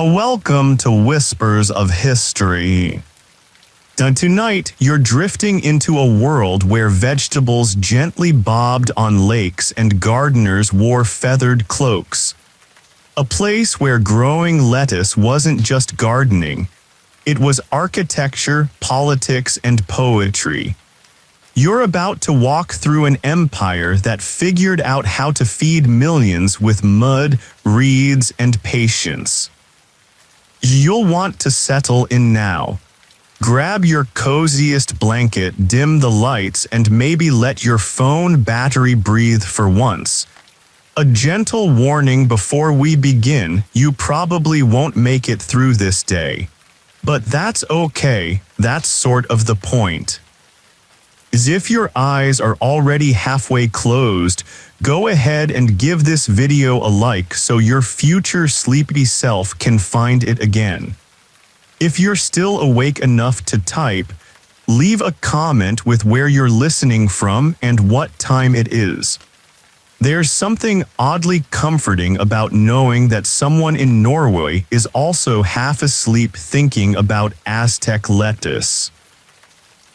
Welcome to Whispers of History. Tonight, you're drifting into a world where vegetables gently bobbed on lakes and gardeners wore feathered cloaks. A place where growing lettuce wasn't just gardening, it was architecture, politics, and poetry. You're about to walk through an empire that figured out how to feed millions with mud, reeds, and patience. You'll want to settle in now. Grab your coziest blanket, dim the lights, and maybe let your phone battery breathe for once. A gentle warning before we begin: you probably won't make it through this day. But that's okay, that's sort of the point. As if your eyes are already halfway closed, go ahead and give this video a like so your future sleepy self can find it again. If you're still awake enough to type, leave a comment with where you're listening from and what time it is. There's something oddly comforting about knowing that someone in Norway is also half asleep thinking about Aztec lettuce.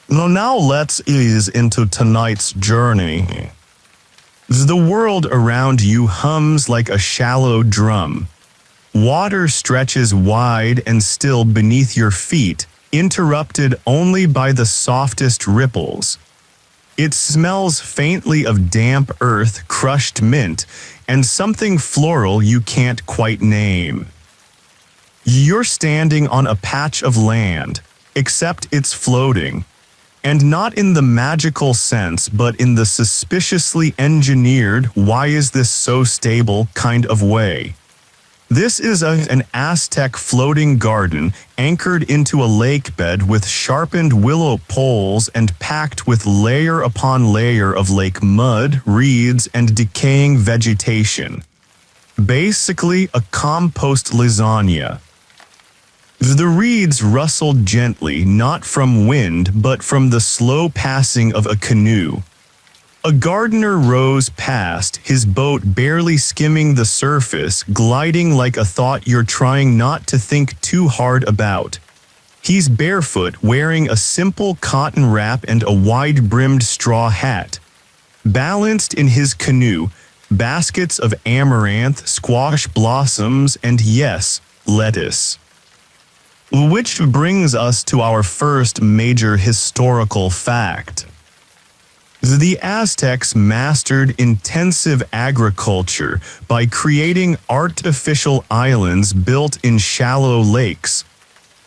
Now let's ease into tonight's journey. The world around you hums like a shallow drum. Water stretches wide and still beneath your feet, interrupted only by the softest ripples. It smells faintly of damp earth, crushed mint, and something floral you can't quite name. You're standing on a patch of land, except it's floating. And not in the magical sense, but in the suspiciously engineered, why is this so stable kind of way. This is an Aztec floating garden anchored into a lake bed with sharpened willow poles and packed with layer upon layer of lake mud, reeds, and decaying vegetation. Basically a compost lasagna. The reeds rustled gently, not from wind but from the slow passing of a canoe. A gardener rows past, his boat barely skimming the surface, gliding like a thought you're trying not to think too hard about. He's barefoot, wearing a simple cotton wrap and a wide-brimmed straw hat. Balanced in his canoe, baskets of amaranth, squash blossoms, and yes, lettuce. Which brings us to our first major historical fact. The Aztecs mastered intensive agriculture by creating artificial islands built in shallow lakes,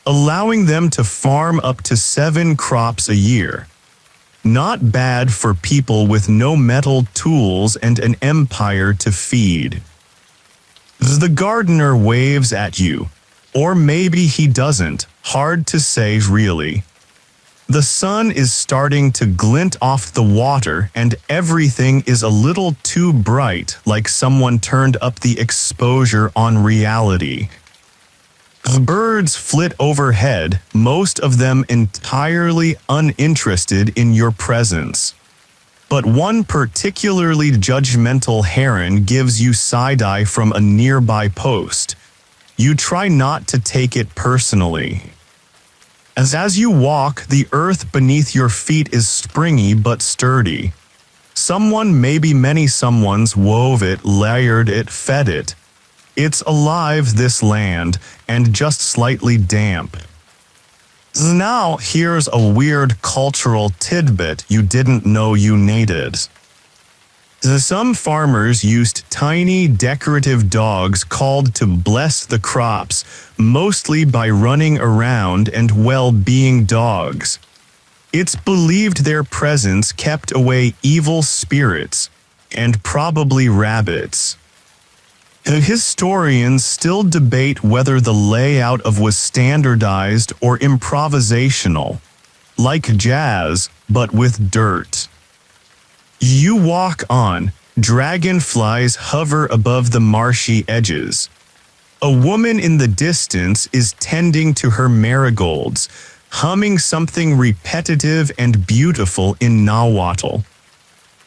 allowing them to farm up to 7 crops a year. Not bad for people with no metal tools and an empire to feed. The gardener waves at you. Or maybe he doesn't, hard to say really. The sun is starting to glint off the water and everything is a little too bright, like someone turned up the exposure on reality. Birds flit overhead, most of them entirely uninterested in your presence. But one particularly judgmental heron gives you side-eye from a nearby post. You try not to take it personally. As you walk, the earth beneath your feet is springy but sturdy. Someone, maybe many someones, wove it, layered it, fed it. It's alive, this land, and just slightly damp. Now here's a weird cultural tidbit you didn't know you needed. Some farmers used tiny decorative dogs called to bless the crops, mostly by running around and being dogs. It's believed their presence kept away evil spirits, and probably rabbits. Historians still debate whether the layout was standardized or improvisational, like jazz, but with dirt. You walk on, dragonflies hover above the marshy edges. A woman in the distance is tending to her marigolds, humming something repetitive and beautiful in Nahuatl.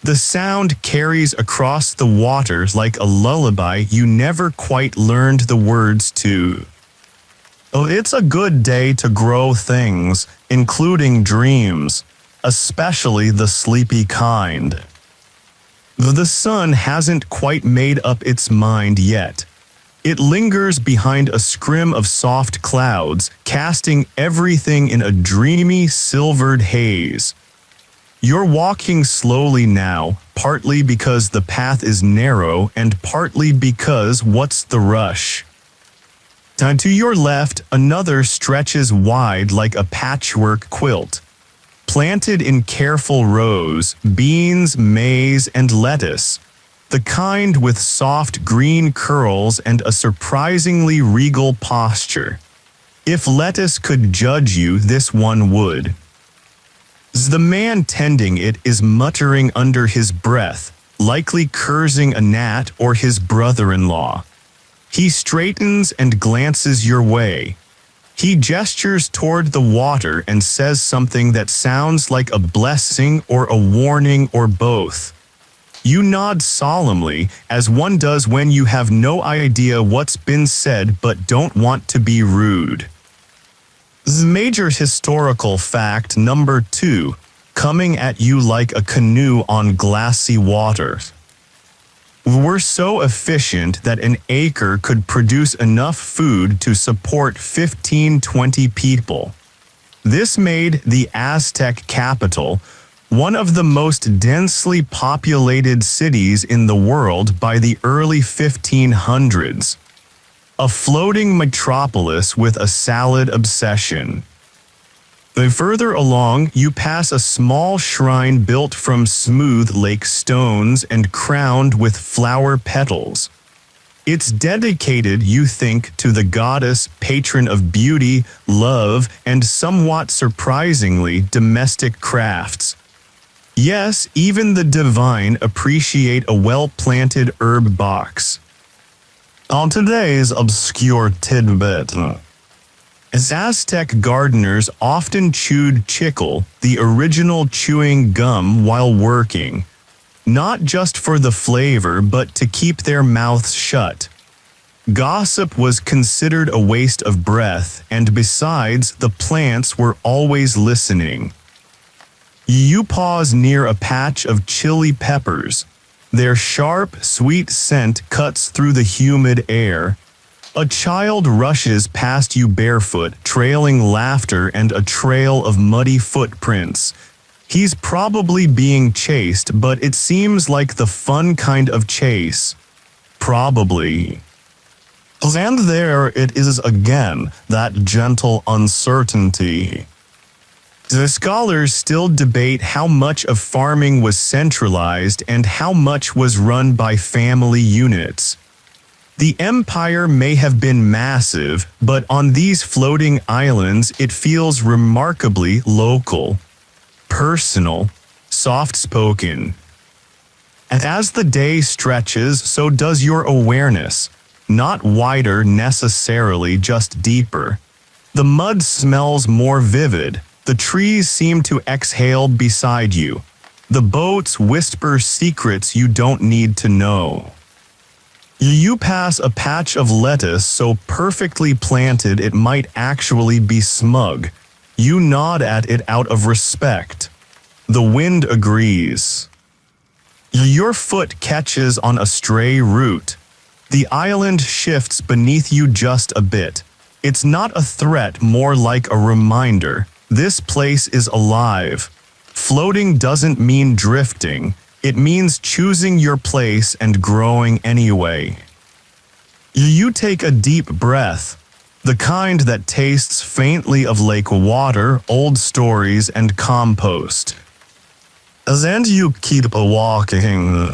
The sound carries across the waters like a lullaby you never quite learned the words to. Oh, it's a good day to grow things, including dreams, especially the sleepy kind. The sun hasn't quite made up its mind yet. It lingers behind a scrim of soft clouds, casting everything in a dreamy, silvered haze. You're walking slowly now, partly because the path is narrow and partly because what's the rush? And to your left, another stretches wide like a patchwork quilt. Planted in careful rows, beans, maize, and lettuce. The kind with soft green curls and a surprisingly regal posture. If lettuce could judge you, this one would. The man tending it is muttering under his breath, likely cursing a gnat or his brother-in-law. He straightens and glances your way. He gestures toward the water and says something that sounds like a blessing or a warning or both. You nod solemnly, as one does when you have no idea what's been said but don't want to be rude. Major historical fact number 2, coming at you like a canoe on glassy water. We're so efficient that an acre could produce enough food to support 15-20 people. This made the Aztec capital one of the most densely populated cities in the world by the early 1500s. A floating metropolis with a salad obsession. Further along, you pass a small shrine built from smooth lake stones and crowned with flower petals. It's dedicated, you think, to the goddess, patron of beauty, love, and somewhat surprisingly, domestic crafts. Yes, even the divine appreciate a well-planted herb box. On today's obscure tidbit, Aztec gardeners often chewed chicle, the original chewing gum, while working, not just for the flavor but to keep their mouths shut. Gossip was considered a waste of breath, and besides, the plants were always listening. You pause near a patch of chili peppers. Their sharp, sweet scent cuts through the humid air. A child rushes past you barefoot, trailing laughter and a trail of muddy footprints. He's probably being chased, but it seems like the fun kind of chase. Probably. And there it is again, that gentle uncertainty. The scholars still debate how much of farming was centralized and how much was run by family units. The empire may have been massive, but on these floating islands it feels remarkably local, personal, soft-spoken. And as the day stretches, so does your awareness, not wider necessarily, just deeper. The mud smells more vivid, the trees seem to exhale beside you, the boats whisper secrets you don't need to know. You pass a patch of lettuce so perfectly planted it might actually be smug. You nod at it out of respect. The wind agrees. Your foot catches on a stray root. The island shifts beneath you just a bit. It's not a threat, more like a reminder. This place is alive. Floating doesn't mean drifting. It means choosing your place and growing anyway. You take a deep breath, the kind that tastes faintly of lake water, old stories, and compost. And you keep walking.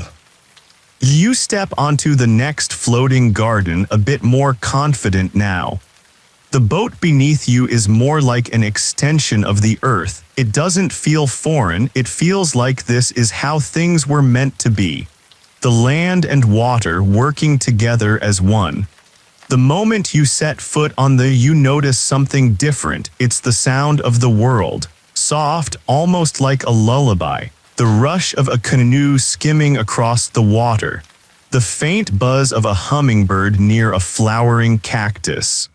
You step onto the next floating garden a bit more confident now. The boat beneath you is more like an extension of the earth. It doesn't feel foreign, it feels like this is how things were meant to be. The land and water working together as one. The moment you set foot on you notice something different. It's the sound of the world. Soft, almost like a lullaby. The rush of a canoe skimming across the water. The faint buzz of a hummingbird near a flowering cactus.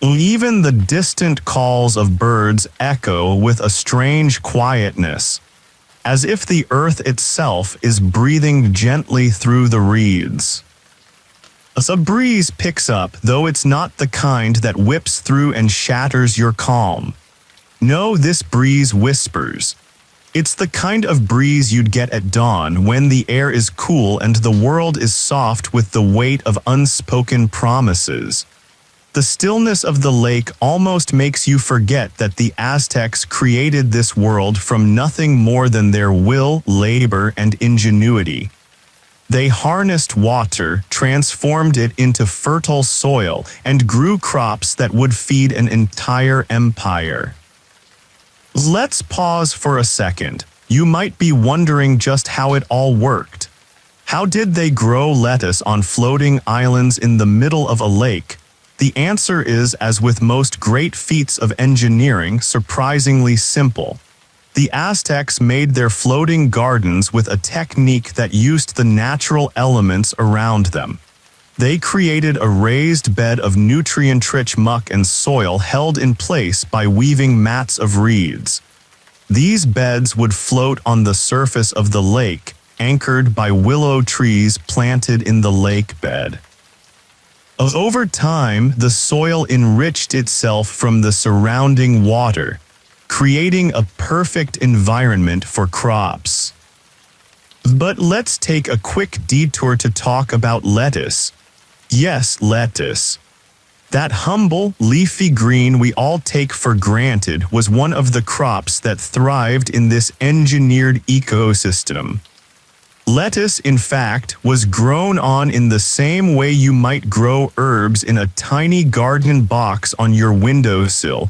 Even the distant calls of birds echo with a strange quietness, as if the earth itself is breathing gently through the reeds. As a breeze picks up, though it's not the kind that whips through and shatters your calm. No, this breeze whispers. It's the kind of breeze you'd get at dawn when the air is cool and the world is soft with the weight of unspoken promises. The stillness of the lake almost makes you forget that the Aztecs created this world from nothing more than their will, labor, and ingenuity. They harnessed water, transformed it into fertile soil, and grew crops that would feed an entire empire. Let's pause for a second. You might be wondering just how it all worked. How did they grow lettuce on floating islands in the middle of a lake? The answer is, as with most great feats of engineering, surprisingly simple. The Aztecs made their floating gardens with a technique that used the natural elements around them. They created a raised bed of nutrient-rich muck and soil held in place by weaving mats of reeds. These beds would float on the surface of the lake, anchored by willow trees planted in the lake bed. Over time, the soil enriched itself from the surrounding water, creating a perfect environment for crops. But let's take a quick detour to talk about lettuce. Yes, lettuce. That humble, leafy green we all take for granted was one of the crops that thrived in this engineered ecosystem. Lettuce, in fact, was grown on in the same way you might grow herbs in a tiny garden box on your windowsill,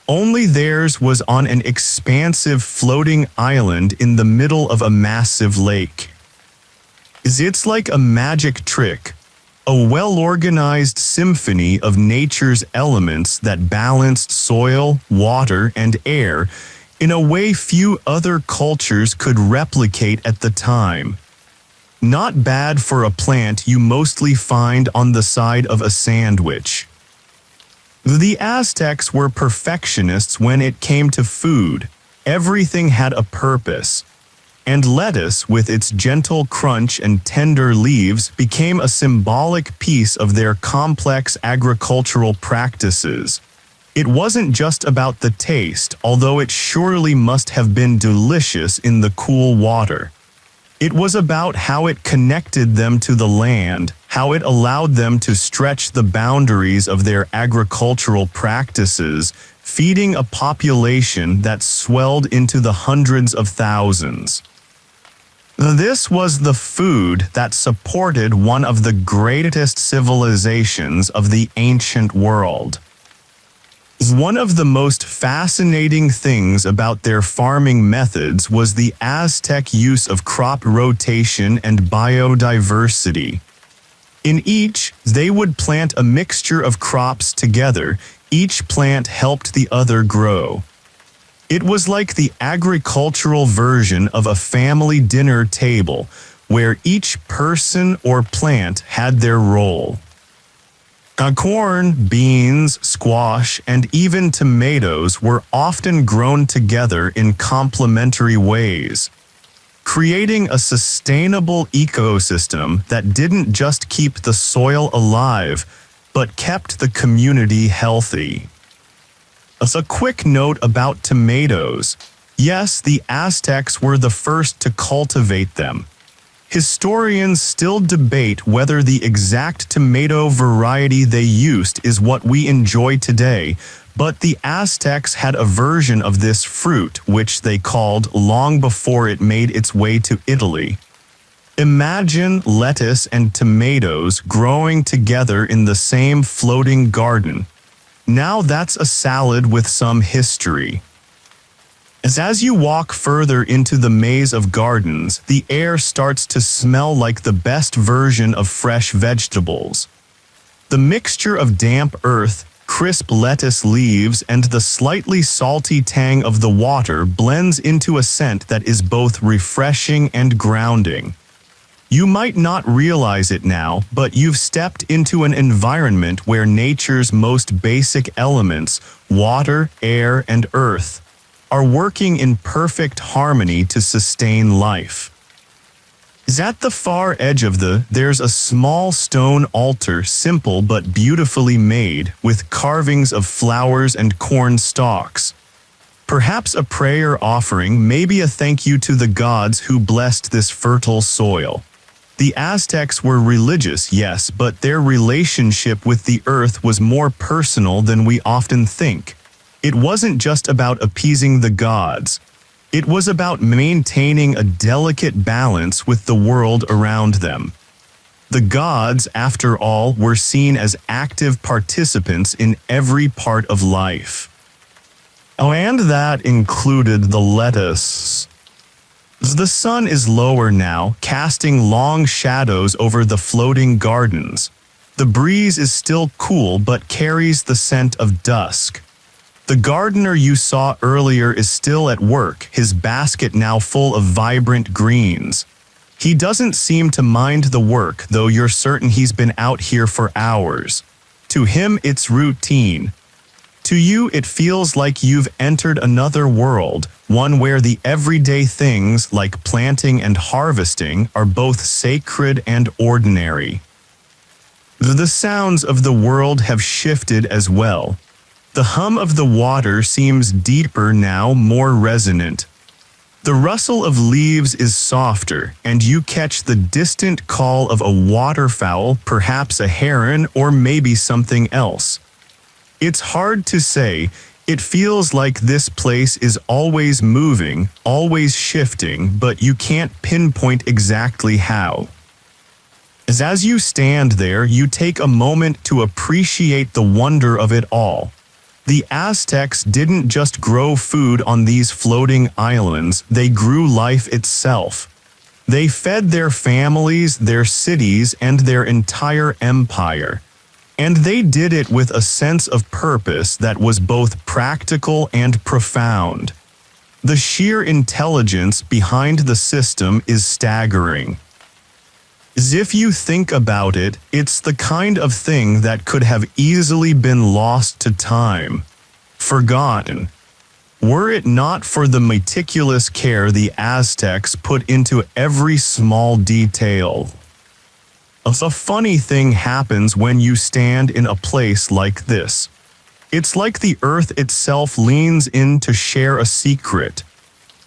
only theirs was on an expansive floating island in the middle of a massive lake. It's like a magic trick, a well-organized symphony of nature's elements that balanced soil, water, and air in a way few other cultures could replicate at the time. Not bad for a plant you mostly find on the side of a sandwich. The Aztecs were perfectionists when it came to food. Everything had a purpose. And lettuce, with its gentle crunch and tender leaves, became a symbolic piece of their complex agricultural practices. It wasn't just about the taste, although it surely must have been delicious in the cool water. It was about how it connected them to the land, how it allowed them to stretch the boundaries of their agricultural practices, feeding a population that swelled into the hundreds of thousands. This was the food that supported one of the greatest civilizations of the ancient world. One of the most fascinating things about their farming methods was the Aztec use of crop rotation and biodiversity. In each, they would plant a mixture of crops together, each plant helped the other grow. It was like the agricultural version of a family dinner table, where each person or plant had their role. Corn, beans, squash, and even tomatoes were often grown together in complementary ways, creating a sustainable ecosystem that didn't just keep the soil alive, but kept the community healthy. As a quick note about tomatoes, yes, the Aztecs were the first to cultivate them. Historians still debate whether the exact tomato variety they used is what we enjoy today, but the Aztecs had a version of this fruit which they called long before it made its way to Italy. Imagine lettuce and tomatoes growing together in the same floating garden. Now that's a salad with some history. As you walk further into the maze of gardens, the air starts to smell like the best version of fresh vegetables. The mixture of damp earth, crisp lettuce leaves, and the slightly salty tang of the water blends into a scent that is both refreshing and grounding. You might not realize it now, but you've stepped into an environment where nature's most basic elements, water, air, and earth, are working in perfect harmony to sustain life. At the far edge of there's a small stone altar, simple but beautifully made, with carvings of flowers and corn stalks. Perhaps a prayer offering, maybe a thank you to the gods who blessed this fertile soil. The Aztecs were religious, yes, but their relationship with the earth was more personal than we often think. It wasn't just about appeasing the gods. It was about maintaining a delicate balance with the world around them. The gods, after all, were seen as active participants in every part of life. Oh, and that included the lettuce. The sun is lower now, casting long shadows over the floating gardens. The breeze is still cool but carries the scent of dusk. The gardener you saw earlier is still at work, his basket now full of vibrant greens. He doesn't seem to mind the work, though you're certain he's been out here for hours. To him, it's routine. To you, it feels like you've entered another world, one where the everyday things like planting and harvesting are both sacred and ordinary. The sounds of the world have shifted as well. The hum of the water seems deeper now, more resonant. The rustle of leaves is softer, and you catch the distant call of a waterfowl, perhaps a heron or maybe something else. It's hard to say. It feels like this place is always moving, always shifting, but you can't pinpoint exactly how. As you stand there, you take a moment to appreciate the wonder of it all. The Aztecs didn't just grow food on these floating islands, they grew life itself. They fed their families, their cities, and their entire empire. And they did it with a sense of purpose that was both practical and profound. The sheer intelligence behind the system is staggering. As if you think about it, it's the kind of thing that could have easily been lost to time, forgotten, were it not for the meticulous care the Aztecs put into every small detail. A funny thing happens when you stand in a place like this. It's like the earth itself leans in to share a secret.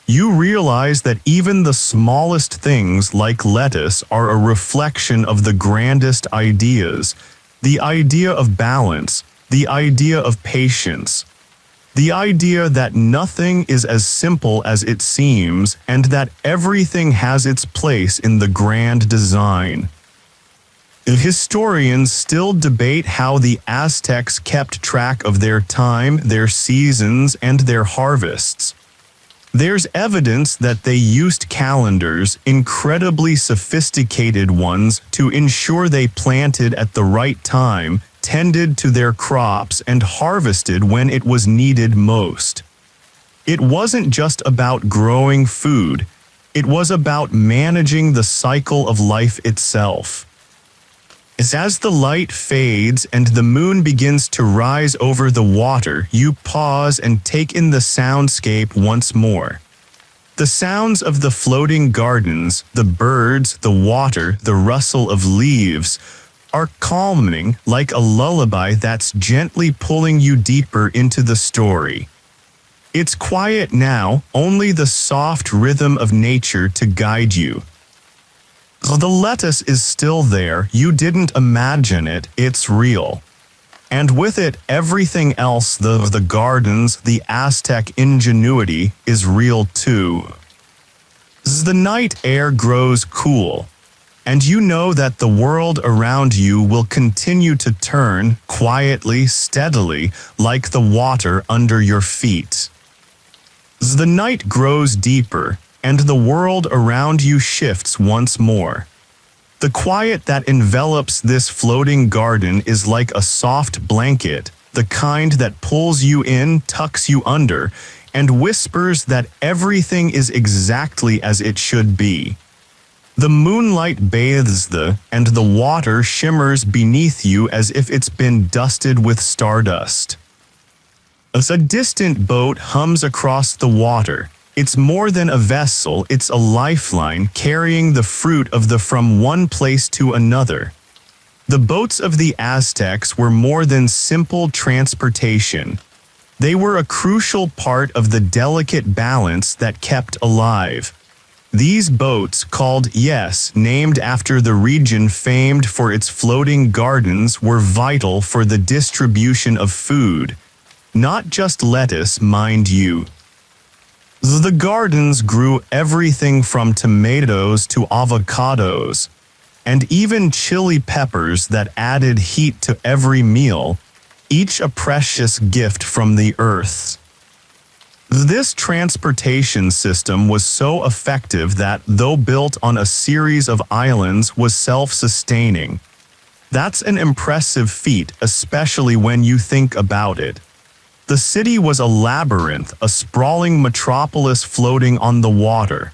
You realize that even the smallest things like lettuce are a reflection of the grandest ideas, the idea of balance, the idea of patience, the idea that nothing is as simple as it seems and that everything has its place in the grand design. Historians still debate how the Aztecs kept track of their time, their seasons, and their harvests. There's evidence that they used calendars, incredibly sophisticated ones, to ensure they planted at the right time, tended to their crops, and harvested when it was needed most. It wasn't just about growing food, it was about managing the cycle of life itself. As the light fades and the moon begins to rise over the water, you pause and take in the soundscape once more. The sounds of the floating gardens, the birds, the water, the rustle of leaves, are calming, like a lullaby that's gently pulling you deeper into the story. It's quiet now, only the soft rhythm of nature to guide you. The lettuce is still there, you didn't imagine it, it's real. And with it, everything else, the gardens, the Aztec ingenuity, is real too. The night air grows cool, and you know that the world around you will continue to turn, quietly, steadily, like the water under your feet. The night grows deeper, and the world around you shifts once more. The quiet that envelops this floating garden is like a soft blanket, the kind that pulls you in, tucks you under, and whispers that everything is exactly as it should be. The moonlight bathes and the water shimmers beneath you as if it's been dusted with stardust. As a distant boat hums across the water, it's more than a vessel, it's a lifeline carrying the fruit of the from one place to another. The boats of the Aztecs were more than simple transportation. They were a crucial part of the delicate balance that kept alive. These boats, named after the region famed for its floating gardens, were vital for the distribution of food. Not just lettuce, mind you. The gardens grew everything from tomatoes to avocados, and even chili peppers that added heat to every meal, each a precious gift from the earth. This transportation system was so effective that, though built on a series of islands, was self-sustaining. That's an impressive feat, especially when you think about it. The city was a labyrinth, a sprawling metropolis floating on the water.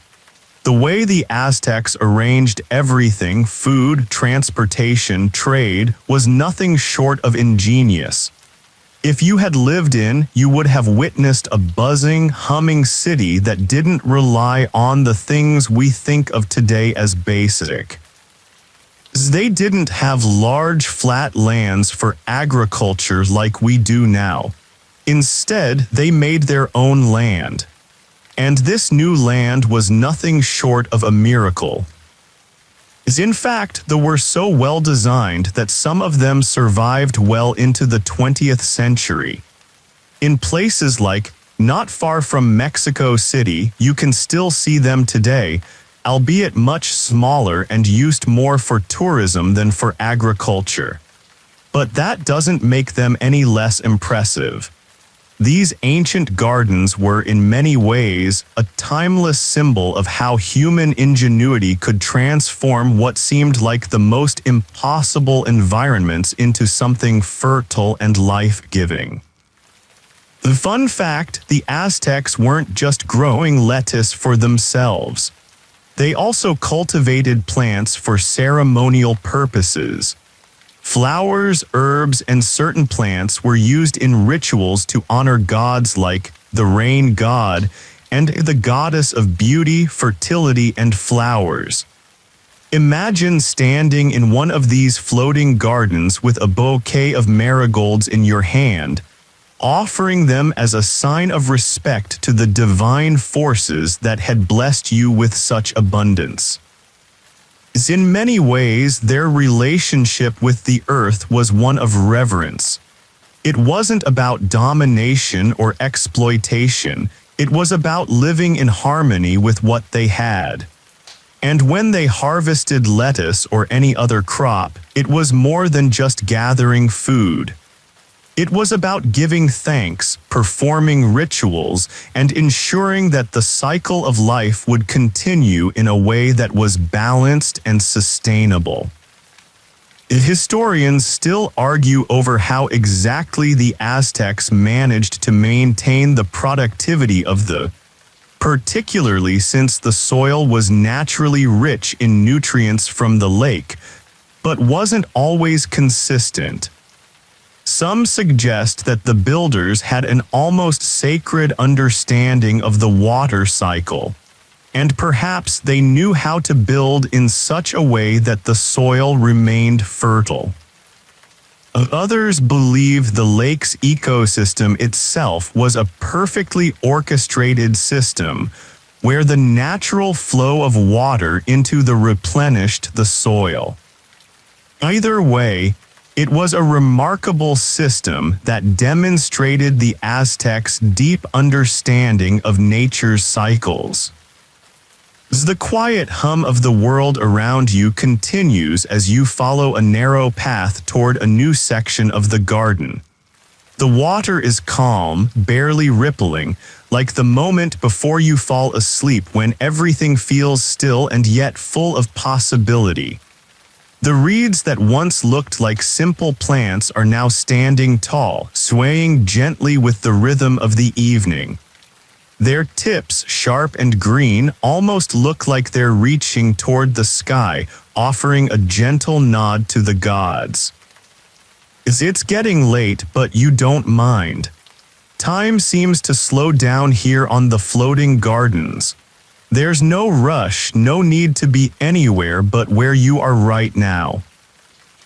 The way the Aztecs arranged everything, food, transportation, trade, was nothing short of ingenious. If you had lived in, you would have witnessed a buzzing, humming city that didn't rely on the things we think of today as basic. They didn't have large, flat lands for agriculture like we do now. Instead, they made their own land. And this new land was nothing short of a miracle. In fact, they were so well designed that some of them survived well into the 20th century. In places like, not far from Mexico City, you can still see them today, albeit much smaller and used more for tourism than for agriculture. But that doesn't make them any less impressive. These ancient gardens were in many ways a timeless symbol of how human ingenuity could transform what seemed like the most impossible environments into something fertile and life-giving. The fun fact, the Aztecs weren't just growing lettuce for themselves. They also cultivated plants for ceremonial purposes. Flowers, herbs, and certain plants were used in rituals to honor gods like the rain god and the goddess of beauty, fertility, and flowers. Imagine standing in one of these floating gardens with a bouquet of marigolds in your hand, offering them as a sign of respect to the divine forces that had blessed you with such abundance. In many ways, their relationship with the earth was one of reverence. It wasn't about domination or exploitation, it was about living in harmony with what they had. And when they harvested lettuce or any other crop, it was more than just gathering food. It was about giving thanks, performing rituals, and ensuring that the cycle of life would continue in a way that was balanced and sustainable. Historians still argue over how exactly the Aztecs managed to maintain the productivity of particularly since the soil was naturally rich in nutrients from the lake, but wasn't always consistent. Some suggest that the builders had an almost sacred understanding of the water cycle, and perhaps they knew how to build in such a way that the soil remained fertile. Others believe the lake's ecosystem itself was a perfectly orchestrated system, where the natural flow of water into replenished the soil. Either way, it was a remarkable system that demonstrated the Aztecs' deep understanding of nature's cycles. The quiet hum of the world around you continues as you follow a narrow path toward a new section of the garden. The water is calm, barely rippling, like the moment before you fall asleep when everything feels still and yet full of possibility. The reeds that once looked like simple plants are now standing tall, swaying gently with the rhythm of the evening. Their tips, sharp and green, almost look like they're reaching toward the sky, offering a gentle nod to the gods. It's getting late, but you don't mind. Time seems to slow down here on the floating gardens. There's no rush, no need to be anywhere but where you are right now.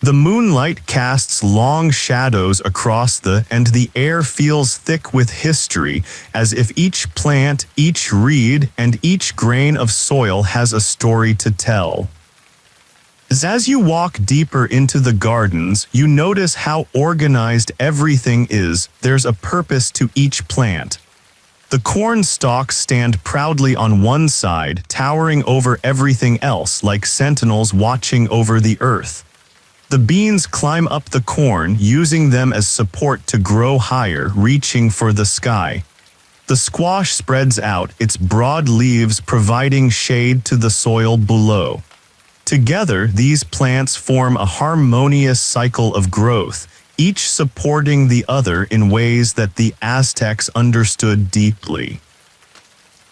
The moonlight casts long shadows across and the air feels thick with history, as if each plant, each reed, and each grain of soil has a story to tell. As you walk deeper into the gardens, you notice how organized everything is. There's a purpose to each plant. The corn stalks stand proudly on one side, towering over everything else like sentinels watching over the earth. The beans climb up the corn, using them as support to grow higher, reaching for the sky. The squash spreads out, its broad leaves providing shade to the soil below. Together, these plants form a harmonious cycle of growth, each supporting the other in ways that the Aztecs understood deeply.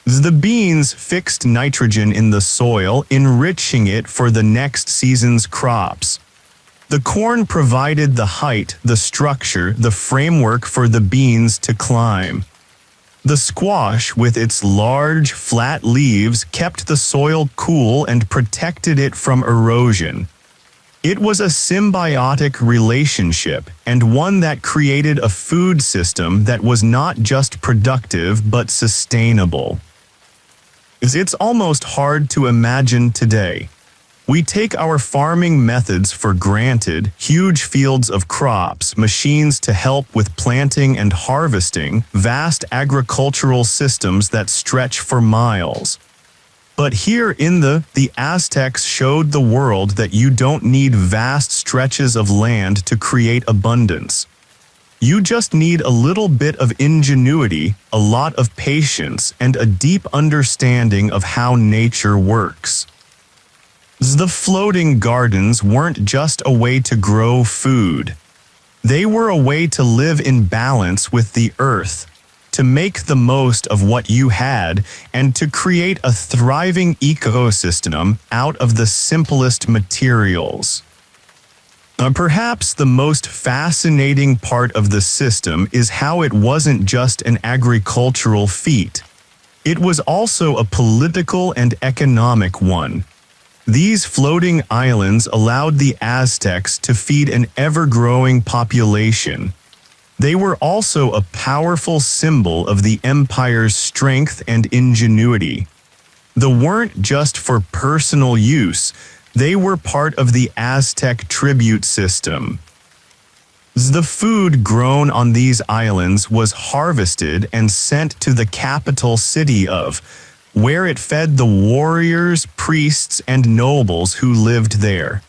The beans fixed nitrogen in the soil, enriching it for the next season's crops. The corn provided the height, the structure, the framework for the beans to climb. The squash, with its large, flat leaves, kept the soil cool and protected it from erosion. It was a symbiotic relationship, and one that created a food system that was not just productive but sustainable. It's almost hard to imagine today. We take our farming methods for granted, huge fields of crops, machines to help with planting and harvesting, vast agricultural systems that stretch for miles. But here in the Aztecs showed the world that you don't need vast stretches of land to create abundance. You just need a little bit of ingenuity, a lot of patience, and a deep understanding of how nature works. The floating gardens weren't just a way to grow food. They were a way to live in balance with the earth, to make the most of what you had, and to create a thriving ecosystem out of the simplest materials. Perhaps the most fascinating part of the system is how it wasn't just an agricultural feat. It was also a political and economic one. These floating islands allowed the Aztecs to feed an ever-growing population. They were also a powerful symbol of the empire's strength and ingenuity. They weren't just for personal use, they were part of the Aztec tribute system. The food grown on these islands was harvested and sent to the capital city where it fed the warriors, priests, and nobles who lived there.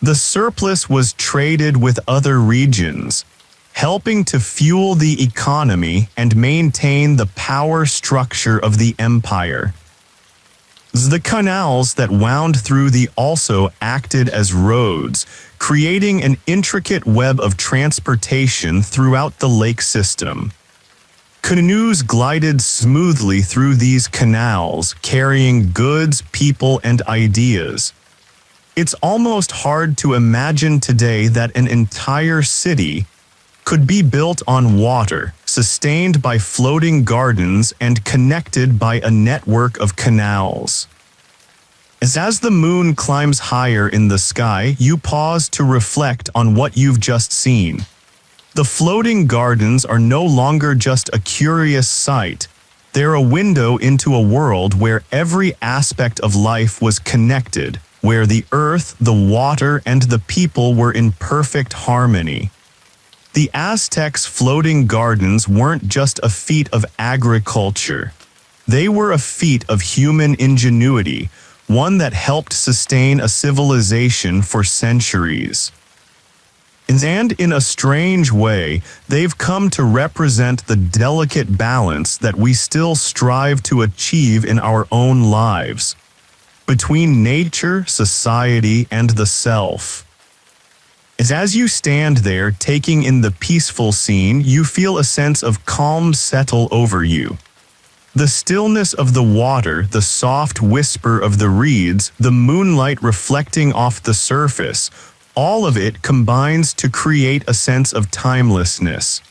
The surplus was traded with other regions, helping to fuel the economy and maintain the power structure of the empire. The canals that wound through also acted as roads, creating an intricate web of transportation throughout the lake system. Canoes glided smoothly through these canals, carrying goods, people, and ideas. It's almost hard to imagine today that an entire city could be built on water, sustained by floating gardens, and connected by a network of canals. As the moon climbs higher in the sky, you pause to reflect on what you've just seen. The floating gardens are no longer just a curious sight. They're a window into a world where every aspect of life was connected, where the earth, the water, and the people were in perfect harmony. The Aztecs' floating gardens weren't just a feat of agriculture. They were a feat of human ingenuity, one that helped sustain a civilization for centuries. And in a strange way, they've come to represent the delicate balance that we still strive to achieve in our own lives, between nature, society, and the self. As you stand there taking in the peaceful scene, you feel a sense of calm settle over you. The stillness of the water, the soft whisper of the reeds, the moonlight reflecting off the surface, all of it combines to create a sense of timelessness.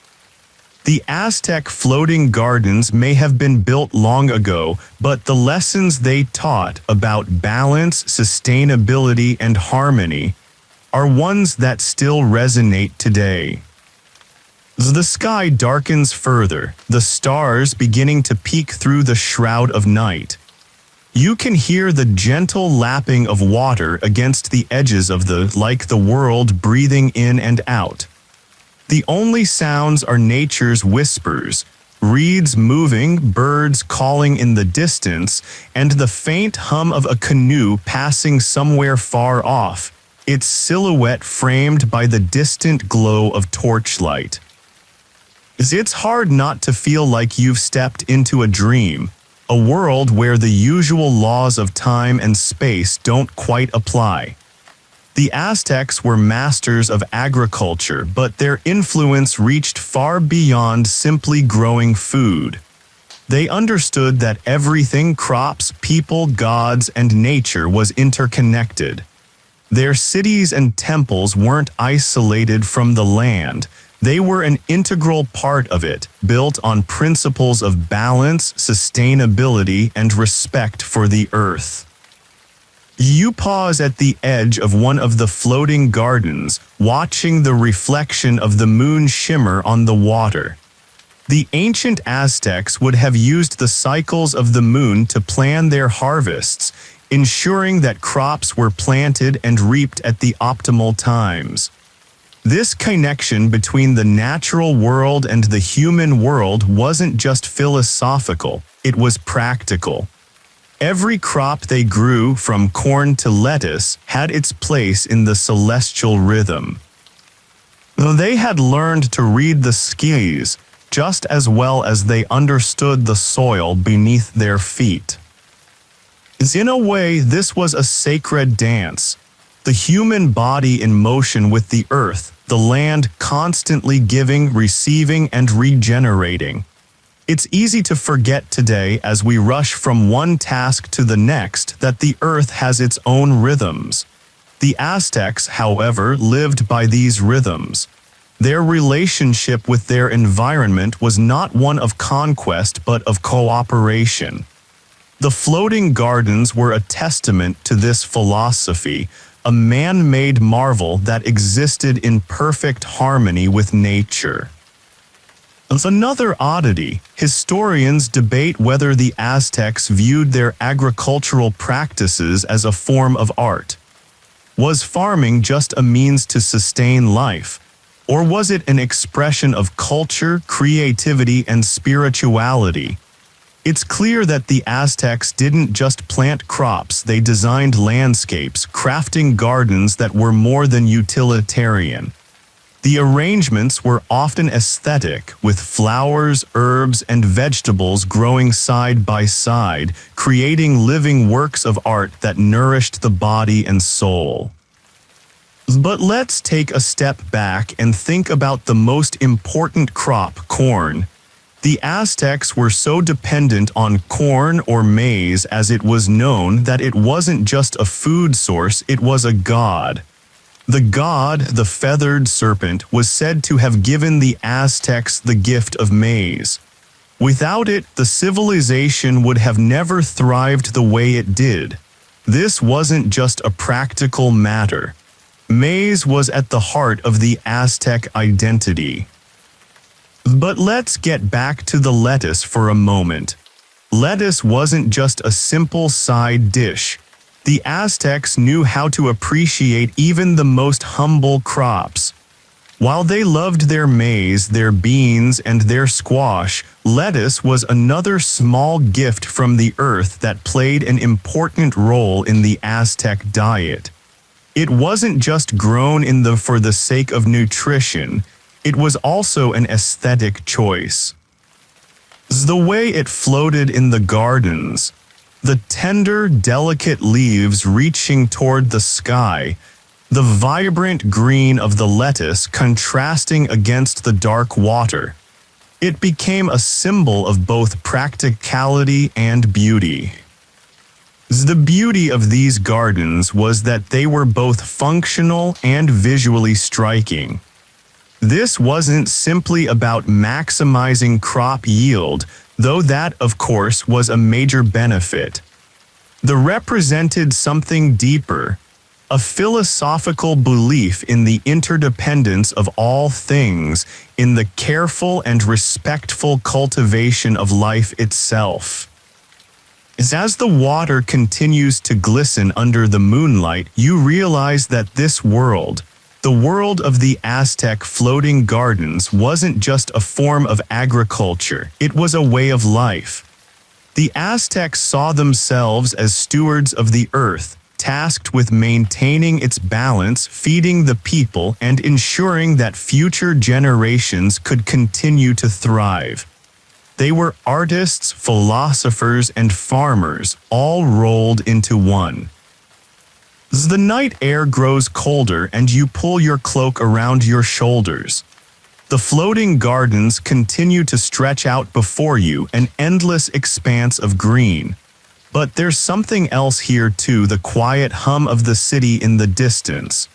The Aztec floating gardens may have been built long ago, but the lessons they taught about balance, sustainability, and harmony are ones that still resonate today. The sky darkens further, the stars beginning to peek through the shroud of night. You can hear the gentle lapping of water against the edges of like the world breathing in and out. The only sounds are nature's whispers, reeds moving, birds calling in the distance, and the faint hum of a canoe passing somewhere far off, its silhouette framed by the distant glow of torchlight. It's hard not to feel like you've stepped into a dream, a world where the usual laws of time and space don't quite apply. The Aztecs were masters of agriculture, but their influence reached far beyond simply growing food. They understood that everything, crops, people, gods, and nature, was interconnected. Their cities and temples weren't isolated from the land. They were an integral part of it, built on principles of balance, sustainability, and respect for the earth. You pause at the edge of one of the floating gardens, watching the reflection of the moon shimmer on the water. The ancient Aztecs would have used the cycles of the moon to plan their harvests, ensuring that crops were planted and reaped at the optimal times. This connection between the natural world and the human world wasn't just philosophical, it was practical. Every crop they grew, from corn to lettuce, had its place in the celestial rhythm. They had learned to read the skies just as well as they understood the soil beneath their feet. In a way, this was a sacred dance, the human body in motion with the earth, the land constantly giving, receiving, and regenerating. It's easy to forget today as we rush from one task to the next that the earth has its own rhythms. The Aztecs, however, lived by these rhythms. Their relationship with their environment was not one of conquest but of cooperation. The floating gardens were a testament to this philosophy, a man-made marvel that existed in perfect harmony with nature. Another oddity, historians debate whether the Aztecs viewed their agricultural practices as a form of art. Was farming just a means to sustain life, or was it an expression of culture, creativity, and spirituality? It's clear that the Aztecs didn't just plant crops, they designed landscapes, crafting gardens that were more than utilitarian. The arrangements were often aesthetic, with flowers, herbs, and vegetables growing side by side, creating living works of art that nourished the body and soul. But let's take a step back and think about the most important crop, corn. The Aztecs were so dependent on corn, or maize as it was known, that it wasn't just a food source, it was a god. The god, the feathered serpent, was said to have given the Aztecs the gift of maize. Without it, the civilization would have never thrived the way it did. This wasn't just a practical matter. Maize was at the heart of the Aztec identity. But let's get back to the lettuce for a moment. Lettuce wasn't just a simple side dish. The Aztecs knew how to appreciate even the most humble crops. While they loved their maize, their beans, and their squash, lettuce was another small gift from the earth that played an important role in the Aztec diet. It wasn't just grown for the sake of nutrition, it was also an aesthetic choice. The way it floated in the gardens, the tender, delicate leaves reaching toward the sky, the vibrant green of the lettuce contrasting against the dark water. It became a symbol of both practicality and beauty. The beauty of these gardens was that they were both functional and visually striking. This wasn't simply about maximizing crop yield, though that, of course, was a major benefit. They represented something deeper, a philosophical belief in the interdependence of all things, in the careful and respectful cultivation of life itself. As the water continues to glisten under the moonlight, you realize that this world, the world of the Aztec floating gardens, wasn't just a form of agriculture, it was a way of life. The Aztecs saw themselves as stewards of the earth, tasked with maintaining its balance, feeding the people, and ensuring that future generations could continue to thrive. They were artists, philosophers, and farmers, all rolled into one. As the night air grows colder and you pull your cloak around your shoulders, the floating gardens continue to stretch out before you, an endless expanse of green. But there's something else here too, the quiet hum of the city in the distance.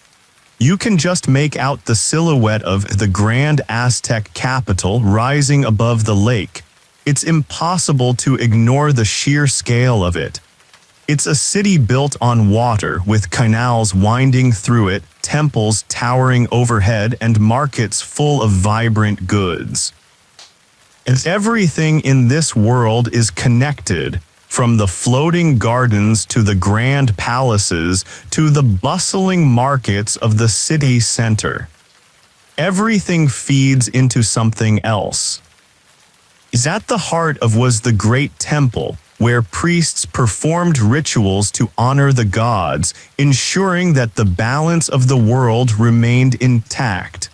You can just make out the silhouette of the grand Aztec capital rising above the lake. It's impossible to ignore the sheer scale of it. It's a city built on water, with canals winding through it, temples towering overhead, and markets full of vibrant goods. As everything in this world is connected, from the floating gardens to the grand palaces to the bustling markets of the city center. Everything feeds into something else. At the heart of was the great temple, where priests performed rituals to honor the gods, ensuring that the balance of the world remained intact.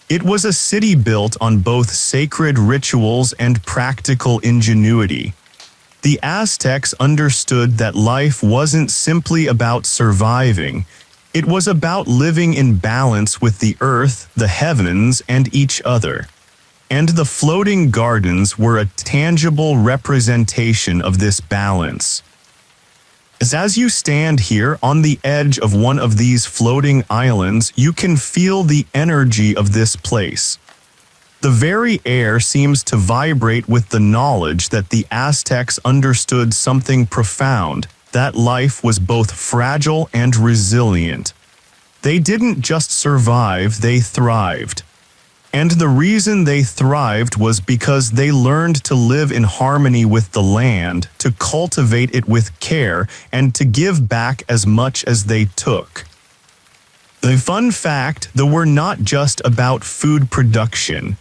It was a city built on both sacred rituals and practical ingenuity. The Aztecs understood that life wasn't simply about surviving, it was about living in balance with the earth, the heavens, and each other. And the floating gardens were a tangible representation of this balance. As you stand here on the edge of one of these floating islands, you can feel the energy of this place. The very air seems to vibrate with the knowledge that the Aztecs understood something profound, that life was both fragile and resilient. They didn't just survive, they thrived. And the reason they thrived was because they learned to live in harmony with the land, to cultivate it with care, and to give back as much as they took. The fun fact, they were not just about food production.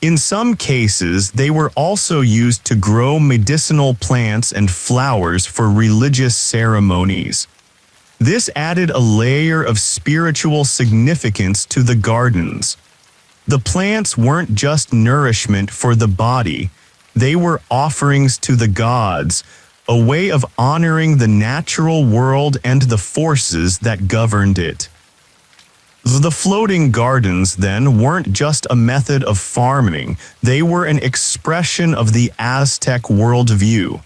In some cases, they were also used to grow medicinal plants and flowers for religious ceremonies. This added a layer of spiritual significance to the gardens. The plants weren't just nourishment for the body, they were offerings to the gods, a way of honoring the natural world and the forces that governed it. The floating gardens, then, weren't just a method of farming, they were an expression of the Aztec worldview.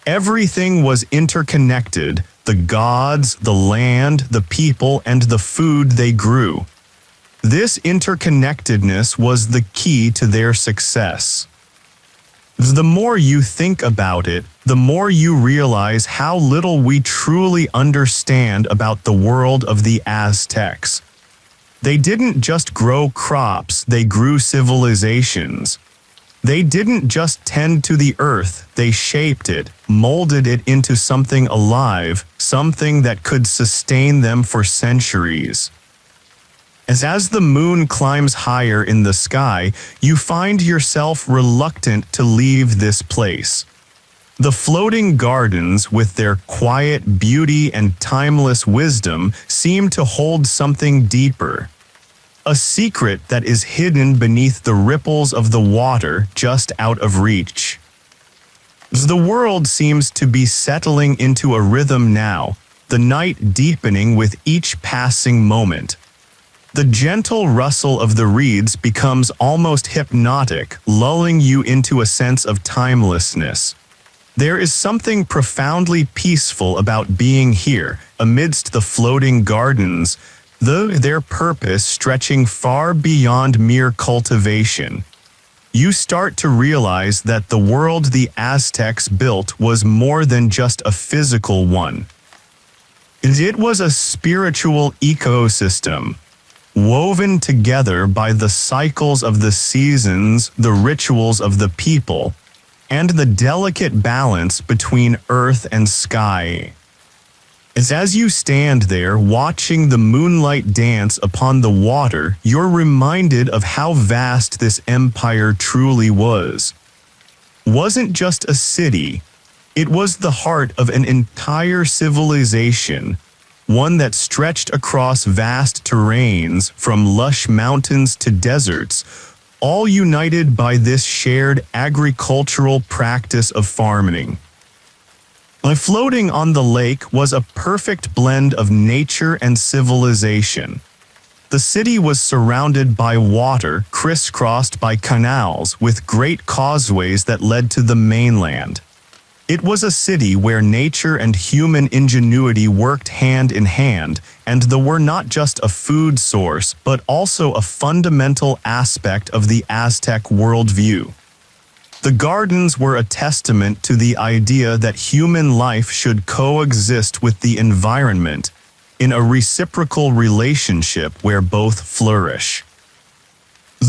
Everything was interconnected, the gods, the land, the people, and the food they grew. This interconnectedness was the key to their success. The more you think about it, the more you realize how little we truly understand about the world of the Aztecs. They didn't just grow crops, they grew civilizations. They didn't just tend to the earth, they shaped it, molded it into something alive, something that could sustain them for centuries. As the moon climbs higher in the sky, you find yourself reluctant to leave this place. The floating gardens, with their quiet beauty and timeless wisdom, seem to hold something deeper. A secret that is hidden beneath the ripples of the water just out of reach. The world seems to be settling into a rhythm now, the night deepening with each passing moment. The gentle rustle of the reeds becomes almost hypnotic, lulling you into a sense of timelessness. There is something profoundly peaceful about being here, amidst the floating gardens, though their purpose stretching far beyond mere cultivation. You start to realize that the world the Aztecs built was more than just a physical one. It was a spiritual ecosystem, woven together by the cycles of the seasons, the rituals of the people, and the delicate balance between earth and sky. As you stand there watching the moonlight dance upon the water, you're reminded of how vast this empire truly was. Wasn't just a city, it was the heart of an entire civilization, one that stretched across vast terrains from lush mountains to deserts, all united by this shared agricultural practice of farming. Floating on the lake was a perfect blend of nature and civilization. The city was surrounded by water, crisscrossed by canals with great causeways that led to the mainland. It was a city where nature and human ingenuity worked hand in hand, and they were not just a food source but also a fundamental aspect of the Aztec worldview. The gardens were a testament to the idea that human life should coexist with the environment in a reciprocal relationship where both flourish.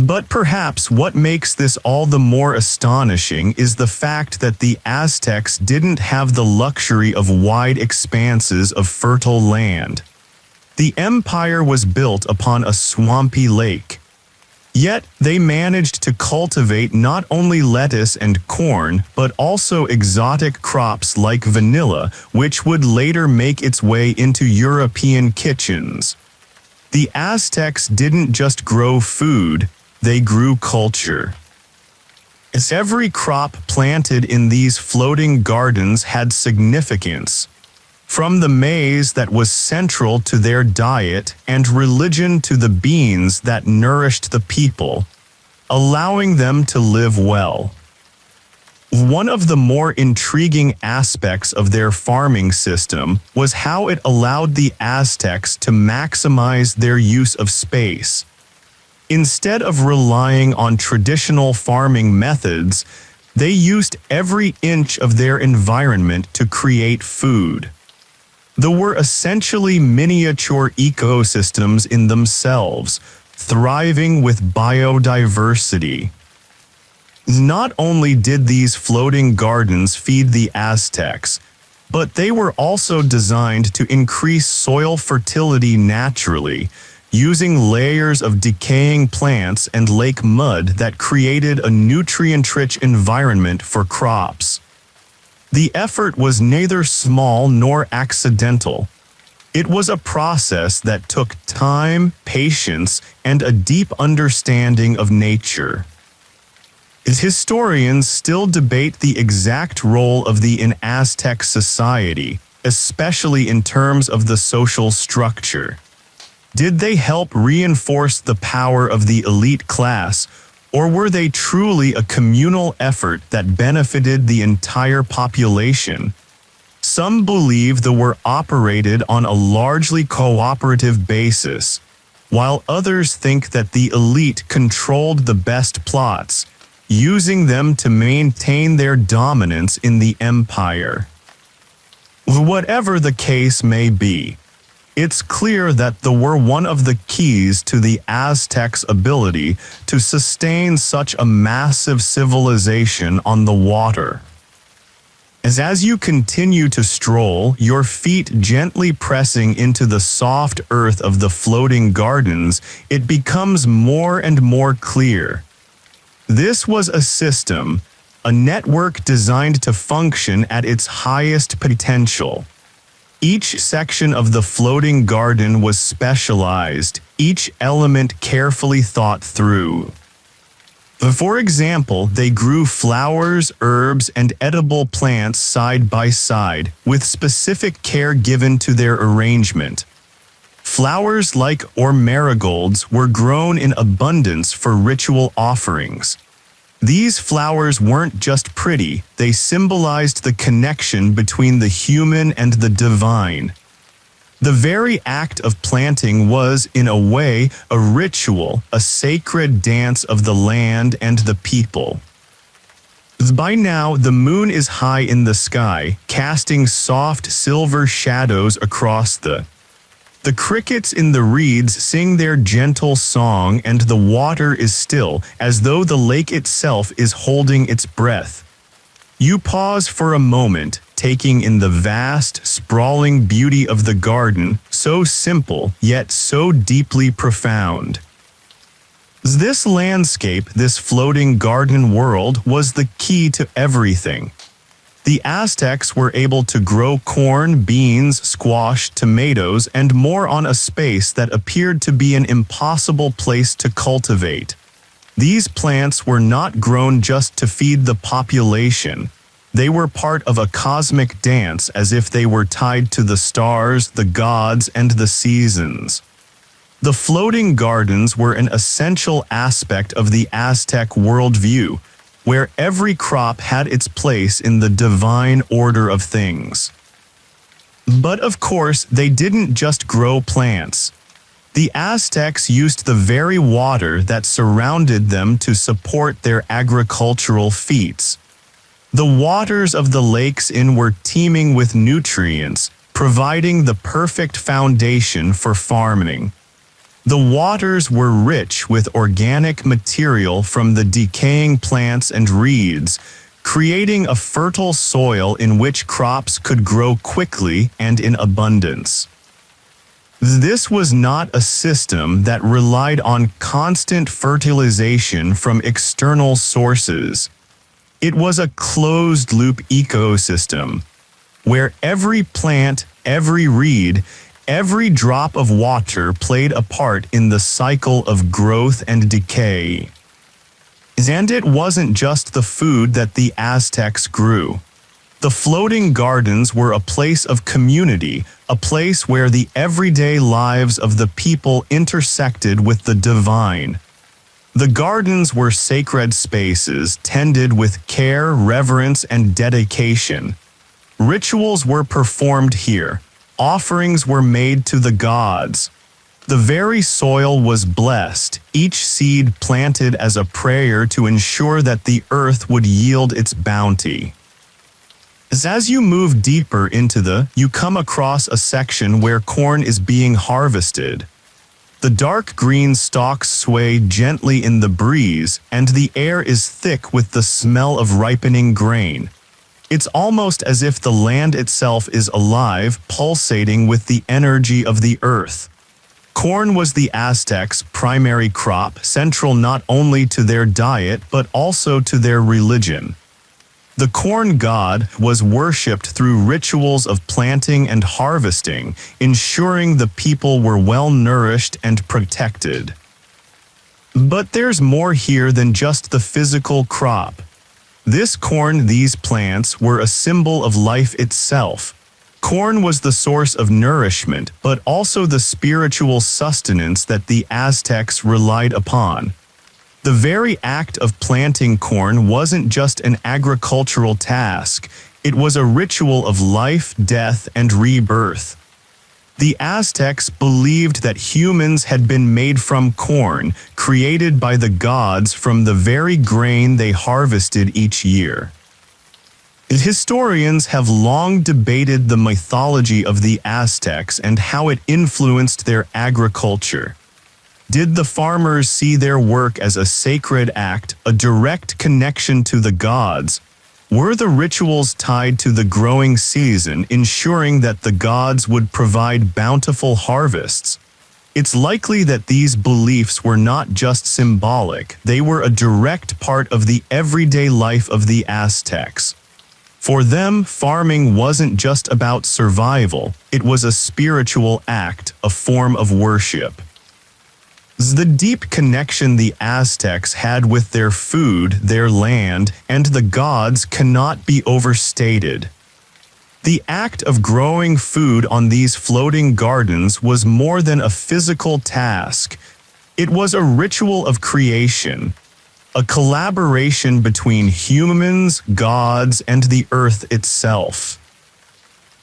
But perhaps what makes this all the more astonishing is the fact that the Aztecs didn't have the luxury of wide expanses of fertile land. The empire was built upon a swampy lake. Yet they managed to cultivate not only lettuce and corn, but also exotic crops like vanilla, which would later make its way into European kitchens. The Aztecs didn't just grow food, they grew culture. As every crop planted in these floating gardens had significance, from the maize that was central to their diet and religion to the beans that nourished the people, allowing them to live well. One of the more intriguing aspects of their farming system was how it allowed the Aztecs to maximize their use of space. Instead of relying on traditional farming methods, they used every inch of their environment to create food. They were essentially miniature ecosystems in themselves, thriving with biodiversity. Not only did these floating gardens feed the Aztecs, but they were also designed to increase soil fertility naturally, using layers of decaying plants and lake mud that created a nutrient-rich environment for crops. The effort was neither small nor accidental. It was a process that took time, patience, and a deep understanding of nature. Historians still debate the exact role of in Aztec society, especially in terms of the social structure. Did they help reinforce the power of the elite class, or were they truly a communal effort that benefited the entire population? Some believe they were operated on a largely cooperative basis, while others think that the elite controlled the best plots, using them to maintain their dominance in the empire. Whatever the case may be, it's clear that they were one of the keys to the Aztecs' ability to sustain such a massive civilization on the water. As you continue to stroll, your feet gently pressing into the soft earth of the floating gardens, it becomes more and more clear. This was a system, a network designed to function at its highest potential. Each section of the floating garden was specialized, each element carefully thought through. For example, they grew flowers, herbs, and edible plants side by side, with specific care given to their arrangement. Flowers like marigolds were grown in abundance for ritual offerings. These flowers weren't just pretty, they symbolized the connection between the human and the divine. The very act of planting was, in a way, a ritual, a sacred dance of the land and the people. By now, the moon is high in the sky, casting soft silver shadows across the crickets in the reeds sing their gentle song, and the water is still, as though the lake itself is holding its breath. You pause for a moment, taking in the vast, sprawling beauty of the garden, so simple, yet so deeply profound. This landscape, this floating garden world, was the key to everything. The Aztecs were able to grow corn, beans, squash, tomatoes, and more on a space that appeared to be an impossible place to cultivate. These plants were not grown just to feed the population. They were part of a cosmic dance, as if they were tied to the stars, the gods, and the seasons. The floating gardens were an essential aspect of the Aztec worldview, where every crop had its place in the divine order of things. But of course, they didn't just grow plants. The Aztecs used the very water that surrounded them to support their agricultural feats. The waters of the lakes were teeming with nutrients, providing the perfect foundation for farming. The waters were rich with organic material from the decaying plants and reeds, creating a fertile soil in which crops could grow quickly and in abundance. This was not a system that relied on constant fertilization from external sources. It was a closed-loop ecosystem, where every plant, every reed, every drop of water played a part in the cycle of growth and decay. And it wasn't just the food that the Aztecs grew. The floating gardens were a place of community, a place where the everyday lives of the people intersected with the divine. The gardens were sacred spaces tended with care, reverence, and dedication. Rituals were performed here. Offerings were made to the gods. The very soil was blessed, each seed planted as a prayer to ensure that the earth would yield its bounty. As you move deeper into you come across a section where corn is being harvested. The dark green stalks sway gently in the breeze, and the air is thick with the smell of ripening grain. It's almost as if the land itself is alive, pulsating with the energy of the earth. Corn was the Aztecs' primary crop, central not only to their diet but also to their religion. The corn god was worshipped through rituals of planting and harvesting, ensuring the people were well nourished and protected. But there's more here than just the physical crop. This corn, these plants, were a symbol of life itself. Corn was the source of nourishment, but also the spiritual sustenance that the Aztecs relied upon. The very act of planting corn wasn't just an agricultural task, it was a ritual of life, death, and rebirth. The Aztecs believed that humans had been made from corn, created by the gods from the very grain they harvested each year. Historians have long debated the mythology of the Aztecs and how it influenced their agriculture. Did the farmers see their work as a sacred act, a direct connection to the gods? Were the rituals tied to the growing season, ensuring that the gods would provide bountiful harvests? It's likely that these beliefs were not just symbolic, they were a direct part of the everyday life of the Aztecs. For them, farming wasn't just about survival, it was a spiritual act, a form of worship. The deep connection the Aztecs had with their food, their land, and the gods cannot be overstated. The act of growing food on these floating gardens was more than a physical task. It was a ritual of creation, a collaboration between humans, gods, and the earth itself.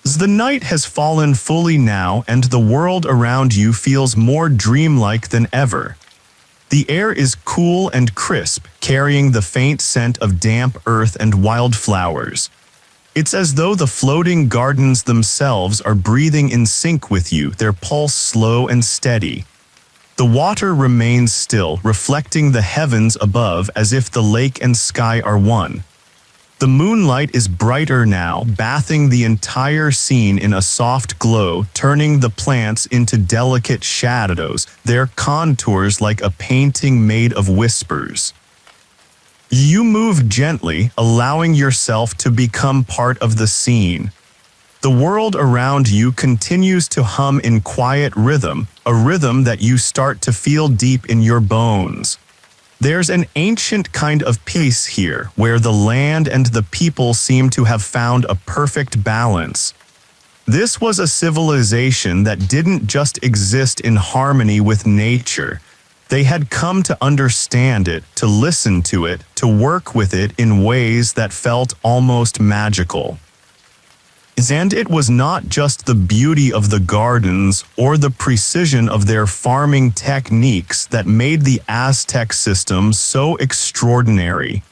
The night has fallen fully now, and the world around you feels more dreamlike than ever. The air is cool and crisp, carrying the faint scent of damp earth and wildflowers. It's as though the floating gardens themselves are breathing in sync with you, their pulse slow and steady. The water remains still, reflecting the heavens above as if the lake and sky are one. The moonlight is brighter now, bathing the entire scene in a soft glow, turning the plants into delicate shadows, their contours like a painting made of whispers. You move gently, allowing yourself to become part of the scene. The world around you continues to hum in quiet rhythm, a rhythm that you start to feel deep in your bones. There's an ancient kind of peace here, where the land and the people seem to have found a perfect balance. This was a civilization that didn't just exist in harmony with nature. They had come to understand it, to listen to it, to work with it in ways that felt almost magical. And it was not just the beauty of the gardens or the precision of their farming techniques that made the Aztec system so extraordinary.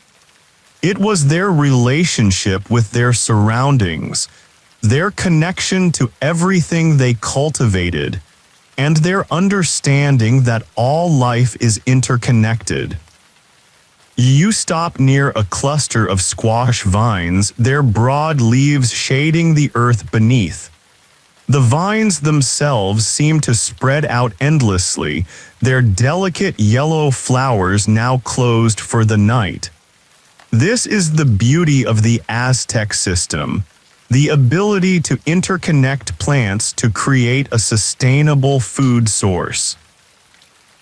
It was their relationship with their surroundings, their connection to everything they cultivated, and their understanding that all life is interconnected. You stop near a cluster of squash vines, their broad leaves shading the earth beneath. The vines themselves seem to spread out endlessly, their delicate yellow flowers now closed for the night. This is the beauty of the Aztec system, the ability to interconnect plants to create a sustainable food source.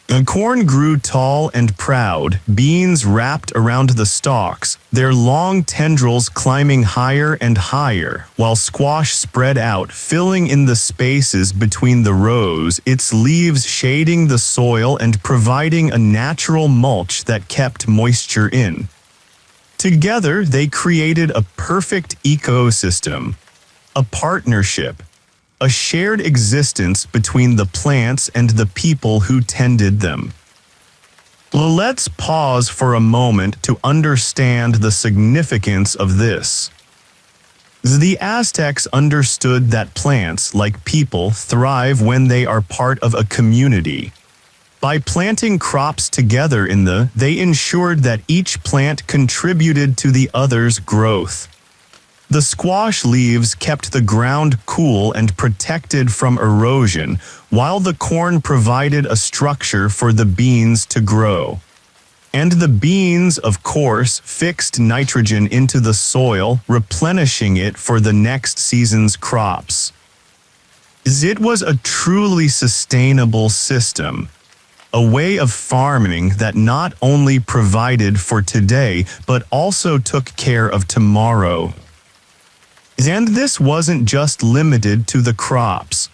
The corn grew tall and proud, beans wrapped around the stalks, their long tendrils climbing higher and higher, while squash spread out, filling in the spaces between the rows, its leaves shading the soil and providing a natural mulch that kept moisture in. Together, they created a perfect ecosystem, a partnership, a shared existence between the plants and the people who tended them. Let's pause for a moment to understand the significance of this. The Aztecs understood that plants, like people, thrive when they are part of a community. By planting crops together they ensured that each plant contributed to the other's growth. The squash leaves kept the ground cool and protected from erosion, while the corn provided a structure for the beans to grow. And the beans, of course, fixed nitrogen into the soil, replenishing it for the next season's crops. It was a truly sustainable system, a way of farming that not only provided for today, but also took care of tomorrow. And this wasn't just limited to the crops.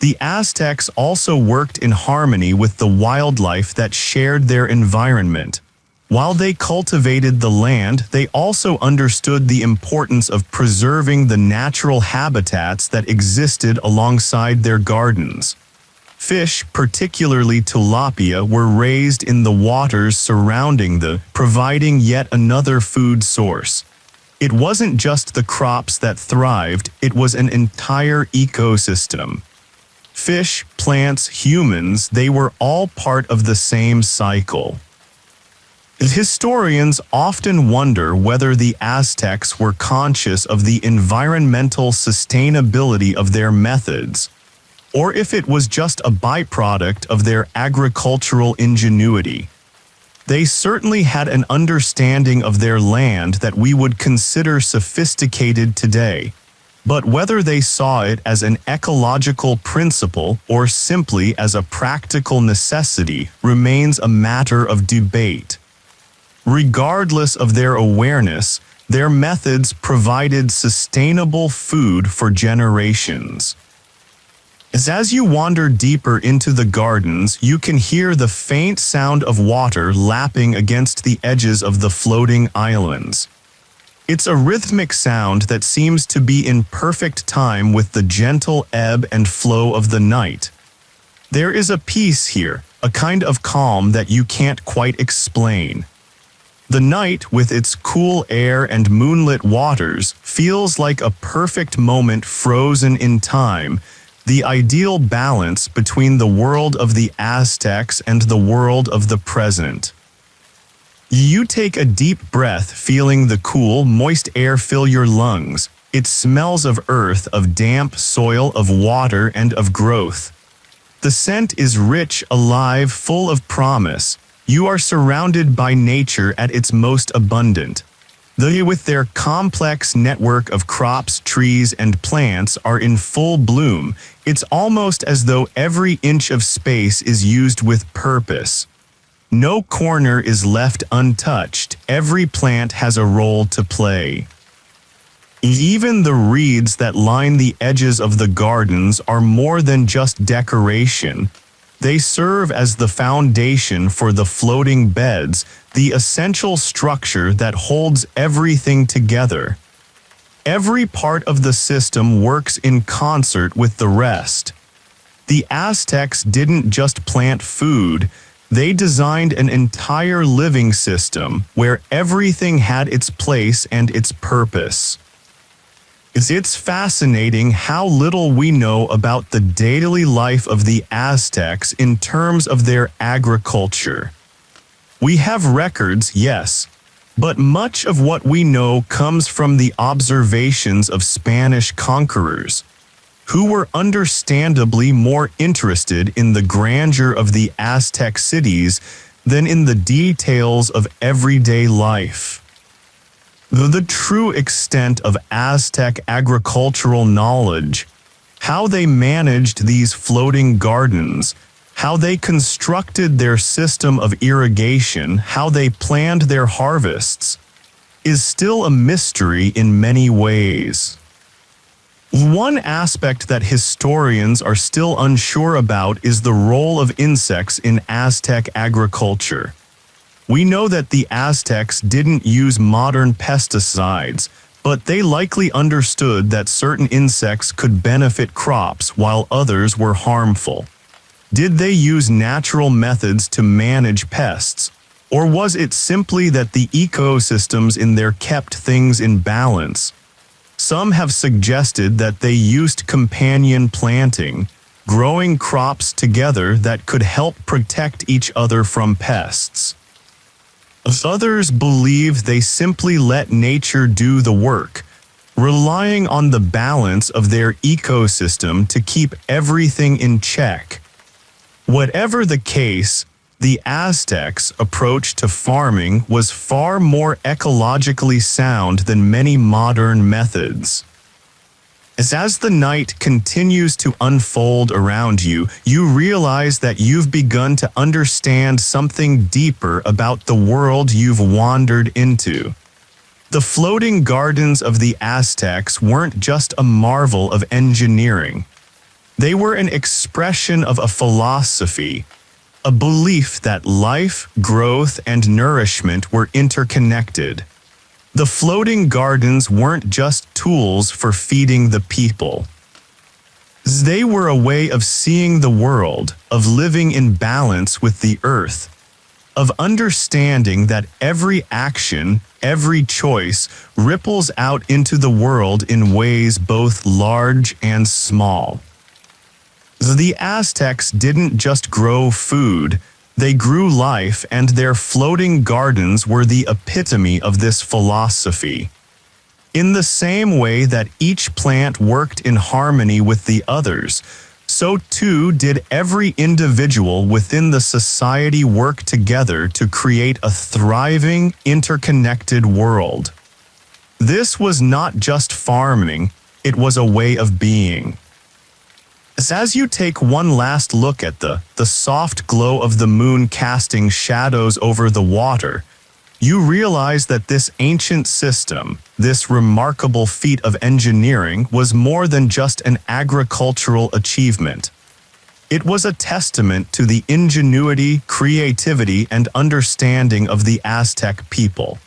The Aztecs also worked in harmony with the wildlife that shared their environment. While they cultivated the land, they also understood the importance of preserving the natural habitats that existed alongside their gardens. Fish, particularly tilapia, were raised in the waters surrounding providing yet another food source. It wasn't just the crops that thrived, it was an entire ecosystem. Fish, plants, humans, they were all part of the same cycle. Historians often wonder whether the Aztecs were conscious of the environmental sustainability of their methods, or if it was just a byproduct of their agricultural ingenuity. They certainly had an understanding of their land that we would consider sophisticated today, but whether they saw it as an ecological principle or simply as a practical necessity remains a matter of debate. Regardless of their awareness, their methods provided sustainable food for generations. As you wander deeper into the gardens, you can hear the faint sound of water lapping against the edges of the floating islands. It's a rhythmic sound that seems to be in perfect time with the gentle ebb and flow of the night. There is a peace here, a kind of calm that you can't quite explain. The night, with its cool air and moonlit waters, feels like a perfect moment frozen in time, the ideal balance between the world of the Aztecs and the world of the present. You take a deep breath, feeling the cool, moist air fill your lungs. It smells of earth, of damp soil, of water, and of growth. The scent is rich, alive, full of promise. You are surrounded by nature at its most abundant. They, with their complex network of crops, trees, and plants, are in full bloom. It's almost as though every inch of space is used with purpose. No corner is left untouched. Every plant has a role to play. Even the reeds that line the edges of the gardens are more than just decoration. They serve as the foundation for the floating beds, the essential structure that holds everything together. Every part of the system works in concert with the rest. The Aztecs didn't just plant food, they designed an entire living system where everything had its place and its purpose. It's fascinating how little we know about the daily life of the Aztecs in terms of their agriculture. We have records, yes, but much of what we know comes from the observations of Spanish conquerors, who were understandably more interested in the grandeur of the Aztec cities than in the details of everyday life. The true extent of Aztec agricultural knowledge, how they managed these floating gardens, how they constructed their system of irrigation, how they planned their harvests, is still a mystery in many ways. One aspect that historians are still unsure about is the role of insects in Aztec agriculture. We know that the Aztecs didn't use modern pesticides, but they likely understood that certain insects could benefit crops while others were harmful. Did they use natural methods to manage pests, or was it simply that the ecosystems in there kept things in balance? Some have suggested that they used companion planting, growing crops together that could help protect each other from pests. Others believe they simply let nature do the work, relying on the balance of their ecosystem to keep everything in check. Whatever the case, the Aztecs' approach to farming was far more ecologically sound than many modern methods. As the night continues to unfold around you, you realize that you've begun to understand something deeper about the world you've wandered into. The floating gardens of the Aztecs weren't just a marvel of engineering. They were an expression of a philosophy, a belief that life, growth, and nourishment were interconnected. The floating gardens weren't just tools for feeding the people. They were a way of seeing the world, of living in balance with the earth, of understanding that every action, every choice ripples out into the world in ways both large and small. The Aztecs didn't just grow food, they grew life, and their floating gardens were the epitome of this philosophy. In the same way that each plant worked in harmony with the others, so too did every individual within the society work together to create a thriving, interconnected world. This was not just farming, it was a way of being. As you take one last look at the soft glow of the moon casting shadows over the water, you realize that this ancient system, this remarkable feat of engineering, was more than just an agricultural achievement. It was a testament to the ingenuity, creativity, and understanding of the Aztec people.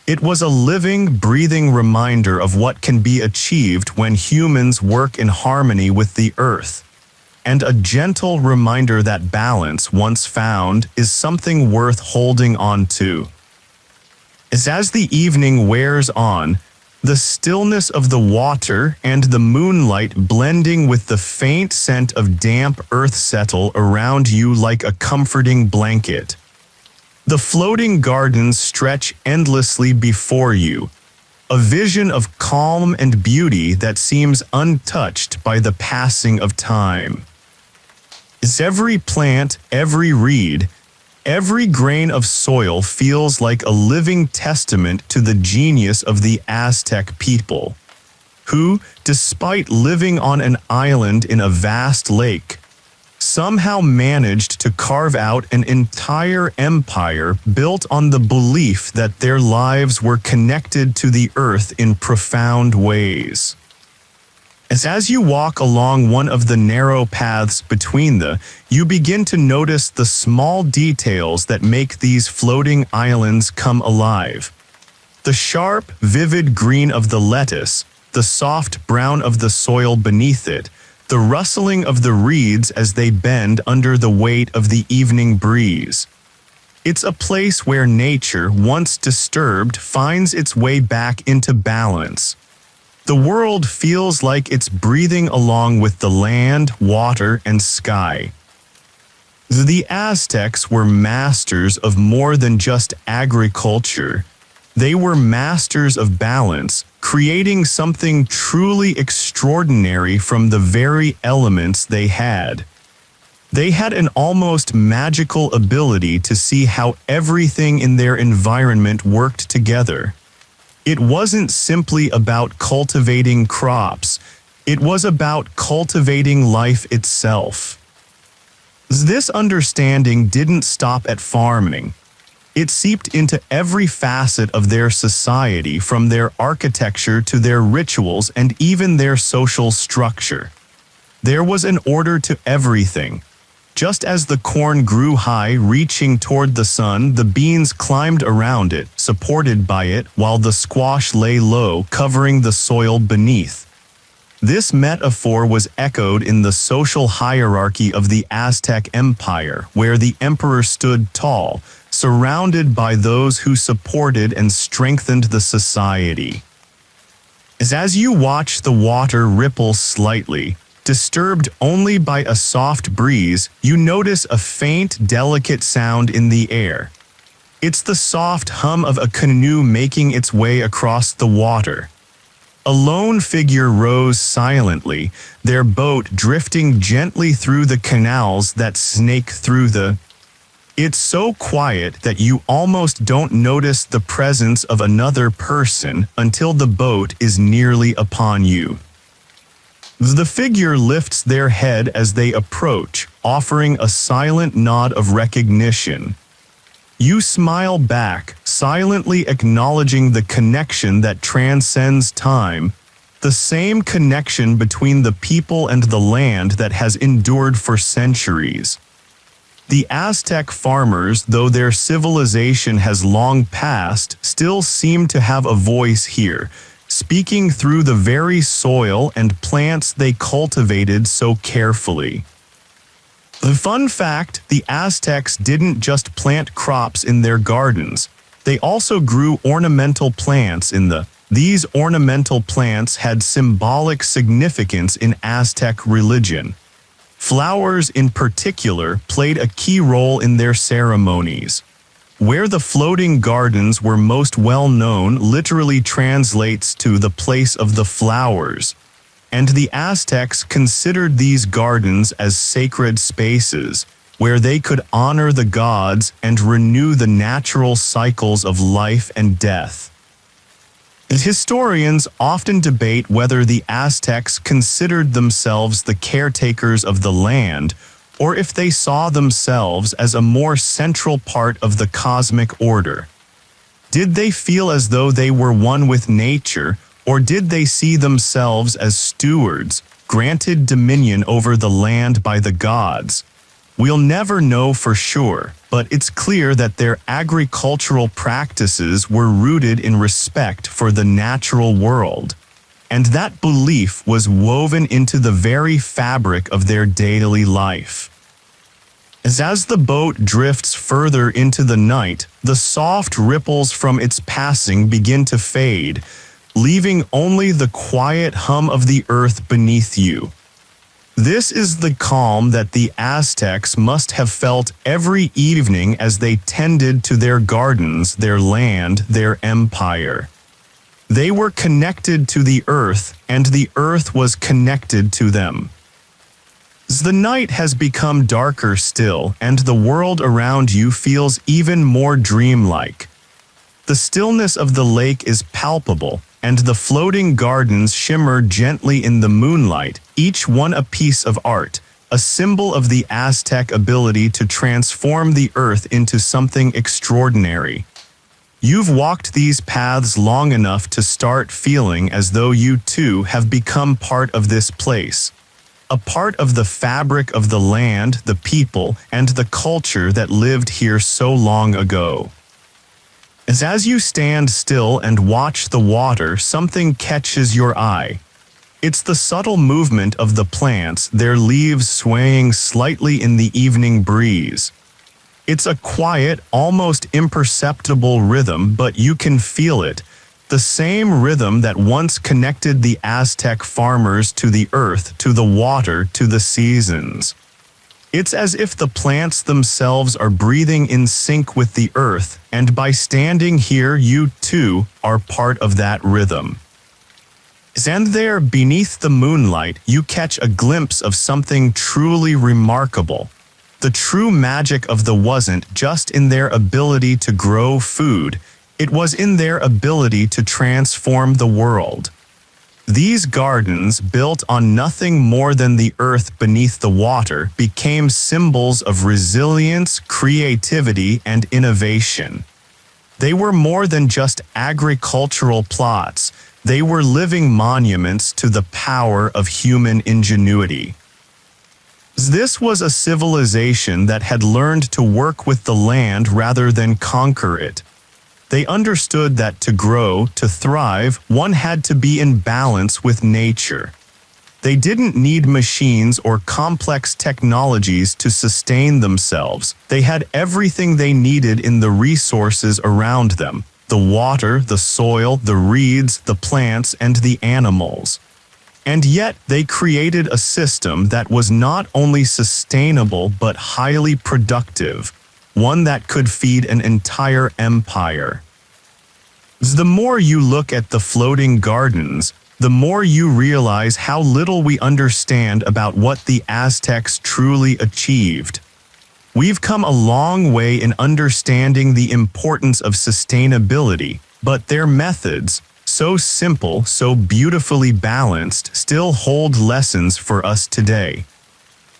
It was a living, breathing reminder of what can be achieved when humans work in harmony with the earth, and a gentle reminder that balance, once found, is something worth holding on to. As the evening wears on, the stillness of the water and the moonlight blending with the faint scent of damp earth settle around you like a comforting blanket. The floating gardens stretch endlessly before you, a vision of calm and beauty that seems untouched by the passing of time. As every plant, every reed, every grain of soil feels like a living testament to the genius of the Aztec people, who, despite living on an island in a vast lake, somehow managed to carve out an entire empire built on the belief that their lives were connected to the earth in profound ways. As you walk along one of the narrow paths between you begin to notice the small details that make these floating islands come alive. The sharp, vivid green of the lettuce, the soft brown of the soil beneath it, the rustling of the reeds as they bend under the weight of the evening breeze. It's a place where nature, once disturbed, finds its way back into balance. The world feels like it's breathing along with the land, water, and sky. The Aztecs were masters of more than just agriculture. They were masters of balance, creating something truly extraordinary from the very elements they had. They had an almost magical ability to see how everything in their environment worked together. It wasn't simply about cultivating crops, it was about cultivating life itself. This understanding didn't stop at farming. It seeped into every facet of their society, from their architecture to their rituals and even their social structure. There was an order to everything. Just as the corn grew high, reaching toward the sun, the beans climbed around it, supported by it, while the squash lay low, covering the soil beneath. This metaphor was echoed in the social hierarchy of the Aztec Empire, where the emperor stood tall, surrounded by those who supported and strengthened the society. As you watch the water ripple slightly, disturbed only by a soft breeze, you notice a faint, delicate sound in the air. It's the soft hum of a canoe making its way across the water. A lone figure rows silently, their boat drifting gently through the canals that snake through the... It's so quiet that you almost don't notice the presence of another person until the boat is nearly upon you. The figure lifts their head as they approach, offering a silent nod of recognition. You smile back, silently acknowledging the connection that transcends time, the same connection between the people and the land that has endured for centuries. The Aztec farmers, though their civilization has long passed, still seem to have a voice here, speaking through the very soil and plants they cultivated so carefully. The fun fact, the Aztecs didn't just plant crops in their gardens, they also grew ornamental plants These ornamental plants had symbolic significance in Aztec religion. Flowers in particular played a key role in their ceremonies. Where the floating gardens were most well known literally translates to the place of the flowers, and the Aztecs considered these gardens as sacred spaces where they could honor the gods and renew the natural cycles of life and death. Historians often debate whether the Aztecs considered themselves the caretakers of the land, or if they saw themselves as a more central part of the cosmic order. Did they feel as though they were one with nature, or did they see themselves as stewards, granted dominion over the land by the gods? We'll never know for sure, but it's clear that their agricultural practices were rooted in respect for the natural world, and that belief was woven into the very fabric of their daily life. As the boat drifts further into the night, the soft ripples from its passing begin to fade, leaving only the quiet hum of the earth beneath you. This is the calm that the Aztecs must have felt every evening as they tended to their gardens, their land, their empire. They were connected to the earth, and the earth was connected to them. As the night has become darker still, and the world around you feels even more dreamlike. The stillness of the lake is palpable, and the floating gardens shimmer gently in the moonlight, each one a piece of art, a symbol of the Aztec ability to transform the earth into something extraordinary. You've walked these paths long enough to start feeling as though you too have become part of this place. A part of the fabric of the land, the people, and the culture that lived here so long ago. As you stand still and watch the water, something catches your eye. It's the subtle movement of the plants, their leaves swaying slightly in the evening breeze. It's a quiet, almost imperceptible rhythm, but you can feel it. The same rhythm that once connected the Aztec farmers to the earth, to the water, to the seasons. It's as if the plants themselves are breathing in sync with the earth, and by standing here you too are part of that rhythm. And there, beneath the moonlight, you catch a glimpse of something truly remarkable. The true magic of the wasn't just in their ability to grow food, it was in their ability to transform the world. These gardens, built on nothing more than the earth beneath the water, became symbols of resilience, creativity, and innovation. They were more than just agricultural plots, they were living monuments to the power of human ingenuity. This was a civilization that had learned to work with the land rather than conquer it. They understood that to grow, to thrive, one had to be in balance with nature. They didn't need machines or complex technologies to sustain themselves. They had everything they needed in the resources around them: the water, the soil, the reeds, the plants, and the animals. And yet they created a system that was not only sustainable but highly productive, one that could feed an entire empire. The more you look at the floating gardens, the more you realize how little we understand about what the Aztecs truly achieved. We've come a long way in understanding the importance of sustainability, but their methods, so simple, so beautifully balanced, still hold lessons for us today.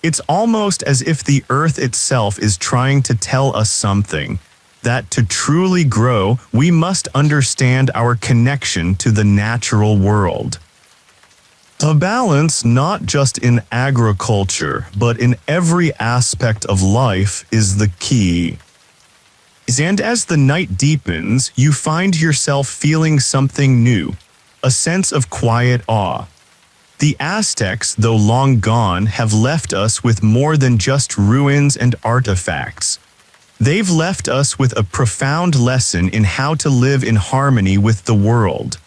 It's almost as if the earth itself is trying to tell us something, that to truly grow, we must understand our connection to the natural world. A balance not just in agriculture, but in every aspect of life is the key. And as the night deepens, you find yourself feeling something new, a sense of quiet awe. The Aztecs, though long gone, have left us with more than just ruins and artifacts. They've left us with a profound lesson in how to live in harmony with the world.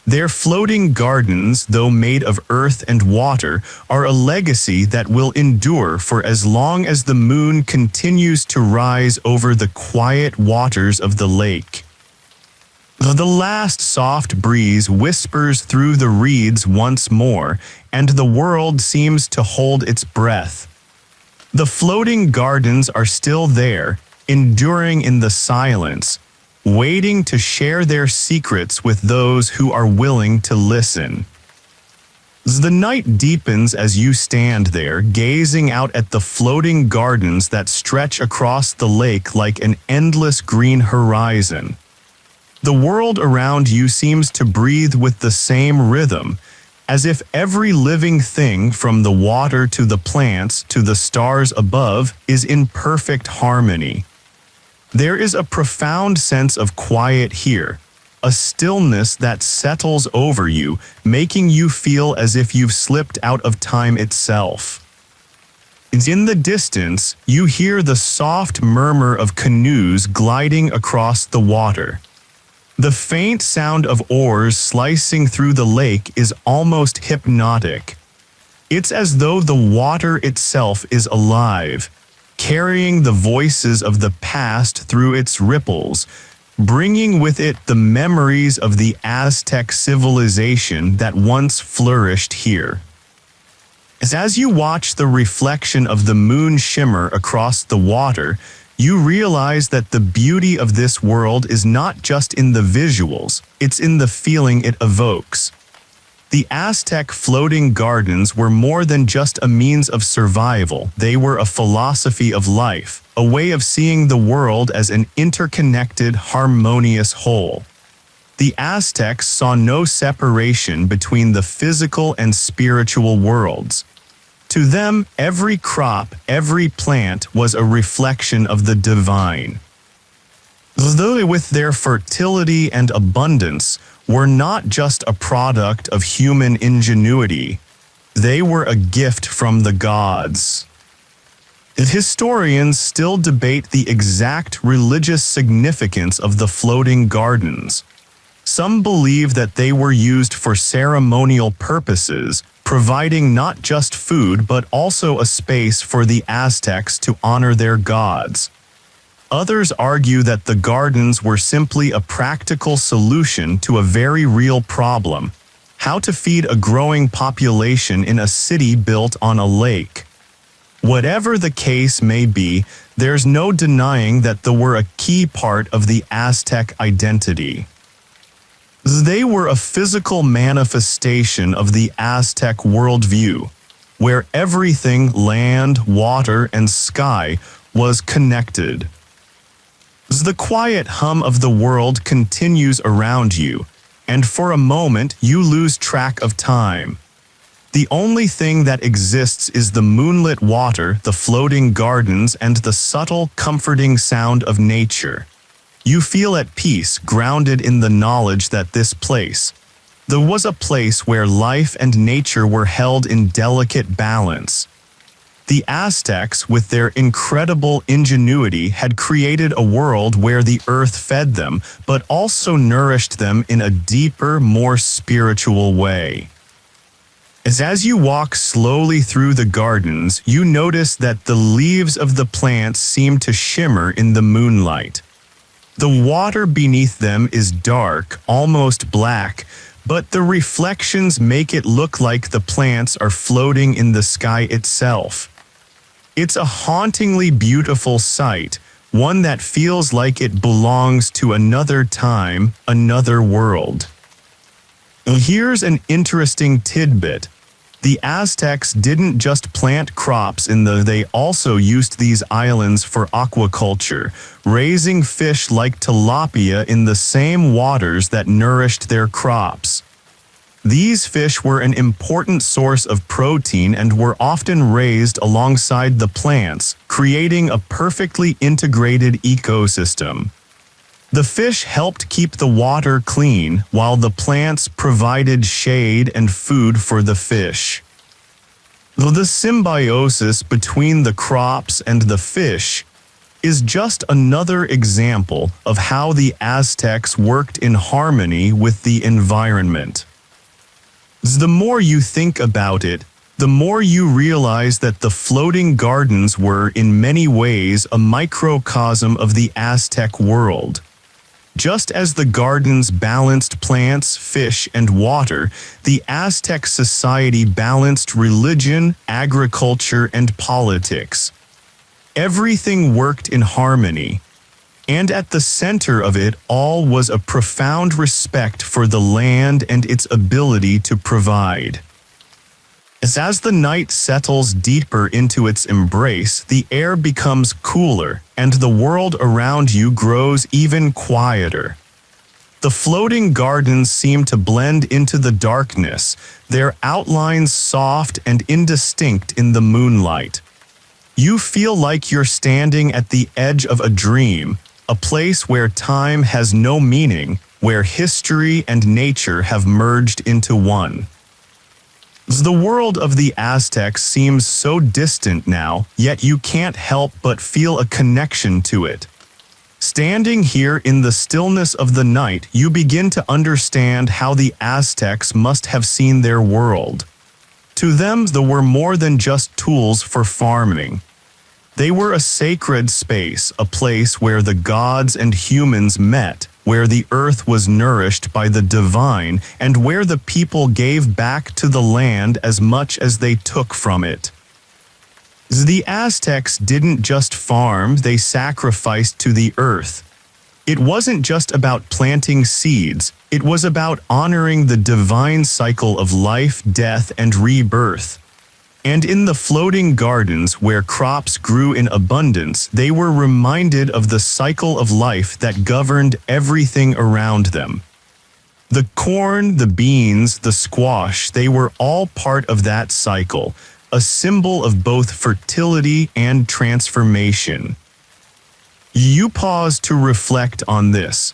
Their floating gardens, though made of earth and water, are a legacy that will endure for as long as the moon continues to rise over the quiet waters of the lake. The last soft breeze whispers through the reeds once more, and the world seems to hold its breath. The floating gardens are still there, enduring in the silence, waiting to share their secrets with those who are willing to listen. The night deepens as you stand there, gazing out at the floating gardens that stretch across the lake like an endless green horizon. The world around you seems to breathe with the same rhythm, as if every living thing from the water to the plants to the stars above is in perfect harmony. There is a profound sense of quiet here, a stillness that settles over you, making you feel as if you've slipped out of time itself. In the distance, you hear the soft murmur of canoes gliding across the water. The faint sound of oars slicing through the lake is almost hypnotic. It's as though the water itself is alive, carrying the voices of the past through its ripples, bringing with it the memories of the Aztec civilization that once flourished here. As you watch the reflection of the moon shimmer across the water, you realize that the beauty of this world is not just in the visuals, it's in the feeling it evokes. The Aztec floating gardens were more than just a means of survival, they were a philosophy of life, a way of seeing the world as an interconnected, harmonious whole. The Aztecs saw no separation between the physical and spiritual worlds. To them, every crop, every plant was a reflection of the divine. Though with their fertility and abundance were not just a product of human ingenuity, they were a gift from the gods. Historians still debate the exact religious significance of the floating gardens. Some believe that they were used for ceremonial purposes, providing not just food but also a space for the Aztecs to honor their gods. Others argue that the gardens were simply a practical solution to a very real problem: how to feed a growing population in a city built on a lake. Whatever the case may be, there's no denying that they were a key part of the Aztec identity. They were a physical manifestation of the Aztec worldview, where everything, land, water, and sky, was connected. The quiet hum of the world continues around you, and for a moment you lose track of time. The only thing that exists is the moonlit water, the floating gardens, and the subtle, comforting sound of nature. You feel at peace, grounded in the knowledge that this place, there was a place where life and nature were held in delicate balance. The Aztecs, with their incredible ingenuity, had created a world where the earth fed them, but also nourished them in a deeper, more spiritual way. As you walk slowly through the gardens, you notice that the leaves of the plants seem to shimmer in the moonlight. The water beneath them is dark, almost black, but the reflections make it look like the plants are floating in the sky itself. It's a hauntingly beautiful sight, one that feels like it belongs to another time, another world. Here's an interesting tidbit. The Aztecs didn't just plant crops they also used these islands for aquaculture, raising fish like tilapia in the same waters that nourished their crops. These fish were an important source of protein and were often raised alongside the plants, creating a perfectly integrated ecosystem. The fish helped keep the water clean, while the plants provided shade and food for the fish. The symbiosis between the crops and the fish is just another example of how the Aztecs worked in harmony with the environment. The more you think about it, the more you realize that the floating gardens were, in many ways, a microcosm of the Aztec world. Just as the gardens balanced plants, fish, and water, the Aztec society balanced religion, agriculture, and politics. Everything worked in harmony, and at the center of it all was a profound respect for the land and its ability to provide. As the night settles deeper into its embrace, the air becomes cooler, and the world around you grows even quieter. The floating gardens seem to blend into the darkness, their outlines soft and indistinct in the moonlight. You feel like you're standing at the edge of a dream, a place where time has no meaning, where history and nature have merged into one. The world of the Aztecs seems so distant now, yet you can't help but feel a connection to it. Standing here in the stillness of the night, you begin to understand how the Aztecs must have seen their world. To them, they were more than just tools for farming. They were a sacred space, a place where the gods and humans met, where the earth was nourished by the divine, and where the people gave back to the land as much as they took from it. The Aztecs didn't just farm, they sacrificed to the earth. It wasn't just about planting seeds, it was about honoring the divine cycle of life, death, and rebirth. And in the floating gardens where crops grew in abundance, they were reminded of the cycle of life that governed everything around them. The corn, the beans, the squash, they were all part of that cycle, a symbol of both fertility and transformation. You pause to reflect on this.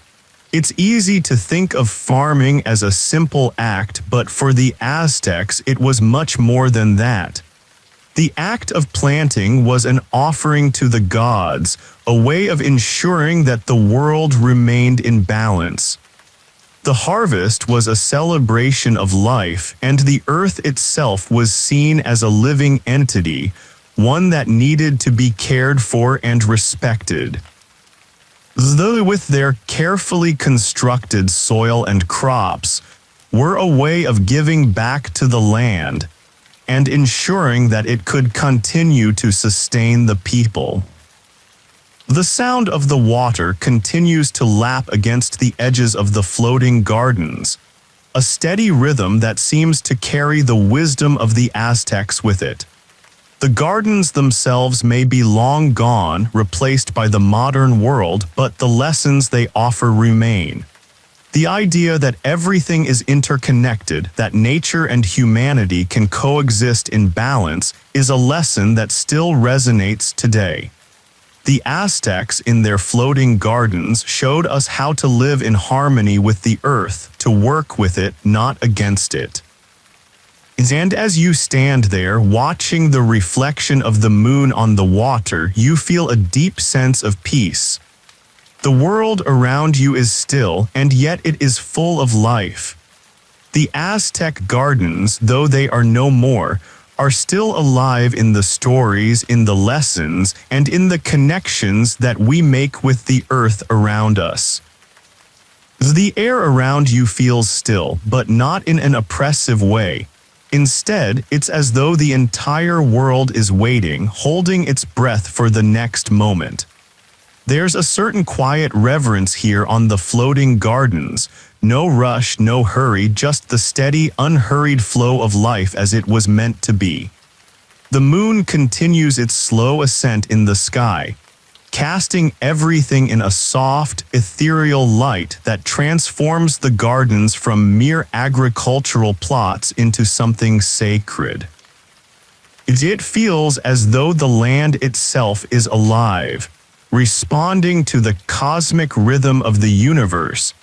It's easy to think of farming as a simple act, but for the Aztecs it was much more than that. The act of planting was an offering to the gods, a way of ensuring that the world remained in balance. The harvest was a celebration of life, and the earth itself was seen as a living entity, one that needed to be cared for and respected. Though with their carefully constructed soil and crops, were a way of giving back to the land and ensuring that it could continue to sustain the people. The sound of the water continues to lap against the edges of the floating gardens, a steady rhythm that seems to carry the wisdom of the Aztecs with it. The gardens themselves may be long gone, replaced by the modern world, but the lessons they offer remain. The idea that everything is interconnected, that nature and humanity can coexist in balance, is a lesson that still resonates today. The Aztecs, in their floating gardens, showed us how to live in harmony with the earth, to work with it, not against it. And as you stand there, watching the reflection of the moon on the water, you feel a deep sense of peace. The world around you is still, and yet it is full of life. The Aztec gardens, though they are no more, are still alive in the stories, in the lessons, and in the connections that we make with the earth around us. The air around you feels still, but not in an oppressive way. Instead, it's as though the entire world is waiting, holding its breath for the next moment. There's a certain quiet reverence here on the floating gardens. No rush, no hurry, just the steady, unhurried flow of life as it was meant to be. The moon continues its slow ascent in the sky, casting everything in a soft, ethereal light that transforms the gardens from mere agricultural plots into something sacred. It feels as though the land itself is alive, responding to the cosmic rhythm of the universe,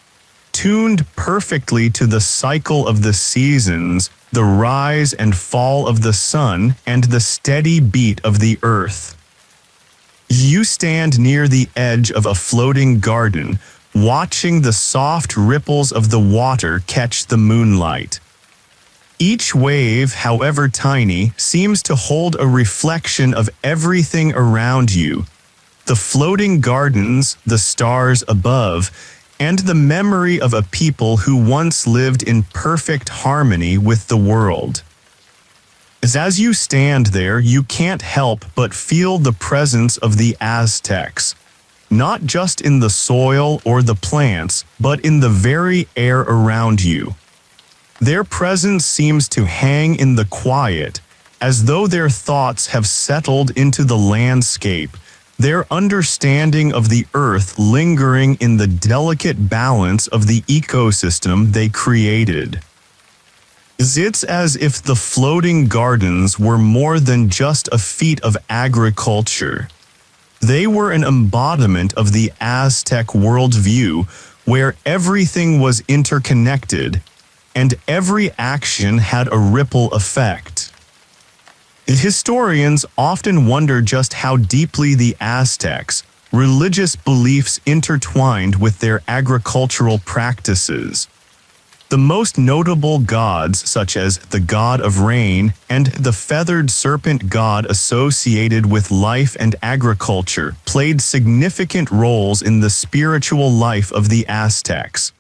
tuned perfectly to the cycle of the seasons, the rise and fall of the sun, and the steady beat of the earth. You stand near the edge of a floating garden, watching the soft ripples of the water catch the moonlight. Each wave, however tiny, seems to hold a reflection of everything around you: the floating gardens, the stars above, and the memory of a people who once lived in perfect harmony with the world. As you stand there, you can't help but feel the presence of the Aztecs, not just in the soil or the plants, but in the very air around you. Their presence seems to hang in the quiet, as though their thoughts have settled into the landscape, their understanding of the earth lingering in the delicate balance of the ecosystem they created. It's as if the floating gardens were more than just a feat of agriculture. They were an embodiment of the Aztec worldview, where everything was interconnected, and every action had a ripple effect. Historians often wonder just how deeply the Aztecs' religious beliefs intertwined with their agricultural practices. The most notable gods, such as the god of rain and the feathered serpent god associated with life and agriculture, played significant roles in the spiritual life of the Aztecs.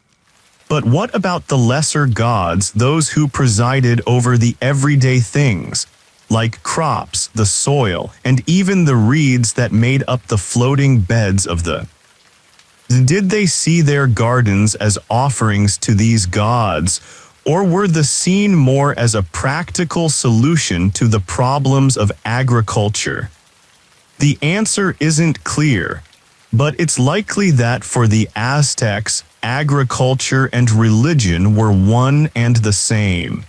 But what about the lesser gods, those who presided over the everyday things, like crops, the soil, and even the reeds that made up the floating beds of the? Did they see their gardens as offerings to these gods, or were they seen more as a practical solution to the problems of agriculture? The answer isn't clear, but it's likely that for the Aztecs, agriculture and religion were one and the same.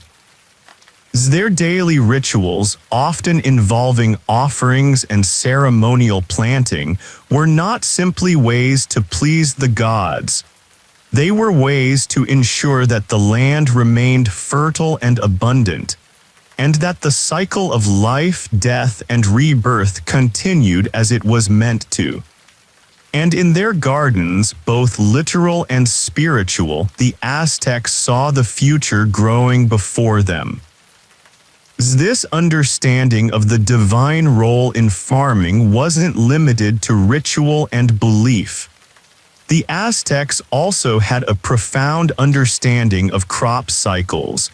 Their daily rituals, often involving offerings and ceremonial planting, were not simply ways to please the gods. They were ways to ensure that the land remained fertile and abundant, and that the cycle of life, death, and rebirth continued as it was meant to. And in their gardens, both literal and spiritual, the Aztecs saw the future growing before them. This understanding of the divine role in farming wasn't limited to ritual and belief. The Aztecs also had a profound understanding of crop cycles,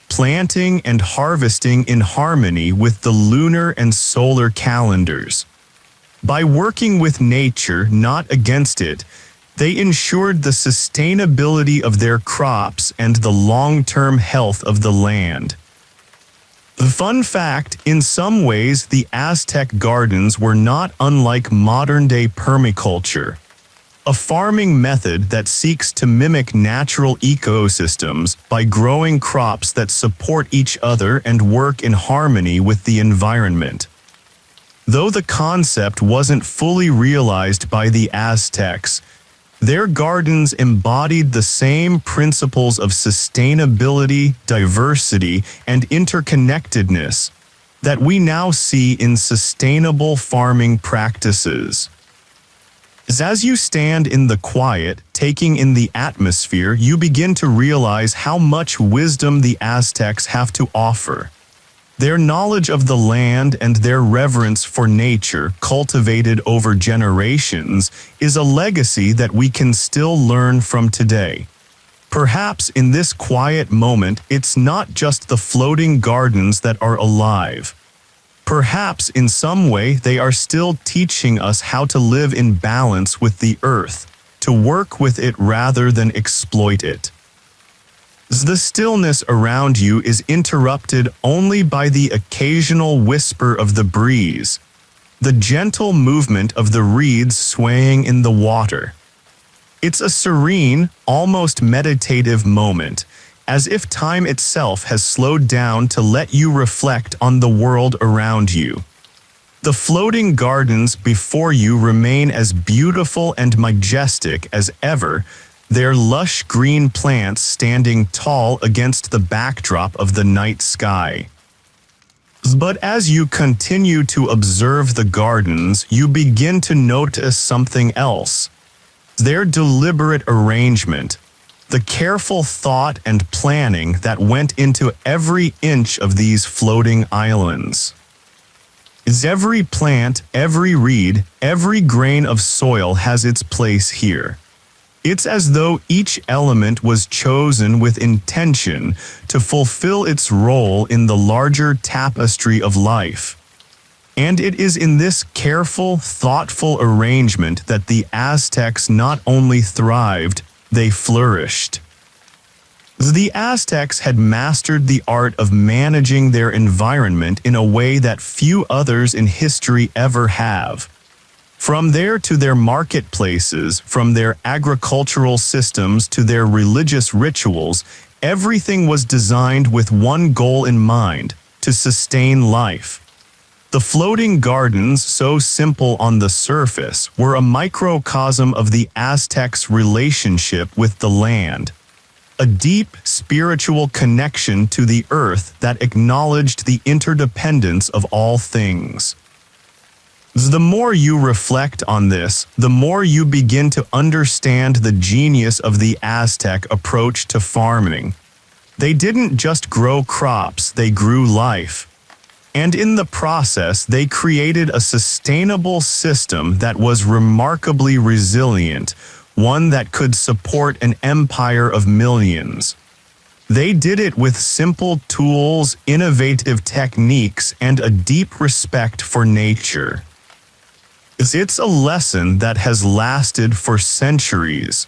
planting and harvesting in harmony with the lunar and solar calendars. By working with nature, not against it, they ensured the sustainability of their crops and the long-term health of the land. Fun fact, in some ways the Aztec gardens were not unlike modern-day permaculture, a farming method that seeks to mimic natural ecosystems by growing crops that support each other and work in harmony with the environment. Though the concept wasn't fully realized by the Aztecs, their gardens embodied the same principles of sustainability, diversity, and interconnectedness that we now see in sustainable farming practices. As you stand in the quiet, taking in the atmosphere, you begin to realize how much wisdom the Aztecs have to offer. Their knowledge of the land and their reverence for nature, cultivated over generations, is a legacy that we can still learn from today. Perhaps in this quiet moment, it's not just the floating gardens that are alive. Perhaps in some way they are still teaching us how to live in balance with the earth, to work with it rather than exploit it. The stillness around you is interrupted only by the occasional whisper of the breeze, the gentle movement of the reeds swaying in the water. It's a serene, almost meditative moment, as if time itself has slowed down to let you reflect on the world around you. The floating gardens before you remain as beautiful and majestic as ever, their lush green plants standing tall against the backdrop of the night sky. But as you continue to observe the gardens, you begin to notice something else. Their deliberate arrangement, the careful thought and planning that went into every inch of these floating islands. Every plant, every reed, every grain of soil has its place here. It's as though each element was chosen with intention to fulfill its role in the larger tapestry of life. And it is in this careful, thoughtful arrangement that the Aztecs not only thrived, they flourished. The Aztecs had mastered the art of managing their environment in a way that few others in history ever have. From there to their marketplaces, from their agricultural systems to their religious rituals, everything was designed with one goal in mind: to sustain life. The floating gardens, so simple on the surface, were a microcosm of the Aztecs' relationship with the land. A deep spiritual connection to the earth that acknowledged the interdependence of all things. The more you reflect on this, the more you begin to understand the genius of the Aztec approach to farming. They didn't just grow crops, they grew life. And in the process, they created a sustainable system that was remarkably resilient, one that could support an empire of millions. They did it with simple tools, innovative techniques, and a deep respect for nature. It's a lesson that has lasted for centuries,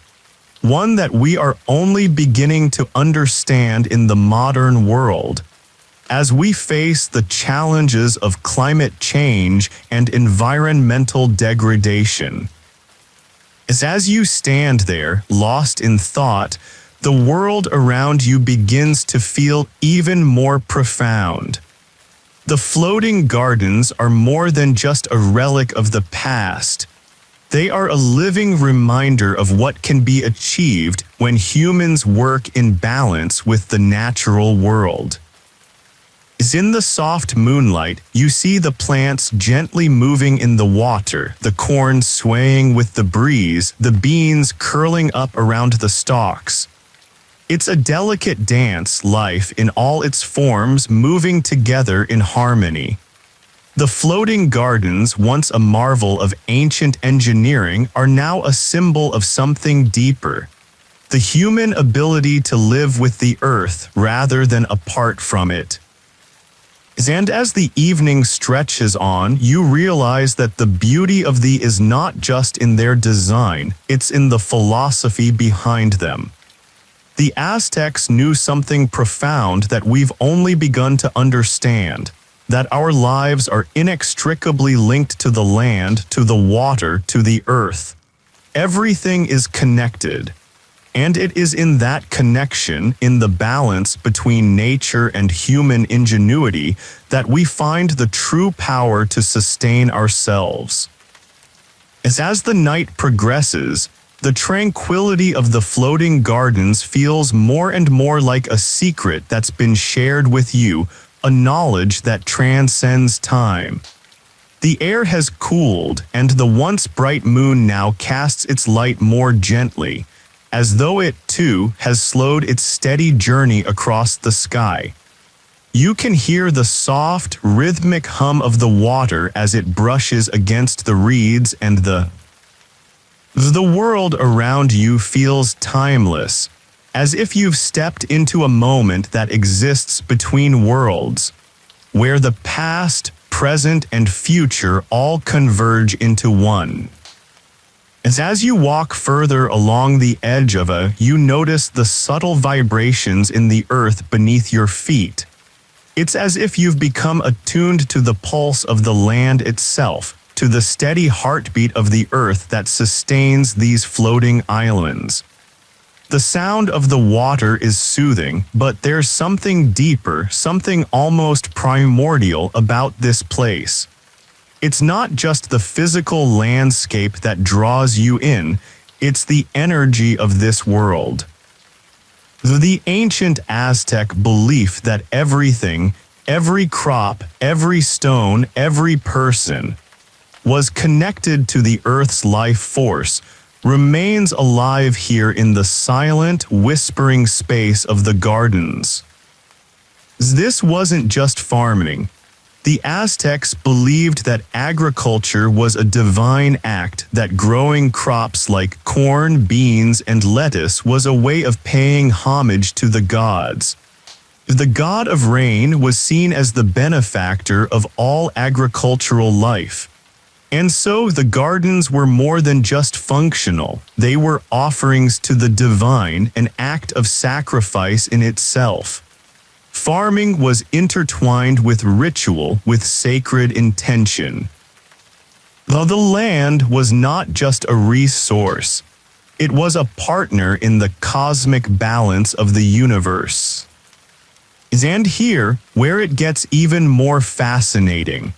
one that we are only beginning to understand in the modern world, as we face the challenges of climate change and environmental degradation. As you stand there, lost in thought, the world around you begins to feel even more profound. The floating gardens are more than just a relic of the past. They are a living reminder of what can be achieved when humans work in balance with the natural world. In the soft moonlight, you see the plants gently moving in the water, the corn swaying with the breeze, the beans curling up around the stalks. It's a delicate dance, life in all its forms moving together in harmony. The floating gardens, once a marvel of ancient engineering, are now a symbol of something deeper: the human ability to live with the earth rather than apart from it. And as the evening stretches on, you realize that the beauty of these is not just in their design, it's in the philosophy behind them. The Aztecs knew something profound that we've only begun to understand: that our lives are inextricably linked to the land, to the water, to the earth. Everything is connected. And it is in that connection, in the balance between nature and human ingenuity, that we find the true power to sustain ourselves. As the night progresses, the tranquility of the floating gardens feels more and more like a secret that's been shared with you, a knowledge that transcends time. The air has cooled, and the once bright moon now casts its light more gently, as though it, too, has slowed its steady journey across the sky. You can hear the soft, rhythmic hum of the water as it brushes against the reeds, and the world around you feels timeless, as if you've stepped into a moment that exists between worlds, where the past, present, and future all converge into one. As you walk further along the edge of you notice the subtle vibrations in the earth beneath your feet. It's as if you've become attuned to the pulse of the land itself, to the steady heartbeat of the earth that sustains these floating islands. The sound of the water is soothing, but there's something deeper, something almost primordial about this place. It's not just the physical landscape that draws you in, it's the energy of this world. The ancient Aztec belief that everything, every crop, every stone, every person, was connected to the Earth's life force, remains alive here in the silent, whispering space of the gardens. This wasn't just farming. The Aztecs believed that agriculture was a divine act, that growing crops like corn, beans, and lettuce was a way of paying homage to the gods. The god of rain was seen as the benefactor of all agricultural life. And so the gardens were more than just functional, they were offerings to the divine, an act of sacrifice in itself. Farming was intertwined with ritual, with sacred intention. Though the land was not just a resource, it was a partner in the cosmic balance of the universe. And here, where it gets even more fascinating.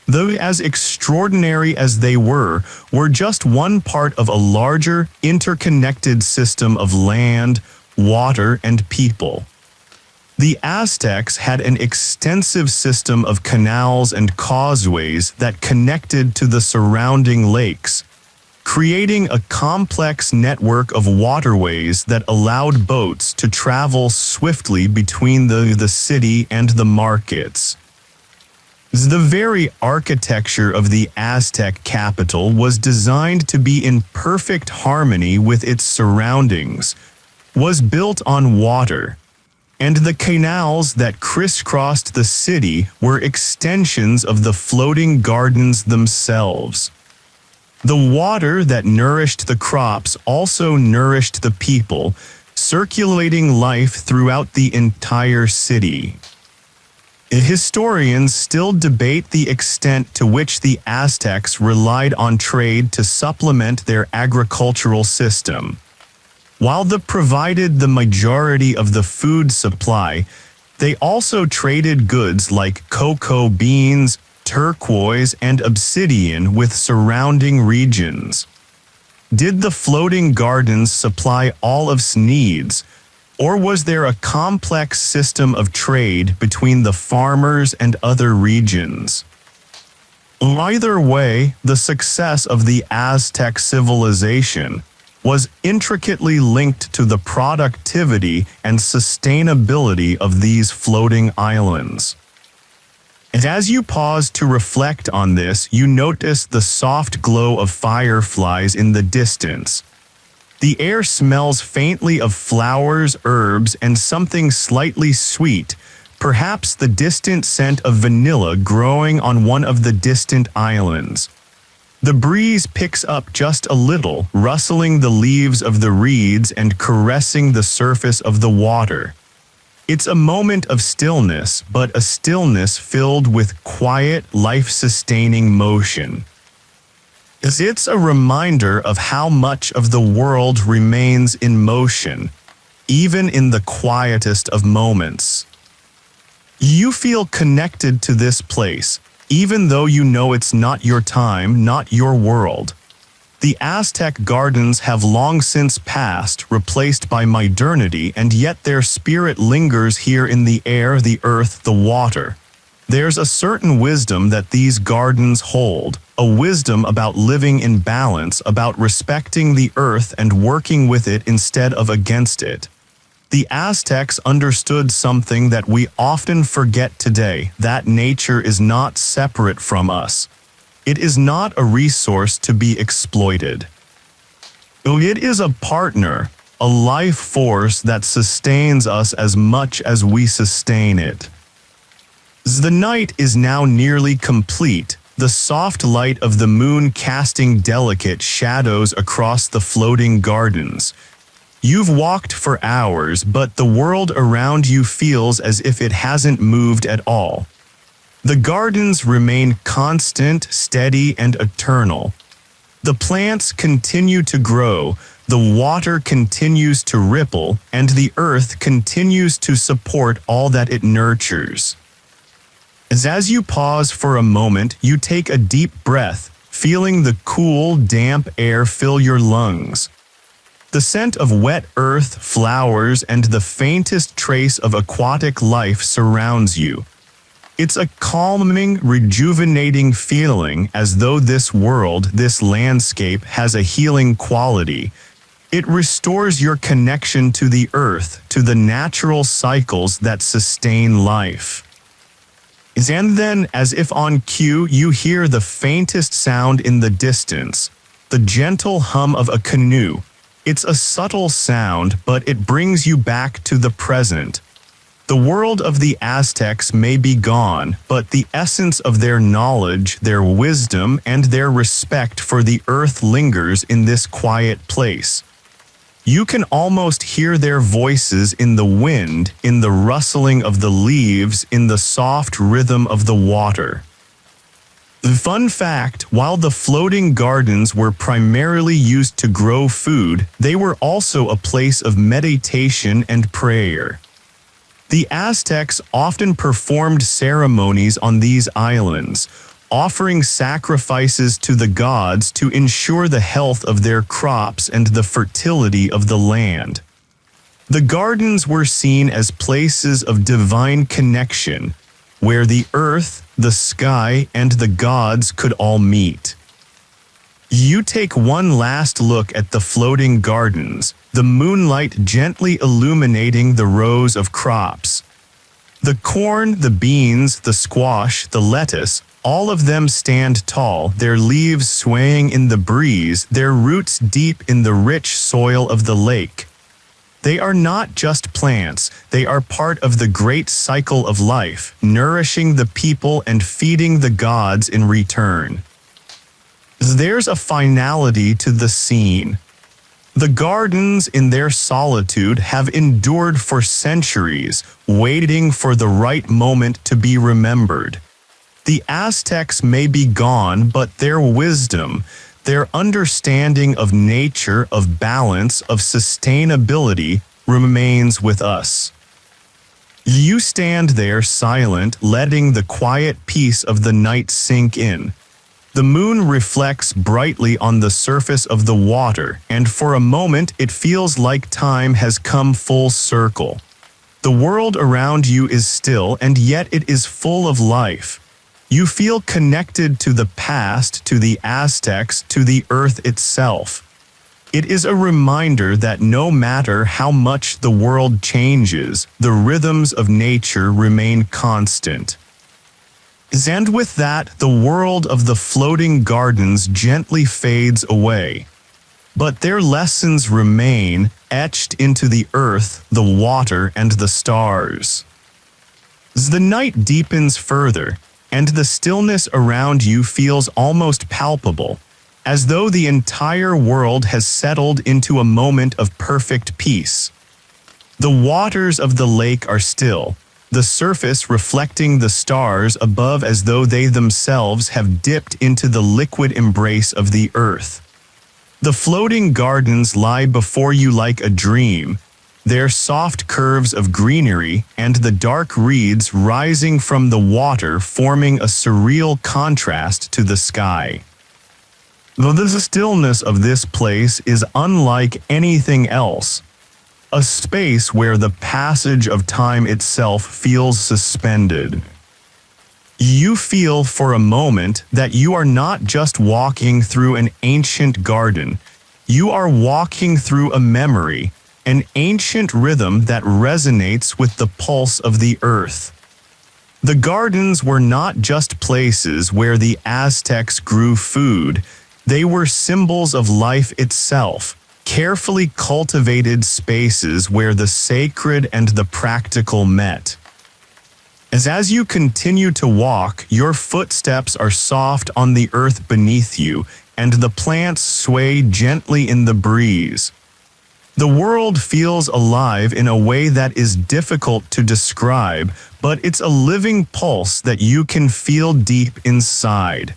Though as extraordinary as they were just one part of a larger, interconnected system of land, water, and people. The Aztecs had an extensive system of canals and causeways that connected to the surrounding lakes, creating a complex network of waterways that allowed boats to travel swiftly between the city and the markets. The very architecture of the Aztec capital was designed to be in perfect harmony with its surroundings, was built on water, and the canals that crisscrossed the city were extensions of the floating gardens themselves. The water that nourished the crops also nourished the people, circulating life throughout the entire city. Historians still debate the extent to which the Aztecs relied on trade to supplement their agricultural system. While they provided the majority of the food supply, they also traded goods like cocoa beans, turquoise, and obsidian with surrounding regions. Did the floating gardens supply all of its needs, or was there a complex system of trade between the farmers and other regions? Either way, the success of the Aztec civilization was intricately linked to the productivity and sustainability of these floating islands. And as you pause to reflect on this, you notice the soft glow of fireflies in the distance. The air smells faintly of flowers, herbs, and something slightly sweet, perhaps the distant scent of vanilla growing on one of the distant islands. The breeze picks up just a little, rustling the leaves of the reeds and caressing the surface of the water. It's a moment of stillness, but a stillness filled with quiet, life-sustaining motion. It's a reminder of how much of the world remains in motion, even in the quietest of moments. You feel connected to this place, even though you know it's not your time, not your world. The Aztec gardens have long since passed, replaced by modernity, and yet their spirit lingers here in the air, the earth, the water. There's a certain wisdom that these gardens hold, a wisdom about living in balance, about respecting the earth and working with it instead of against it. The Aztecs understood something that we often forget today, that nature is not separate from us. It is not a resource to be exploited. It is a partner, a life force that sustains us as much as we sustain it. The night is now nearly complete, the soft light of the moon casting delicate shadows across the floating gardens. You've walked for hours, but the world around you feels as if it hasn't moved at all. The gardens remain constant, steady, and eternal. The plants continue to grow, the water continues to ripple, and the earth continues to support all that it nurtures. As you pause for a moment, you take a deep breath, feeling the cool, damp air fill your lungs. The scent of wet earth, flowers, and the faintest trace of aquatic life surrounds you. It's a calming, rejuvenating feeling, as though this world, this landscape, has a healing quality. It restores your connection to the earth, to the natural cycles that sustain life. And then, as if on cue, you hear the faintest sound in the distance, the gentle hum of a canoe. It's a subtle sound, but it brings you back to the present. The world of the Aztecs may be gone, but the essence of their knowledge, their wisdom, and their respect for the earth lingers in this quiet place. You can almost hear their voices in the wind, in the rustling of the leaves, in the soft rhythm of the water. Fun fact, while the floating gardens were primarily used to grow food, they were also a place of meditation and prayer. The Aztecs often performed ceremonies on these islands, offering sacrifices to the gods to ensure the health of their crops and the fertility of the land. The gardens were seen as places of divine connection, where the earth, the sky, and the gods could all meet. You take one last look at the floating gardens, the moonlight gently illuminating the rows of crops. The corn, the beans, the squash, the lettuce, all of them stand tall, their leaves swaying in the breeze, their roots deep in the rich soil of the lake. They are not just plants, they are part of the great cycle of life, nourishing the people and feeding the gods in return. There's a finality to the scene. The gardens in their solitude have endured for centuries, waiting for the right moment to be remembered. The Aztecs may be gone, but their wisdom, their understanding of nature, of balance, of sustainability, remains with us. You stand there silent, letting the quiet peace of the night sink in. The moon reflects brightly on the surface of the water, and for a moment it feels like time has come full circle. The world around you is still, and yet it is full of life. You feel connected to the past, to the Aztecs, to the earth itself. It is a reminder that no matter how much the world changes, the rhythms of nature remain constant. And with that, the world of the floating gardens gently fades away. But their lessons remain, etched into the earth, the water, and the stars. As the night deepens further, and the stillness around you feels almost palpable, as though the entire world has settled into a moment of perfect peace. The waters of the lake are still, the surface reflecting the stars above as though they themselves have dipped into the liquid embrace of the earth. The floating gardens lie before you like a dream, their soft curves of greenery and the dark reeds rising from the water forming a surreal contrast to the sky. Though the stillness of this place is unlike anything else, a space where the passage of time itself feels suspended. You feel for a moment that you are not just walking through an ancient garden, you are walking through a memory, an ancient rhythm that resonates with the pulse of the earth. The gardens were not just places where the Aztecs grew food, they were symbols of life itself, carefully cultivated spaces where the sacred and the practical met. As you continue to walk, your footsteps are soft on the earth beneath you, and the plants sway gently in the breeze. The world feels alive in a way that is difficult to describe, but it's a living pulse that you can feel deep inside.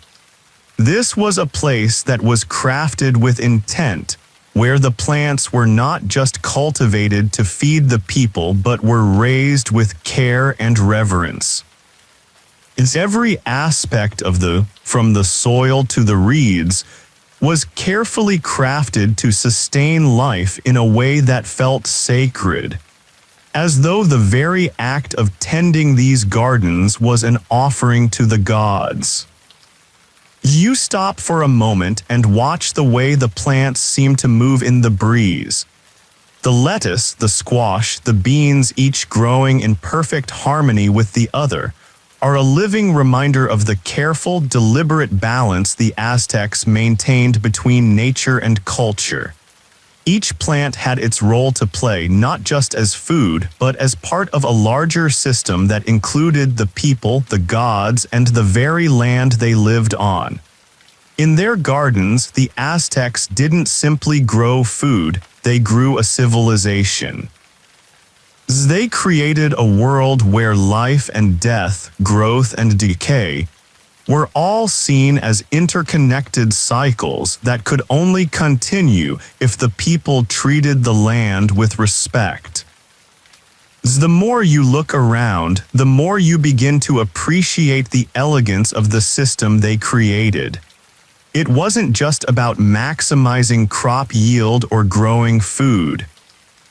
This was a place that was crafted with intent, where the plants were not just cultivated to feed the people but were raised with care and reverence. It's every aspect of from the soil to the reeds, was carefully crafted to sustain life in a way that felt sacred, as though the very act of tending these gardens was an offering to the gods. You stop for a moment and watch the way the plants seem to move in the breeze. The lettuce, the squash, the beans, each growing in perfect harmony with the other, are a living reminder of the careful, deliberate balance the Aztecs maintained between nature and culture. Each plant had its role to play, not just as food, but as part of a larger system that included the people, the gods, and the very land they lived on. In their gardens, the Aztecs didn't simply grow food, they grew a civilization. They created a world where life and death, growth and decay, were all seen as interconnected cycles that could only continue if the people treated the land with respect. The more you look around, the more you begin to appreciate the elegance of the system they created. It wasn't just about maximizing crop yield or growing food.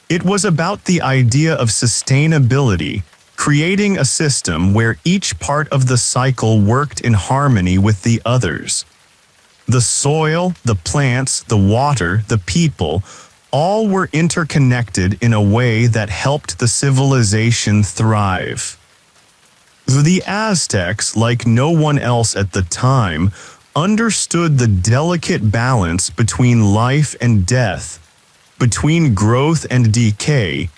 It was about the idea of sustainability, creating a system where each part of the cycle worked in harmony with the others. The soil, the plants, the water, the people, all were interconnected in a way that helped the civilization thrive. The Aztecs, like no one else at the time, understood the delicate balance between life and death, between growth and decay,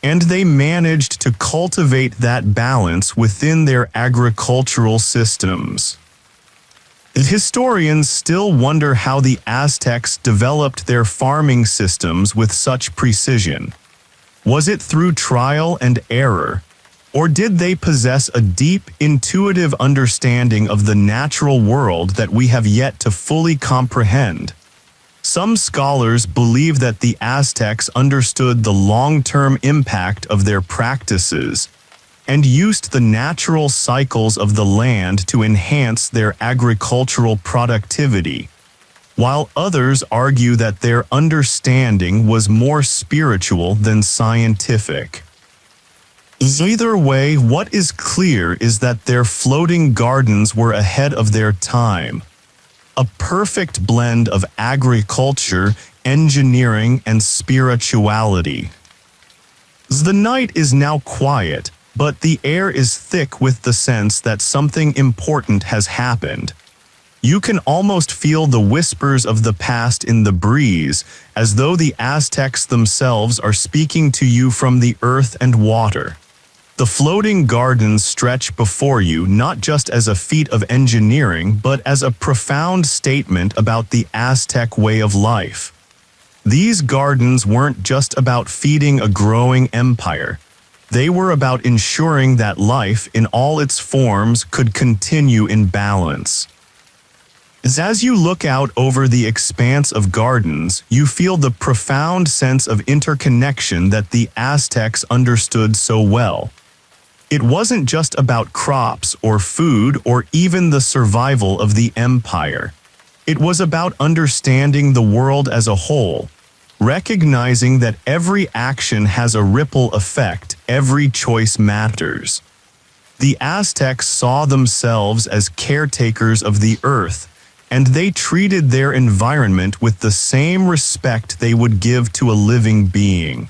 and they managed to cultivate that balance within their agricultural systems. Historians still wonder how the Aztecs developed their farming systems with such precision. Was it through trial and error, or did they possess a deep, intuitive understanding of the natural world that we have yet to fully comprehend? Some scholars believe that the Aztecs understood the long-term impact of their practices and used the natural cycles of the land to enhance their agricultural productivity, while others argue that their understanding was more spiritual than scientific. Either way, what is clear is that their floating gardens were ahead of their time. A perfect blend of agriculture, engineering, and spirituality. The night is now quiet, but the air is thick with the sense that something important has happened. You can almost feel the whispers of the past in the breeze, as though the Aztecs themselves are speaking to you from the earth and water. The floating gardens stretch before you not just as a feat of engineering, but as a profound statement about the Aztec way of life. These gardens weren't just about feeding a growing empire. They were about ensuring that life in all its forms could continue in balance. As you look out over the expanse of gardens, you feel the profound sense of interconnection that the Aztecs understood so well. It wasn't just about crops or food or even the survival of the empire. It was about understanding the world as a whole, recognizing that every action has a ripple effect, every choice matters. The Aztecs saw themselves as caretakers of the earth, and they treated their environment with the same respect they would give to a living being.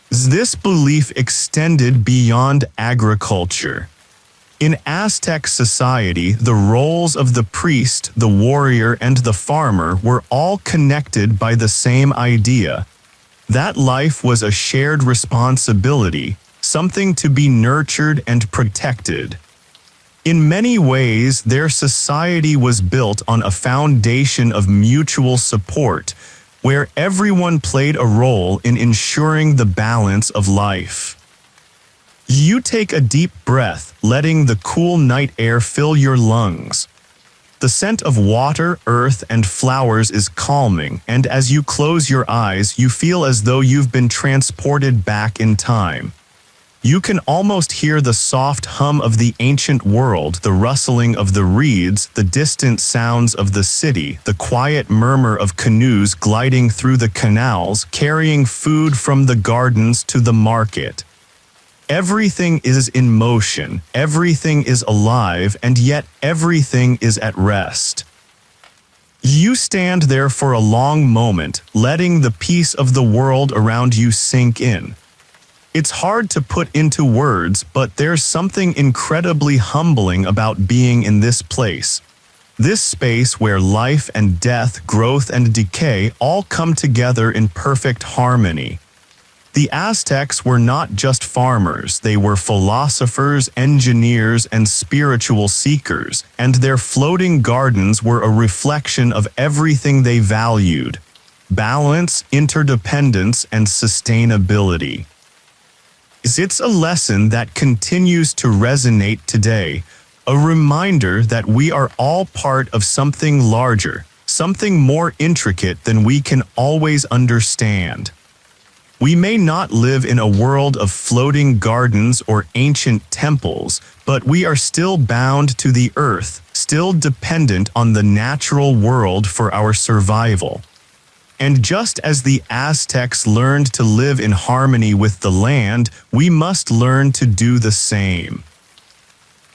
This belief extended beyond agriculture. In Aztec society, the roles of the priest, the warrior, and the farmer were all connected by the same idea. That life was a shared responsibility, something to be nurtured and protected. In many ways, their society was built on a foundation of mutual support, where everyone played a role in ensuring the balance of life. You take a deep breath, letting the cool night air fill your lungs. The scent of water, earth, and flowers is calming, and as you close your eyes, you feel as though you've been transported back in time. You can almost hear the soft hum of the ancient world, the rustling of the reeds, the distant sounds of the city, the quiet murmur of canoes gliding through the canals, carrying food from the gardens to the market. Everything is in motion, everything is alive, and yet everything is at rest. You stand there for a long moment, letting the peace of the world around you sink in. It's hard to put into words, but there's something incredibly humbling about being in this place. This space where life and death, growth and decay all come together in perfect harmony. The Aztecs were not just farmers, they were philosophers, engineers, and spiritual seekers, and their floating gardens were a reflection of everything they valued: balance, interdependence, and sustainability. It's a lesson that continues to resonate today. a reminder that we are all part of something larger, something more intricate than we can always understand. We may not live in a world of floating gardens or ancient temples, but we are still bound to the earth, still dependent on the natural world for our survival. And just as the Aztecs learned to live in harmony with the land, we must learn to do the same.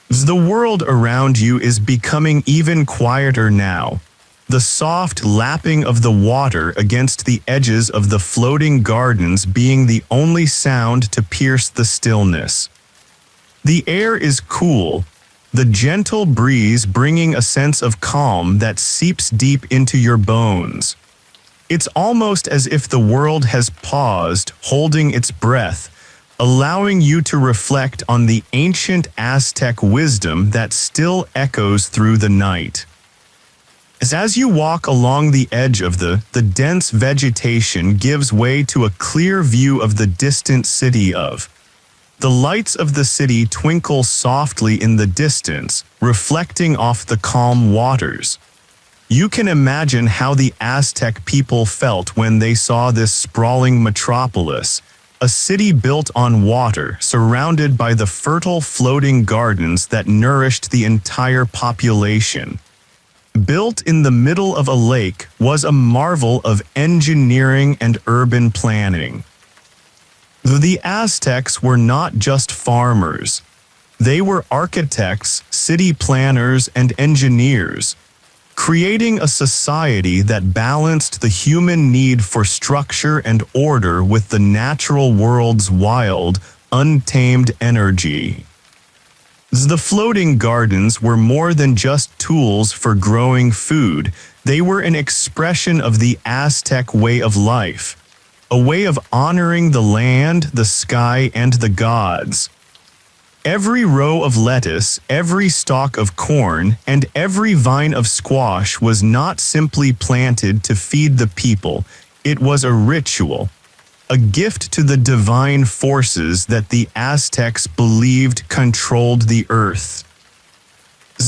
The world around you is becoming even quieter now. The soft lapping of the water against the edges of the floating gardens being the only sound to pierce the stillness. The air is cool, the gentle breeze bringing a sense of calm that seeps deep into your bones. It's almost as if the world has paused, holding its breath, allowing you to reflect on the ancient Aztec wisdom that still echoes through the night. As you walk along the edge of the dense vegetation gives way to a clear view of the distant city of. The lights of the city twinkle softly in the distance, reflecting off the calm waters. You can imagine how the Aztec people felt when they saw this sprawling metropolis, a city built on water, surrounded by the fertile floating gardens that nourished the entire population. Built in the middle of a lake was a marvel of engineering and urban planning. The Aztecs were not just farmers. They were architects, city planners, and engineers, creating a society that balanced the human need for structure and order with the natural world's wild, untamed energy. The floating gardens were more than just tools for growing food. They were an expression of the Aztec way of life, a way of honoring the land, the sky, and the gods. Every row of lettuce, every stalk of corn, and every vine of squash was not simply planted to feed the people, it was a ritual, a gift to the divine forces that the Aztecs believed controlled the earth.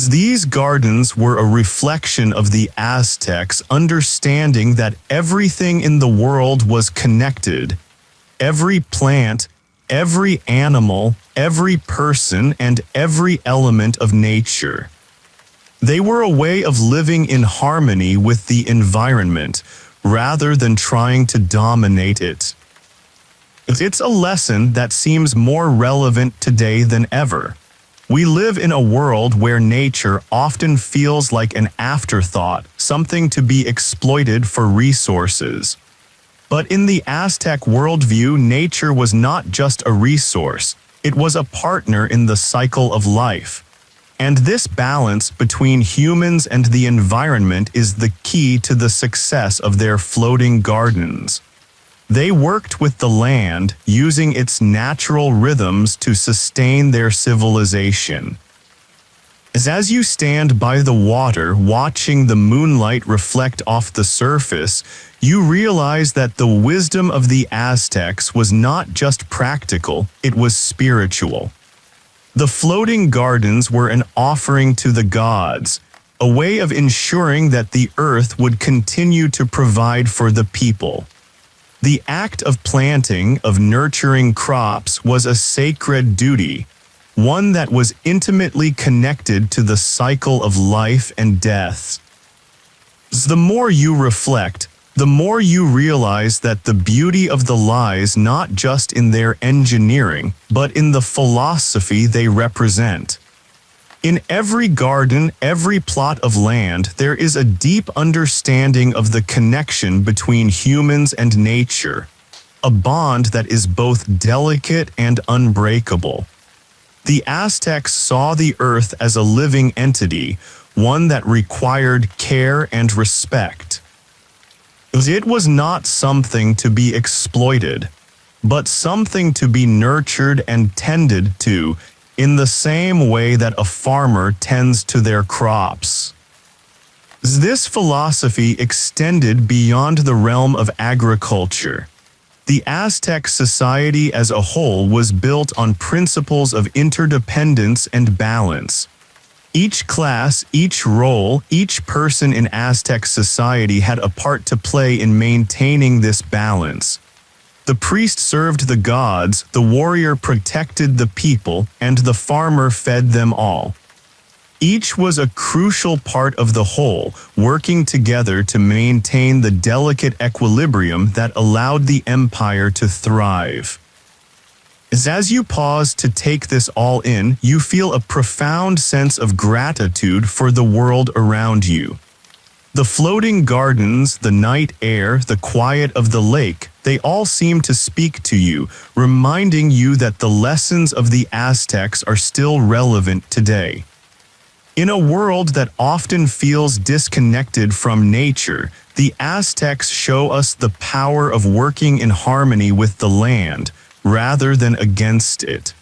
These gardens were a reflection of the Aztecs' understanding that everything in the world was connected. Every plant, every animal, every person, and every element of nature. They were a way of living in harmony with the environment, rather than trying to dominate it. It's a lesson that seems more relevant today than ever. We live in a world where nature often feels like an afterthought, something to be exploited for resources. But in the Aztec worldview, nature was not just a resource, it was a partner in the cycle of life. And this balance between humans and the environment is the key to the success of their floating gardens. They worked with the land, using its natural rhythms to sustain their civilization. As you stand by the water watching the moonlight reflect off the surface, you realize that the wisdom of the Aztecs was not just practical, it was spiritual. The floating gardens were an offering to the gods, a way of ensuring that the earth would continue to provide for the people. The act of planting, of nurturing crops, was a sacred duty, one that was intimately connected to the cycle of life and death. The more you reflect, the more you realize that the beauty of the lies not just in their engineering, but in the philosophy they represent. In every garden, every plot of land, there is a deep understanding of the connection between humans and nature, a bond that is both delicate and unbreakable. The Aztecs saw the earth as a living entity, one that required care and respect. It was not something to be exploited, but something to be nurtured and tended to, in the same way that a farmer tends to their crops. This philosophy extended beyond the realm of agriculture. The Aztec society as a whole was built on principles of interdependence and balance. Each class, each role, each person in Aztec society had a part to play in maintaining this balance. The priest served the gods, the warrior protected the people, and the farmer fed them all. Each was a crucial part of the whole, working together to maintain the delicate equilibrium that allowed the empire to thrive. As you pause to take this all in, you feel a profound sense of gratitude for the world around you. The floating gardens, the night air, the quiet of the lake, they all seem to speak to you, reminding you that the lessons of the Aztecs are still relevant today. In a world that often feels disconnected from nature, the Aztecs show us the power of working in harmony with the land, rather than against it.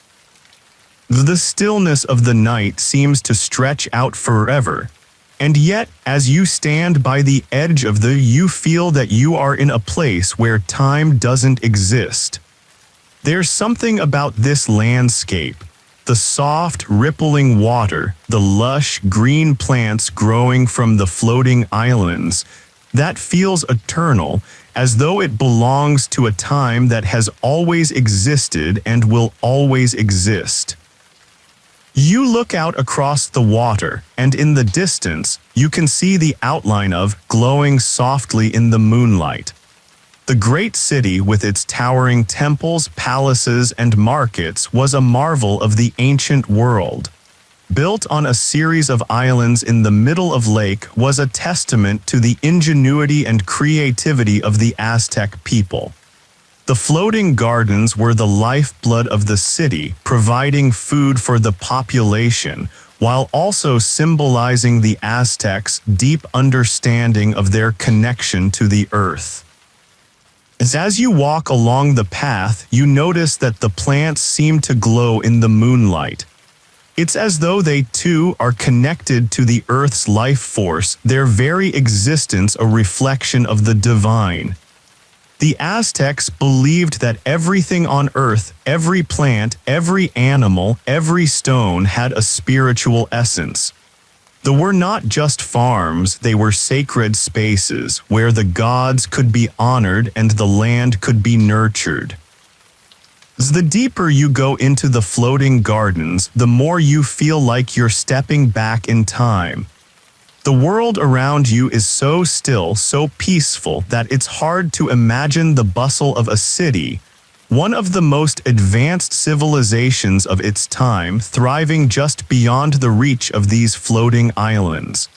The stillness of the night seems to stretch out forever, and yet, as you stand by the edge of you feel that you are in a place where time doesn't exist. There's something about this landscape, the soft, rippling water, the lush, green plants growing from the floating islands, that feels eternal, as though it belongs to a time that has always existed and will always exist. You look out across the water, and in the distance, you can see the outline of glowing softly in the moonlight. The great city with its towering temples, palaces, and markets was a marvel of the ancient world. Built on a series of islands in the middle of lake was a testament to the ingenuity and creativity of the Aztec people. The floating gardens were the lifeblood of the city, providing food for the population, while also symbolizing the Aztecs' deep understanding of their connection to the earth. As you walk along the path, you notice that the plants seem to glow in the moonlight. It's as though they too are connected to the earth's life force, their very existence a reflection of the divine. The Aztecs believed that everything on earth, every plant, every animal, every stone had a spiritual essence. They were not just farms, they were sacred spaces where the gods could be honored and the land could be nurtured. The deeper you go into the floating gardens, the more you feel like you're stepping back in time. The world around you is so still, so peaceful, that it's hard to imagine the bustle of a city, one of the most advanced civilizations of its time, thriving just beyond the reach of these floating islands.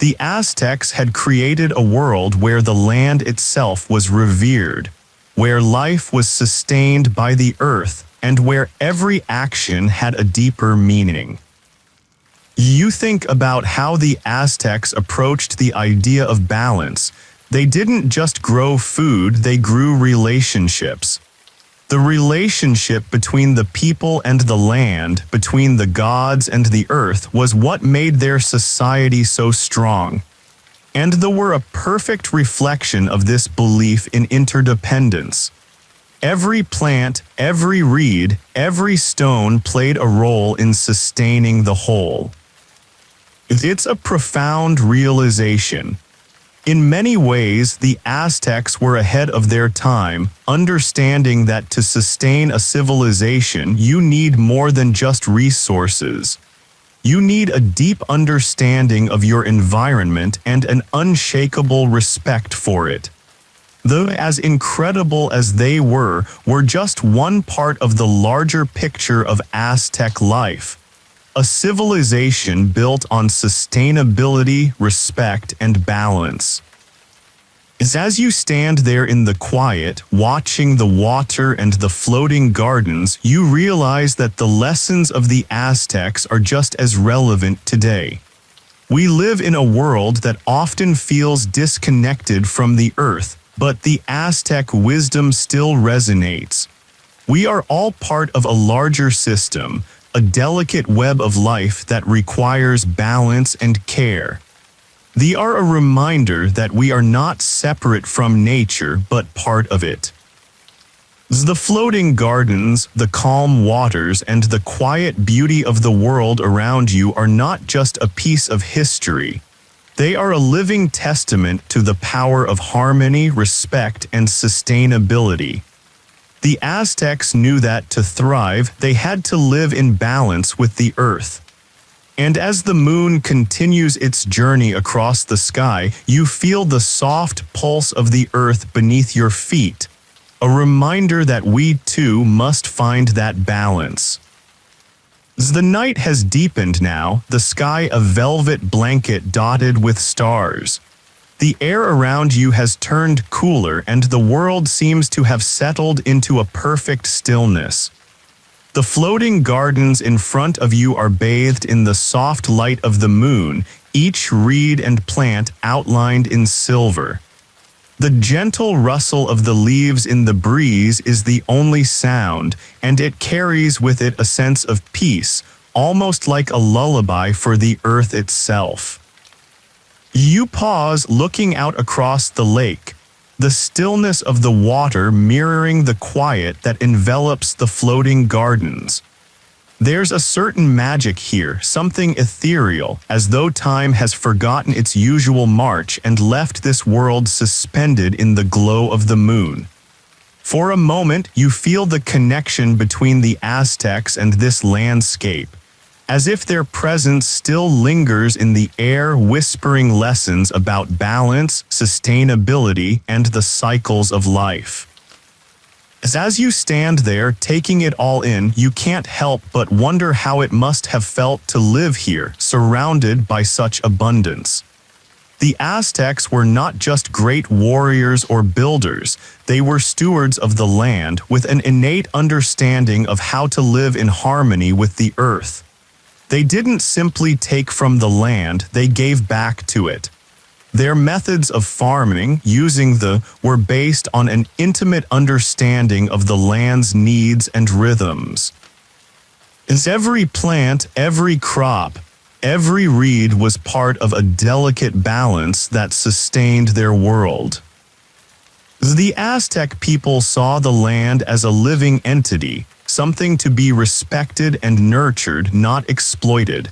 The Aztecs had created a world where the land itself was revered, where life was sustained by the earth, and where every action had a deeper meaning. You think about how the Aztecs approached the idea of balance. They didn't just grow food, they grew relationships. The relationship between the people and the land, between the gods and the earth, was what made their society so strong. And they were a perfect reflection of this belief in interdependence. Every plant, every reed, every stone played a role in sustaining the whole. It's a profound realization. In many ways, the Aztecs were ahead of their time, understanding that to sustain a civilization, you need more than just resources. You need a deep understanding of your environment and an unshakable respect for it. Though as incredible as they were just one part of the larger picture of Aztec life. A civilization built on sustainability, respect, and balance. As you stand there in the quiet, watching the water and the floating gardens, you realize that the lessons of the Aztecs are just as relevant today. We live in a world that often feels disconnected from the earth, but the Aztec wisdom still resonates. We are all part of a larger system, a delicate web of life that requires balance and care. They are a reminder that we are not separate from nature but part of it. The floating gardens, the calm waters, and the quiet beauty of the world around you are not just a piece of history. They are a living testament to the power of harmony, respect, and sustainability. The Aztecs knew that to thrive, they had to live in balance with the earth. And as the moon continues its journey across the sky, you feel the soft pulse of the earth beneath your feet, a reminder that we too must find that balance. As the night has deepened now, the sky a velvet blanket dotted with stars. The air around you has turned cooler and the world seems to have settled into a perfect stillness. The floating gardens in front of you are bathed in the soft light of the moon, each reed and plant outlined in silver. The gentle rustle of the leaves in the breeze is the only sound, and it carries with it a sense of peace, almost like a lullaby for the earth itself. You pause, looking out across the lake, the stillness of the water mirroring the quiet that envelops the floating gardens. There's a certain magic here, something ethereal, as though time has forgotten its usual march and left this world suspended in the glow of the moon. For a moment, you feel the connection between the Aztecs and this landscape, as if their presence still lingers in the air, whispering lessons about balance, sustainability, and the cycles of life. As you stand there, taking it all in, you can't help but wonder how it must have felt to live here, surrounded by such abundance. The Aztecs were not just great warriors or builders, they were stewards of the land with an innate understanding of how to live in harmony with the earth. They didn't simply take from the land, they gave back to it. Their methods of farming, were based on an intimate understanding of the land's needs and rhythms. As every plant, every crop, every reed was part of a delicate balance that sustained their world. The Aztec people saw the land as a living entity, something to be respected and nurtured, not exploited.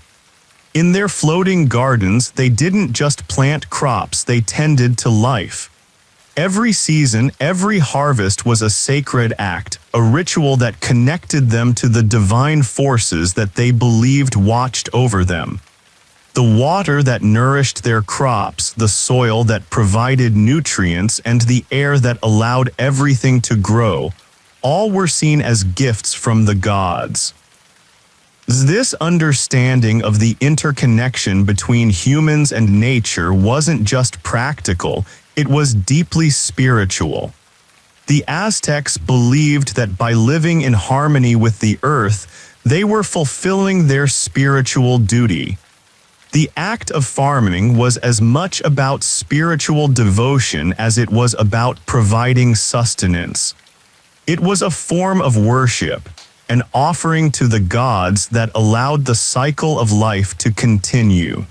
In their floating gardens, they didn't just plant crops, they tended to life. Every season, every harvest was a sacred act, a ritual that connected them to the divine forces that they believed watched over them. The water that nourished their crops, the soil that provided nutrients, and the air that allowed everything to grow, all were seen as gifts from the gods. This understanding of the interconnection between humans and nature wasn't just practical, it was deeply spiritual. The Aztecs believed that by living in harmony with the earth, they were fulfilling their spiritual duty. The act of farming was as much about spiritual devotion as it was about providing sustenance. It was a form of worship, an offering to the gods that allowed the cycle of life to continue.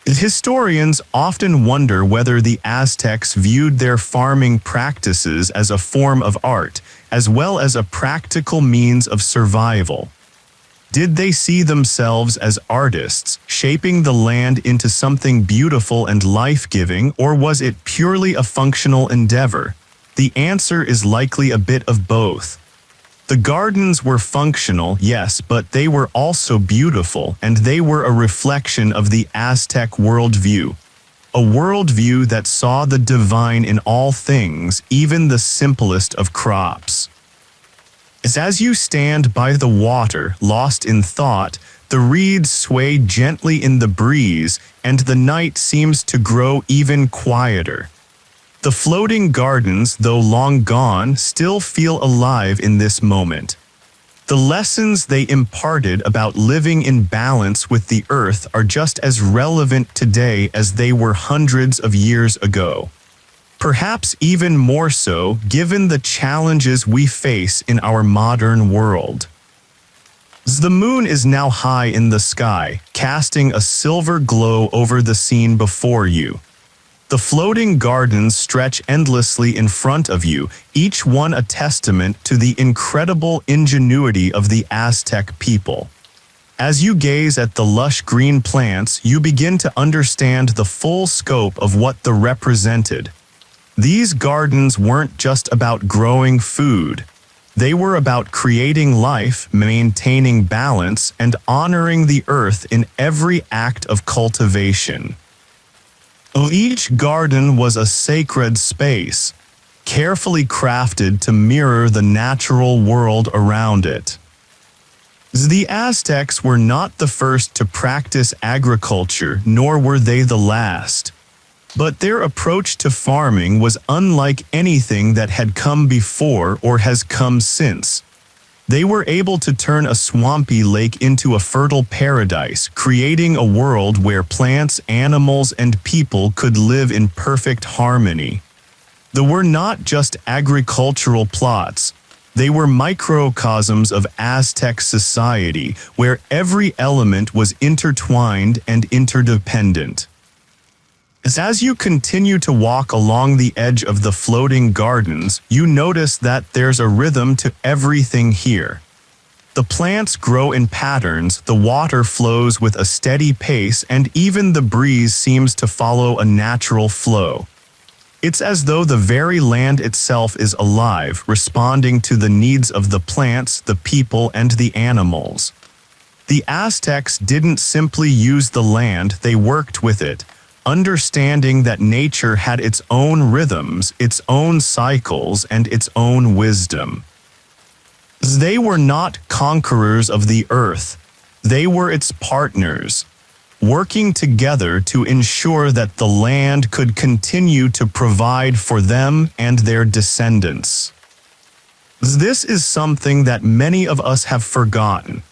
Historians often wonder whether the Aztecs viewed their farming practices as a form of art, as well as a practical means of survival. Did they see themselves as artists, shaping the land into something beautiful and life-giving, or was it purely a functional endeavor? The answer is likely a bit of both. The gardens were functional, yes, but they were also beautiful, and they were a reflection of the Aztec worldview. A worldview that saw the divine in all things, even the simplest of crops. As you stand by the water, lost in thought, the reeds sway gently in the breeze, and the night seems to grow even quieter. The floating gardens, though long gone, still feel alive in this moment. The lessons they imparted about living in balance with the earth are just as relevant today as they were hundreds of years ago. Perhaps even more so, given the challenges we face in our modern world. The moon is now high in the sky, casting a silver glow over the scene before you. The floating gardens stretch endlessly in front of you, each one a testament to the incredible ingenuity of the Aztec people. As you gaze at the lush green plants, you begin to understand the full scope of what they represented. These gardens weren't just about growing food. They were about creating life, maintaining balance, and honoring the earth in every act of cultivation. Each garden was a sacred space, carefully crafted to mirror the natural world around it. The Aztecs were not the first to practice agriculture, nor were they the last. But their approach to farming was unlike anything that had come before or has come since. They were able to turn a swampy lake into a fertile paradise, creating a world where plants, animals, and people could live in perfect harmony. They were not just agricultural plots. They were microcosms of Aztec society, where every element was intertwined and interdependent. As you continue to walk along the edge of the floating gardens, you notice that there's a rhythm to everything here. The plants grow in patterns, the water flows with a steady pace, and even the breeze seems to follow a natural flow. It's as though the very land itself is alive, responding to the needs of the plants, the people, and the animals. The Aztecs didn't simply use the land, they worked with it, understanding that nature had its own rhythms, its own cycles, and its own wisdom. They were not conquerors of the earth, they were its partners, working together to ensure that the land could continue to provide for them and their descendants. This is something that many of us have forgotten.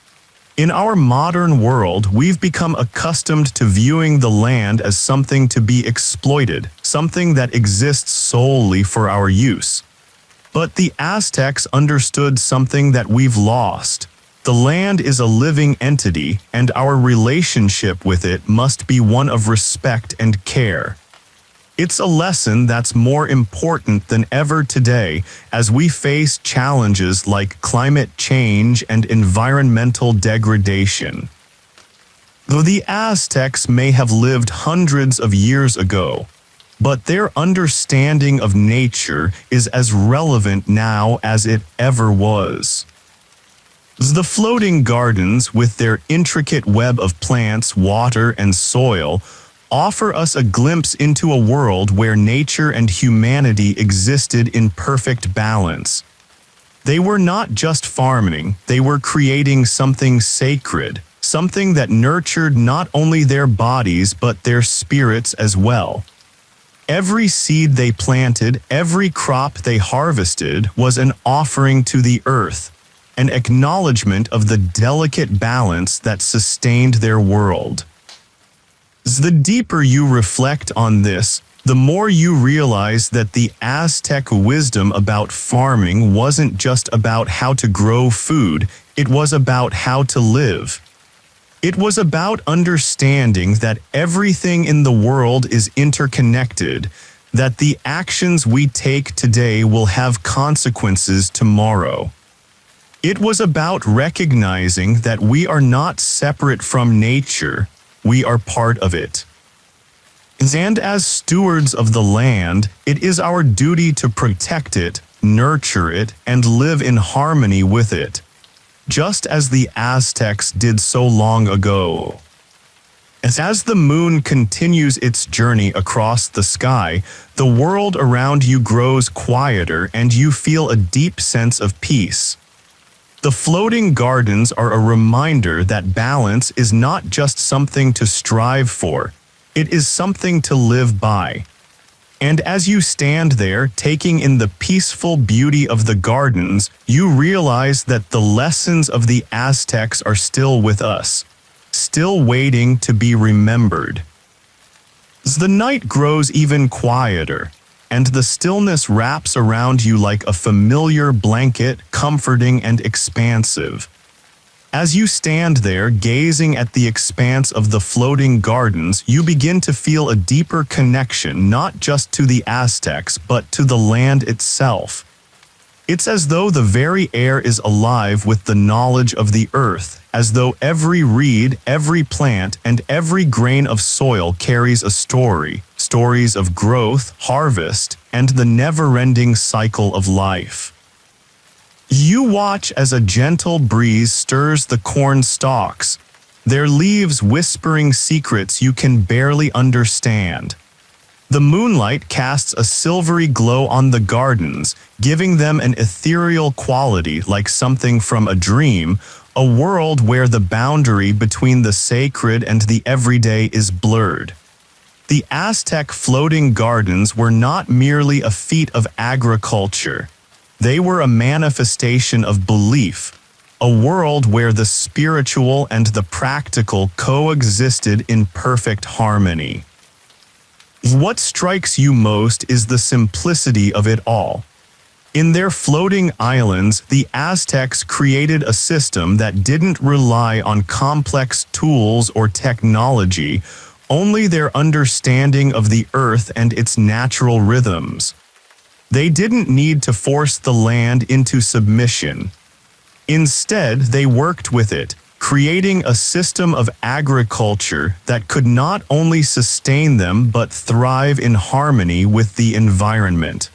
In our modern world, we've become accustomed to viewing the land as something to be exploited, something that exists solely for our use. But the Aztecs understood something that we've lost. The land is a living entity, and our relationship with it must be one of respect and care. It's a lesson that's more important than ever today as we face challenges like climate change and environmental degradation. Though the Aztecs may have lived hundreds of years ago, but their understanding of nature is as relevant now as it ever was. The floating gardens, with their intricate web of plants, water, and soil, offer us a glimpse into a world where nature and humanity existed in perfect balance. They were not just farming, they were creating something sacred, something that nurtured not only their bodies but their spirits as well. Every seed they planted, every crop they harvested was an offering to the earth, an acknowledgement of the delicate balance that sustained their world. The deeper you reflect on this, the more you realize that the Aztec wisdom about farming wasn't just about how to grow food, it was about how to live. It was about understanding that everything in the world is interconnected, that the actions we take today will have consequences tomorrow. It was about recognizing that we are not separate from nature, we are part of it. And as stewards of the land, it is our duty to protect it, nurture it, and live in harmony with it, just as the Aztecs did so long ago. As the moon continues its journey across the sky, the world around you grows quieter and you feel a deep sense of peace. The floating gardens are a reminder that balance is not just something to strive for, it is something to live by. And as you stand there, taking in the peaceful beauty of the gardens, you realize that the lessons of the Aztecs are still with us, still waiting to be remembered. As the night grows even quieter, and the stillness wraps around you like a familiar blanket, comforting and expansive. As you stand there gazing at the expanse of the floating gardens, you begin to feel a deeper connection not just to the Aztecs but to the land itself. It's as though the very air is alive with the knowledge of the earth, as though every reed, every plant, and every grain of soil carries a story, stories of growth, harvest, and the never-ending cycle of life. You watch as a gentle breeze stirs the corn stalks, their leaves whispering secrets you can barely understand. The moonlight casts a silvery glow on the gardens, giving them an ethereal quality like something from a dream, a world where the boundary between the sacred and the everyday is blurred. The Aztec floating gardens were not merely a feat of agriculture. They were a manifestation of belief, a world where the spiritual and the practical coexisted in perfect harmony. What strikes you most is the simplicity of it all. In their floating islands, the Aztecs created a system that didn't rely on complex tools or technology, only their understanding of the earth and its natural rhythms. They didn't need to force the land into submission. Instead, they worked with it, creating a system of agriculture that could not only sustain them but thrive in harmony with the environment.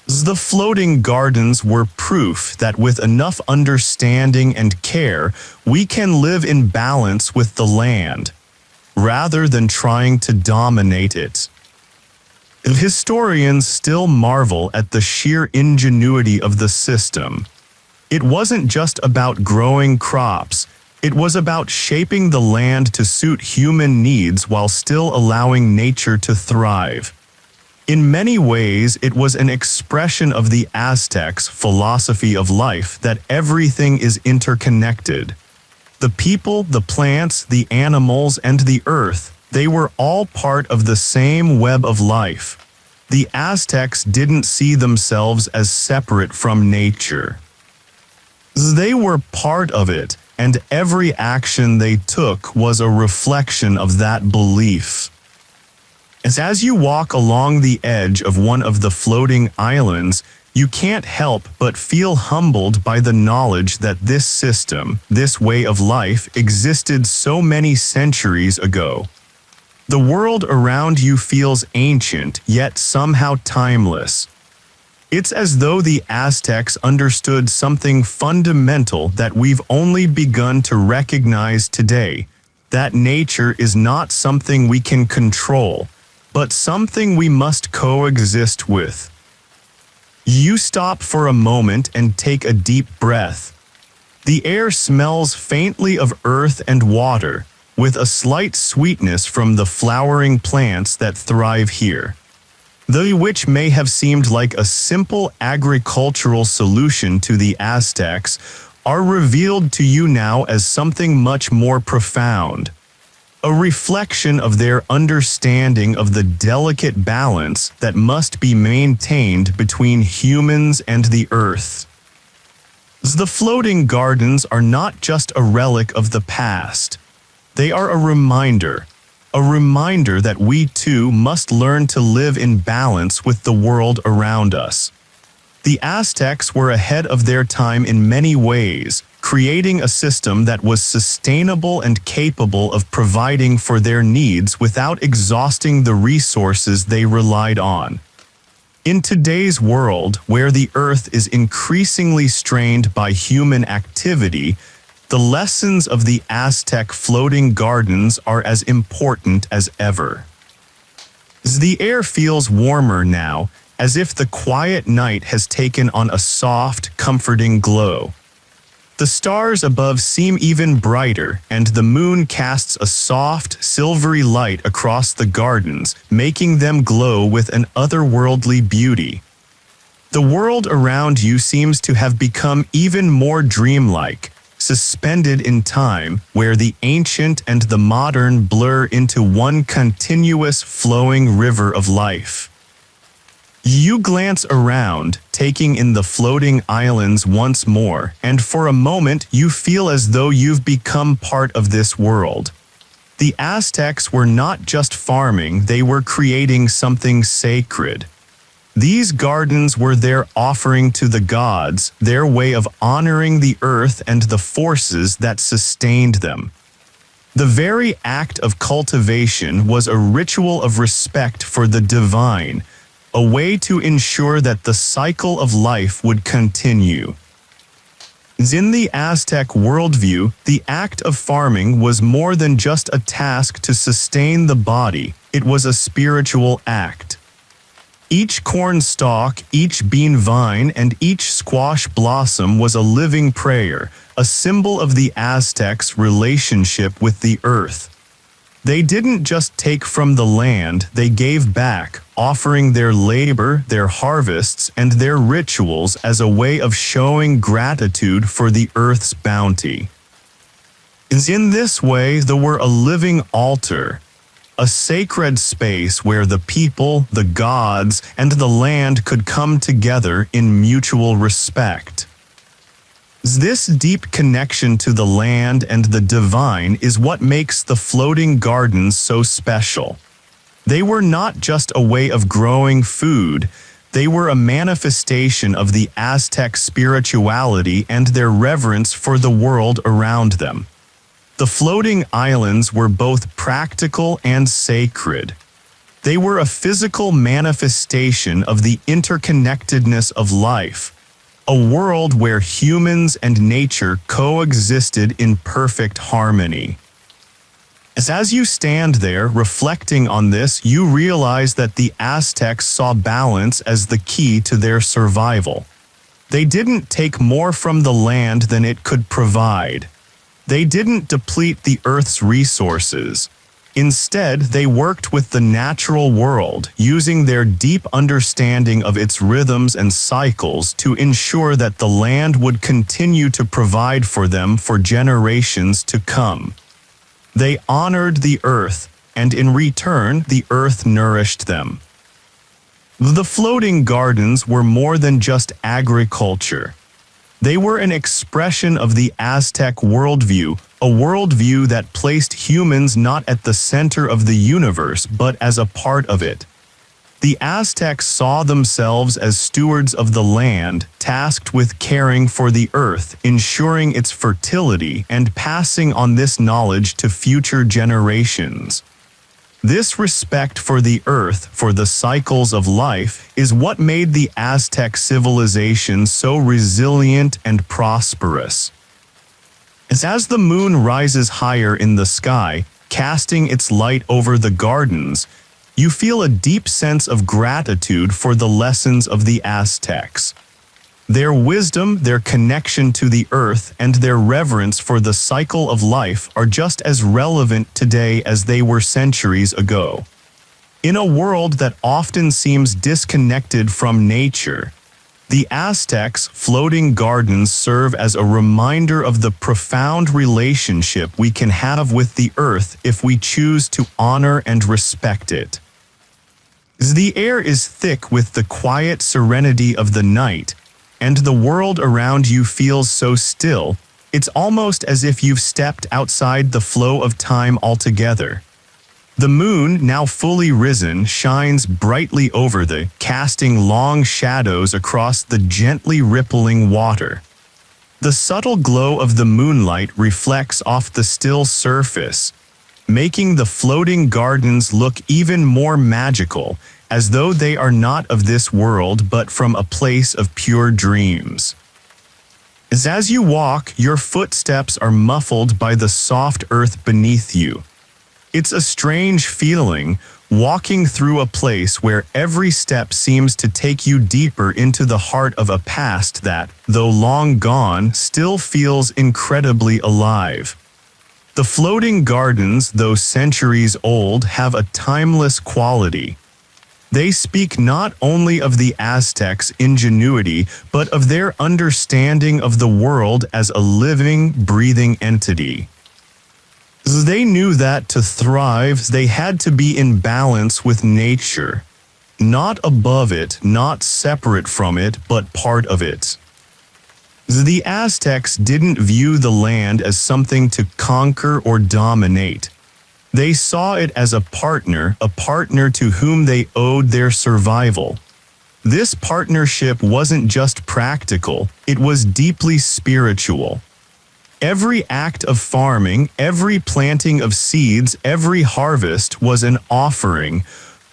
The floating gardens were proof that with enough understanding and care, we can live in balance with the land, rather than trying to dominate it. Historians still marvel at the sheer ingenuity of the system. It wasn't just about growing crops, it was about shaping the land to suit human needs while still allowing nature to thrive. In many ways, it was an expression of the Aztecs' philosophy of life that everything is interconnected. The people, the plants, the animals, and the earth, they were all part of the same web of life. The Aztecs didn't see themselves as separate from nature. They were part of it, and every action they took was a reflection of that belief. As you walk along the edge of one of the floating islands, you can't help but feel humbled by the knowledge that this system, this way of life, existed so many centuries ago. The world around you feels ancient, yet somehow timeless. It's as though the Aztecs understood something fundamental that we've only begun to recognize today, that nature is not something we can control, but something we must coexist with. You stop for a moment and take a deep breath. The air smells faintly of earth and water, with a slight sweetness from the flowering plants that thrive here. Which may have seemed like a simple agricultural solution to the Aztecs, are revealed to you now as something much more profound. A reflection of their understanding of the delicate balance that must be maintained between humans and the earth. The floating gardens are not just a relic of the past. They are a reminder that we too must learn to live in balance with the world around us. The Aztecs were ahead of their time in many ways, creating a system that was sustainable and capable of providing for their needs without exhausting the resources they relied on. In today's world, where the earth is increasingly strained by human activity, the lessons of the Aztec floating gardens are as important as ever. The air feels warmer now, as if the quiet night has taken on a soft, comforting glow. The stars above seem even brighter, and the moon casts a soft, silvery light across the gardens, making them glow with an otherworldly beauty. The world around you seems to have become even more dreamlike, suspended in time, where the ancient and the modern blur into one continuous flowing river of life. You glance around, taking in the floating islands once more, and for a moment you feel as though you've become part of this world. The Aztecs were not just farming, they were creating something sacred. These gardens were their offering to the gods, their way of honoring the earth and the forces that sustained them. The very act of cultivation was a ritual of respect for the divine, a way to ensure that the cycle of life would continue. In the Aztec worldview, the act of farming was more than just a task to sustain the body, it was a spiritual act. Each corn stalk, each bean vine, and each squash blossom was a living prayer, a symbol of the Aztecs' relationship with the earth. They didn't just take from the land, they gave back, offering their labor, their harvests, and their rituals as a way of showing gratitude for the earth's bounty. In this way, they were a living altar, a sacred space where the people, the gods, and the land could come together in mutual respect. This deep connection to the land and the divine is what makes the floating gardens so special. They were not just a way of growing food, they were a manifestation of the Aztec spirituality and their reverence for the world around them. The floating islands were both practical and sacred. They were a physical manifestation of the interconnectedness of life, a world where humans and nature coexisted in perfect harmony. As you stand there reflecting on this, you realize that the Aztecs saw balance as the key to their survival. They didn't take more from the land than it could provide. They didn't deplete the earth's resources. Instead, they worked with the natural world, using their deep understanding of its rhythms and cycles to ensure that the land would continue to provide for them for generations to come. They honored the earth, and in return, the earth nourished them. The floating gardens were more than just agriculture. They were an expression of the Aztec worldview, a worldview that placed humans not at the center of the universe but as a part of it. The Aztecs saw themselves as stewards of the land, tasked with caring for the earth, ensuring its fertility, and passing on this knowledge to future generations. This respect for the earth, for the cycles of life, is what made the Aztec civilization so resilient and prosperous. As the moon rises higher in the sky, casting its light over the gardens, you feel a deep sense of gratitude for the lessons of the Aztecs. Their wisdom, their connection to the earth, and their reverence for the cycle of life are just as relevant today as they were centuries ago. In a world that often seems disconnected from nature, the Aztecs' floating gardens serve as a reminder of the profound relationship we can have with the earth if we choose to honor and respect it. The air is thick with the quiet serenity of the night, and the world around you feels so still, it's almost as if you've stepped outside the flow of time altogether. The moon, now fully risen, shines brightly over casting long shadows across the gently rippling water. The subtle glow of the moonlight reflects off the still surface, making the floating gardens look even more magical, as though they are not of this world but from a place of pure dreams. As you walk, your footsteps are muffled by the soft earth beneath you. It's a strange feeling, walking through a place where every step seems to take you deeper into the heart of a past that, though long gone, still feels incredibly alive. The floating gardens, though centuries old, have a timeless quality. They speak not only of the Aztecs' ingenuity, but of their understanding of the world as a living, breathing entity. They knew that to thrive, they had to be in balance with nature. not above it, not separate from it, but part of it. The Aztecs didn't view the land as something to conquer or dominate. They saw it as a partner to whom they owed their survival. This partnership wasn't just practical, it was deeply spiritual. Every act of farming, every planting of seeds, every harvest was an offering,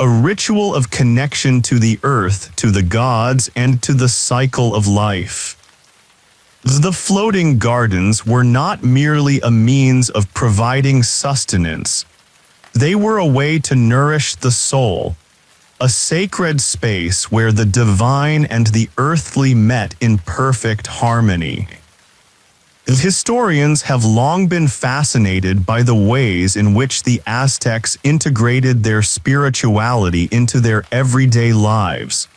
a ritual of connection to the earth, to the gods, and to the cycle of life. The floating gardens were not merely a means of providing sustenance. They were a way to nourish the soul, a sacred space where the divine and the earthly met in perfect harmony. Historians have long been fascinated by the ways in which the Aztecs integrated their spirituality into their everyday lives.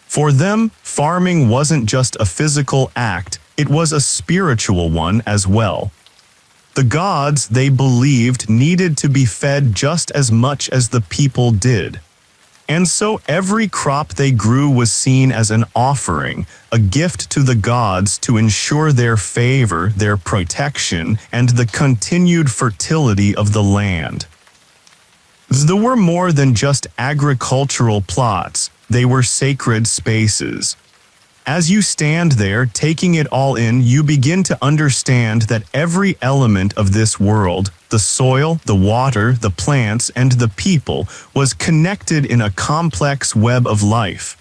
For them, farming wasn't just a physical act, it was a spiritual one as well. The gods, they believed, needed to be fed just as much as the people did. And so every crop they grew was seen as an offering, a gift to the gods to ensure their favor, their protection, and the continued fertility of the land. There were more than just agricultural plots, they were sacred spaces. As you stand there, taking it all in, you begin to understand that every element of this world, the soil, the water, the plants, and the people, was connected in a complex web of life.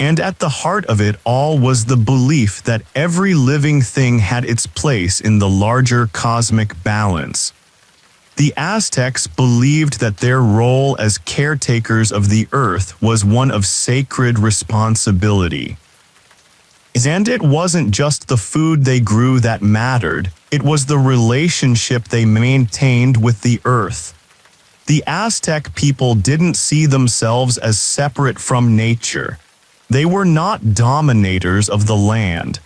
And at the heart of it all was the belief that every living thing had its place in the larger cosmic balance. The Aztecs believed that their role as caretakers of the earth was one of sacred responsibility. And it wasn't just the food they grew that mattered, it was the relationship they maintained with the earth. The Aztec people didn't see themselves as separate from nature. They were not dominators of the land.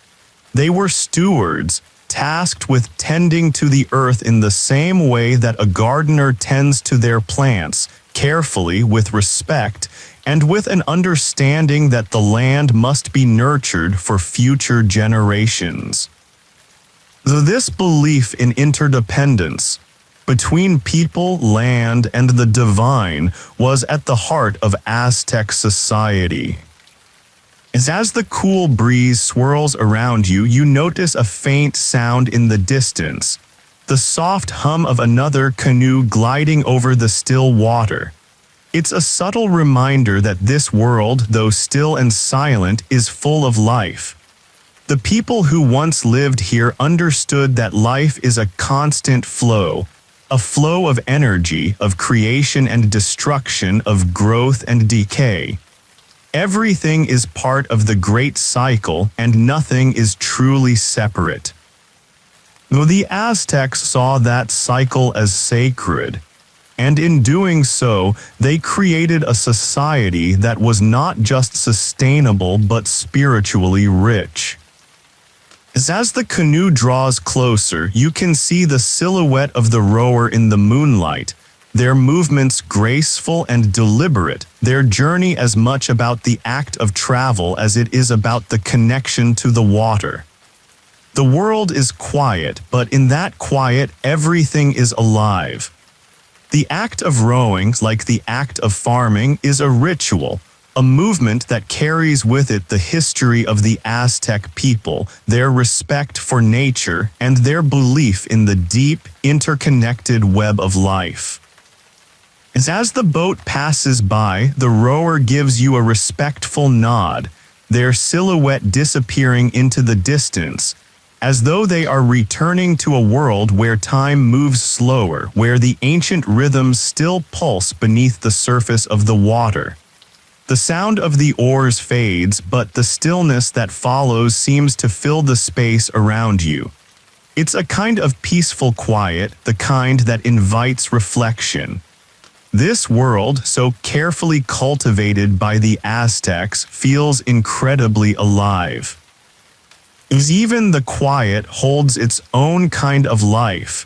They were stewards, tasked with tending to the earth in the same way that a gardener tends to their plants, carefully, with respect, and with an understanding that the land must be nurtured for future generations. This belief in interdependence between people, land, and the divine was at the heart of Aztec society. As the cool breeze swirls around you, you notice a faint sound in the distance, the soft hum of another canoe gliding over the still water. It's a subtle reminder that this world, though still and silent, is full of life. The people who once lived here understood that life is a constant flow, a flow of energy, of creation and destruction, of growth and decay. Everything is part of the great cycle, and nothing is truly separate. The Aztecs saw that cycle as sacred, and in doing so, they created a society that was not just sustainable but spiritually rich. As the canoe draws closer, you can see the silhouette of the rower in the moonlight, their movements graceful and deliberate, their journey as much about the act of travel as it is about the connection to the water. The world is quiet, but in that quiet, everything is alive. The act of rowing, like the act of farming, is a ritual, a movement that carries with it the history of the Aztec people, their respect for nature, and their belief in the deep, interconnected web of life. As the boat passes by, the rower gives you a respectful nod, their silhouette disappearing into the distance, as though they are returning to a world where time moves slower, where the ancient rhythms still pulse beneath the surface of the water. The sound of the oars fades, but the stillness that follows seems to fill the space around you. It's a kind of peaceful quiet, the kind that invites reflection. This world, so carefully cultivated by the Aztecs, feels incredibly alive. Even the quiet holds its own kind of life.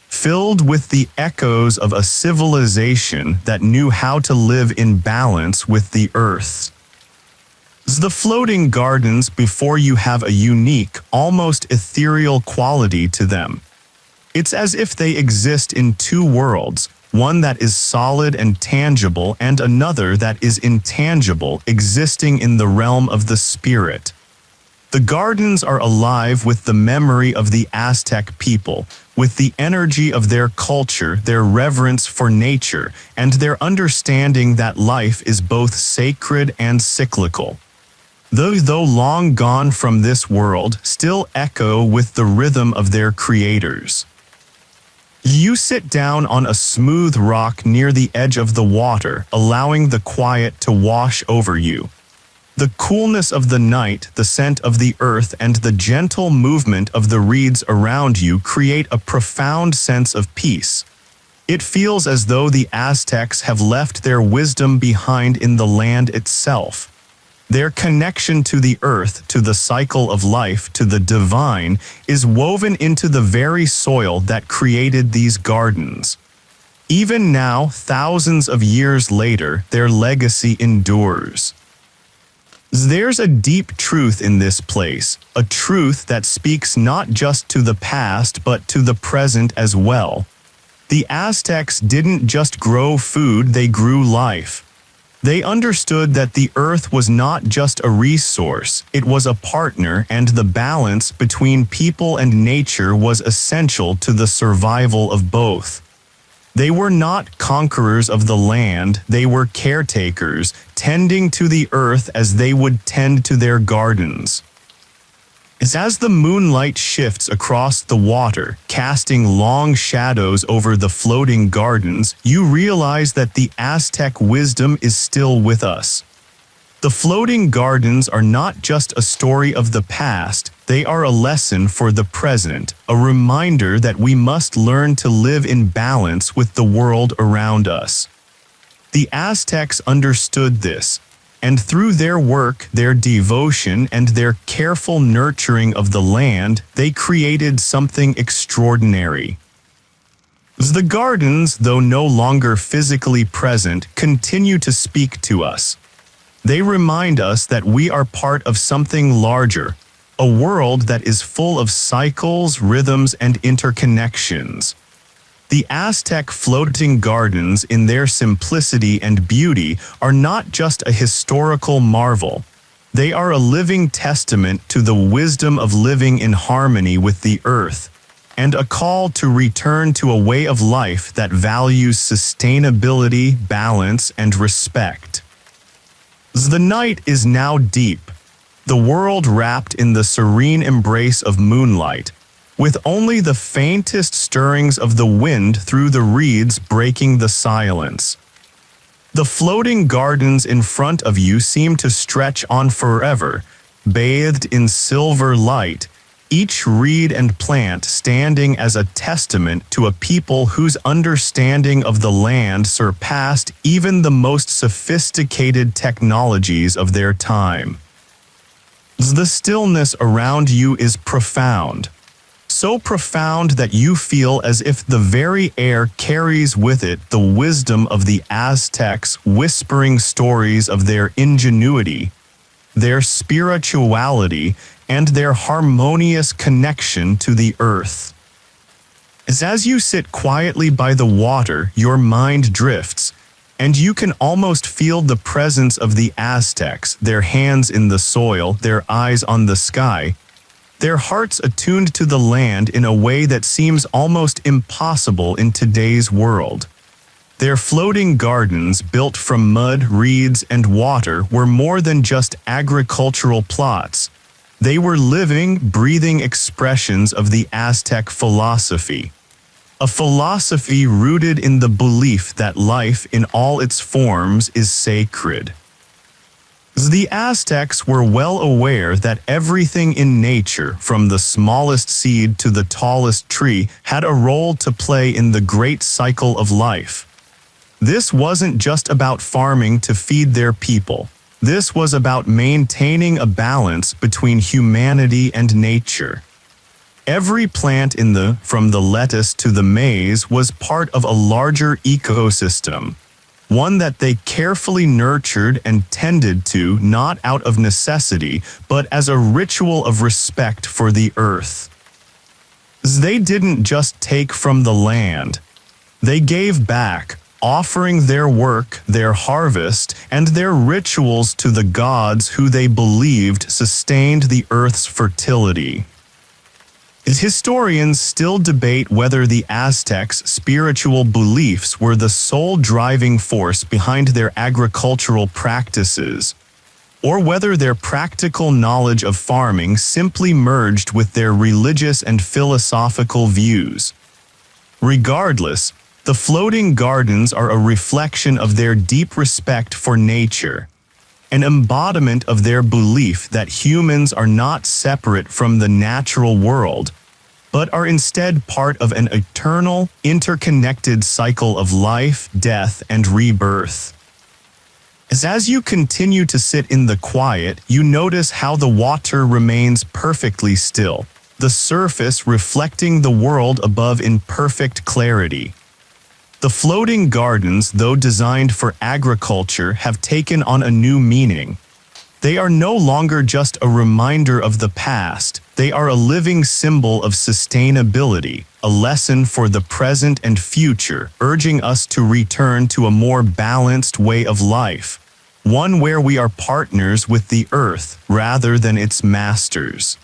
filled with the echoes of a civilization that knew how to live in balance with the earth. The floating gardens before you have a unique, almost ethereal quality to them. It's as if they exist in two worlds, one that is solid and tangible and another that is intangible, existing in the realm of the spirit. The gardens are alive with the memory of the Aztec people, with the energy of their culture, their reverence for nature, and their understanding that life is both sacred and cyclical. Though long gone from this world, still echo with the rhythm of their creators. You sit down on a smooth rock near the edge of the water, allowing the quiet to wash over you. The coolness of the night, the scent of the earth, and the gentle movement of the reeds around you create a profound sense of peace. It feels as though the Aztecs have left their wisdom behind in the land itself. Their connection to the earth, to the cycle of life, to the divine, is woven into the very soil that created these gardens. Even now, thousands of years later, their legacy endures. There's a deep truth in this place, a truth that speaks not just to the past but to the present as well. The Aztecs didn't just grow food, they grew life. They understood that the earth was not just a resource, it was a partner, and the balance between people and nature was essential to the survival of both. They were not conquerors of the land, they were caretakers, tending to the earth as they would tend to their gardens. As the moonlight shifts across the water, casting long shadows over the floating gardens, you realize that the Aztec wisdom is still with us. The floating gardens are not just a story of the past, they are a lesson for the present, a reminder that we must learn to live in balance with the world around us. The Aztecs understood this, and through their work, their devotion, and their careful nurturing of the land, they created something extraordinary. The gardens, though no longer physically present, continue to speak to us. They remind us that we are part of something larger, a world that is full of cycles, rhythms, and interconnections. The Aztec floating gardens, in their simplicity and beauty, are not just a historical marvel. They are a living testament to the wisdom of living in harmony with the earth, and a call to return to a way of life that values sustainability, balance, and respect. The night is now deep, the world wrapped in the serene embrace of moonlight, with only the faintest stirrings of the wind through the reeds breaking the silence. The floating gardens in front of you seem to stretch on forever, bathed in silver light, each reed and plant standing as a testament to a people whose understanding of the land surpassed even the most sophisticated technologies of their time. The stillness around you is profound. So profound that you feel as if the very air carries with it the wisdom of the Aztecs, whispering stories of their ingenuity, their spirituality, and their harmonious connection to the earth. As you sit quietly by the water, your mind drifts, and you can almost feel the presence of the Aztecs, their hands in the soil, their eyes on the sky, their hearts attuned to the land in a way that seems almost impossible in today's world. Their floating gardens, built from mud, reeds, and water, were more than just agricultural plots. They were living, breathing expressions of the Aztec philosophy. A philosophy rooted in the belief that life in all its forms is sacred. The Aztecs were well aware that everything in nature, from the smallest seed to the tallest tree, had a role to play in the great cycle of life. This wasn't just about farming to feed their people. This was about maintaining a balance between humanity and nature. Every plant from the lettuce to the maize was part of a larger ecosystem, one that they carefully nurtured and tended to not out of necessity, but as a ritual of respect for the earth. They didn't just take from the land. They gave back, offering their work, their harvest, and their rituals to the gods who they believed sustained the earth's fertility. Historians still debate whether the Aztecs' spiritual beliefs were the sole driving force behind their agricultural practices, or whether their practical knowledge of farming simply merged with their religious and philosophical views. Regardless, the floating gardens are a reflection of their deep respect for nature, an embodiment of their belief that humans are not separate from the natural world, but are instead part of an eternal, interconnected cycle of life, death, and rebirth. As you continue to sit in the quiet, you notice how the water remains perfectly still, the surface reflecting the world above in perfect clarity. The floating gardens, though designed for agriculture, have taken on a new meaning. They are no longer just a reminder of the past, they are a living symbol of sustainability, a lesson for the present and future, urging us to return to a more balanced way of life, one where we are partners with the earth rather than its masters.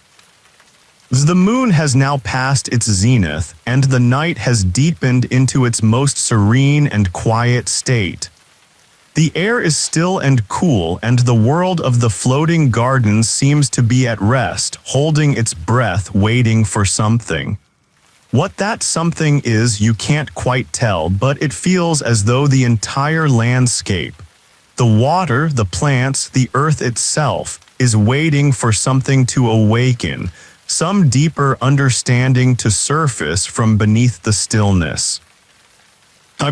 The moon has now passed its zenith, and the night has deepened into its most serene and quiet state. The air is still and cool, and the world of the floating gardens seems to be at rest, holding its breath, waiting for something. What that something is, you can't quite tell, but it feels as though the entire landscape, the water, the plants, the earth itself, is waiting for something to awaken, some deeper understanding to surface from beneath the stillness.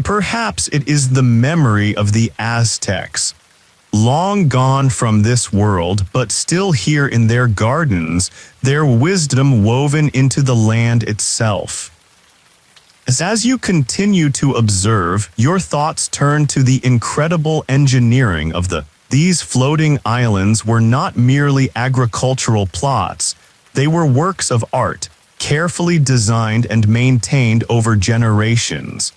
Perhaps it is the memory of the Aztecs, long gone from this world but still here in their gardens, their wisdom woven into the land itself. As you continue to observe, your thoughts turn to the incredible engineering of these floating islands were not merely agricultural plots, they were works of art, carefully designed and maintained over generations.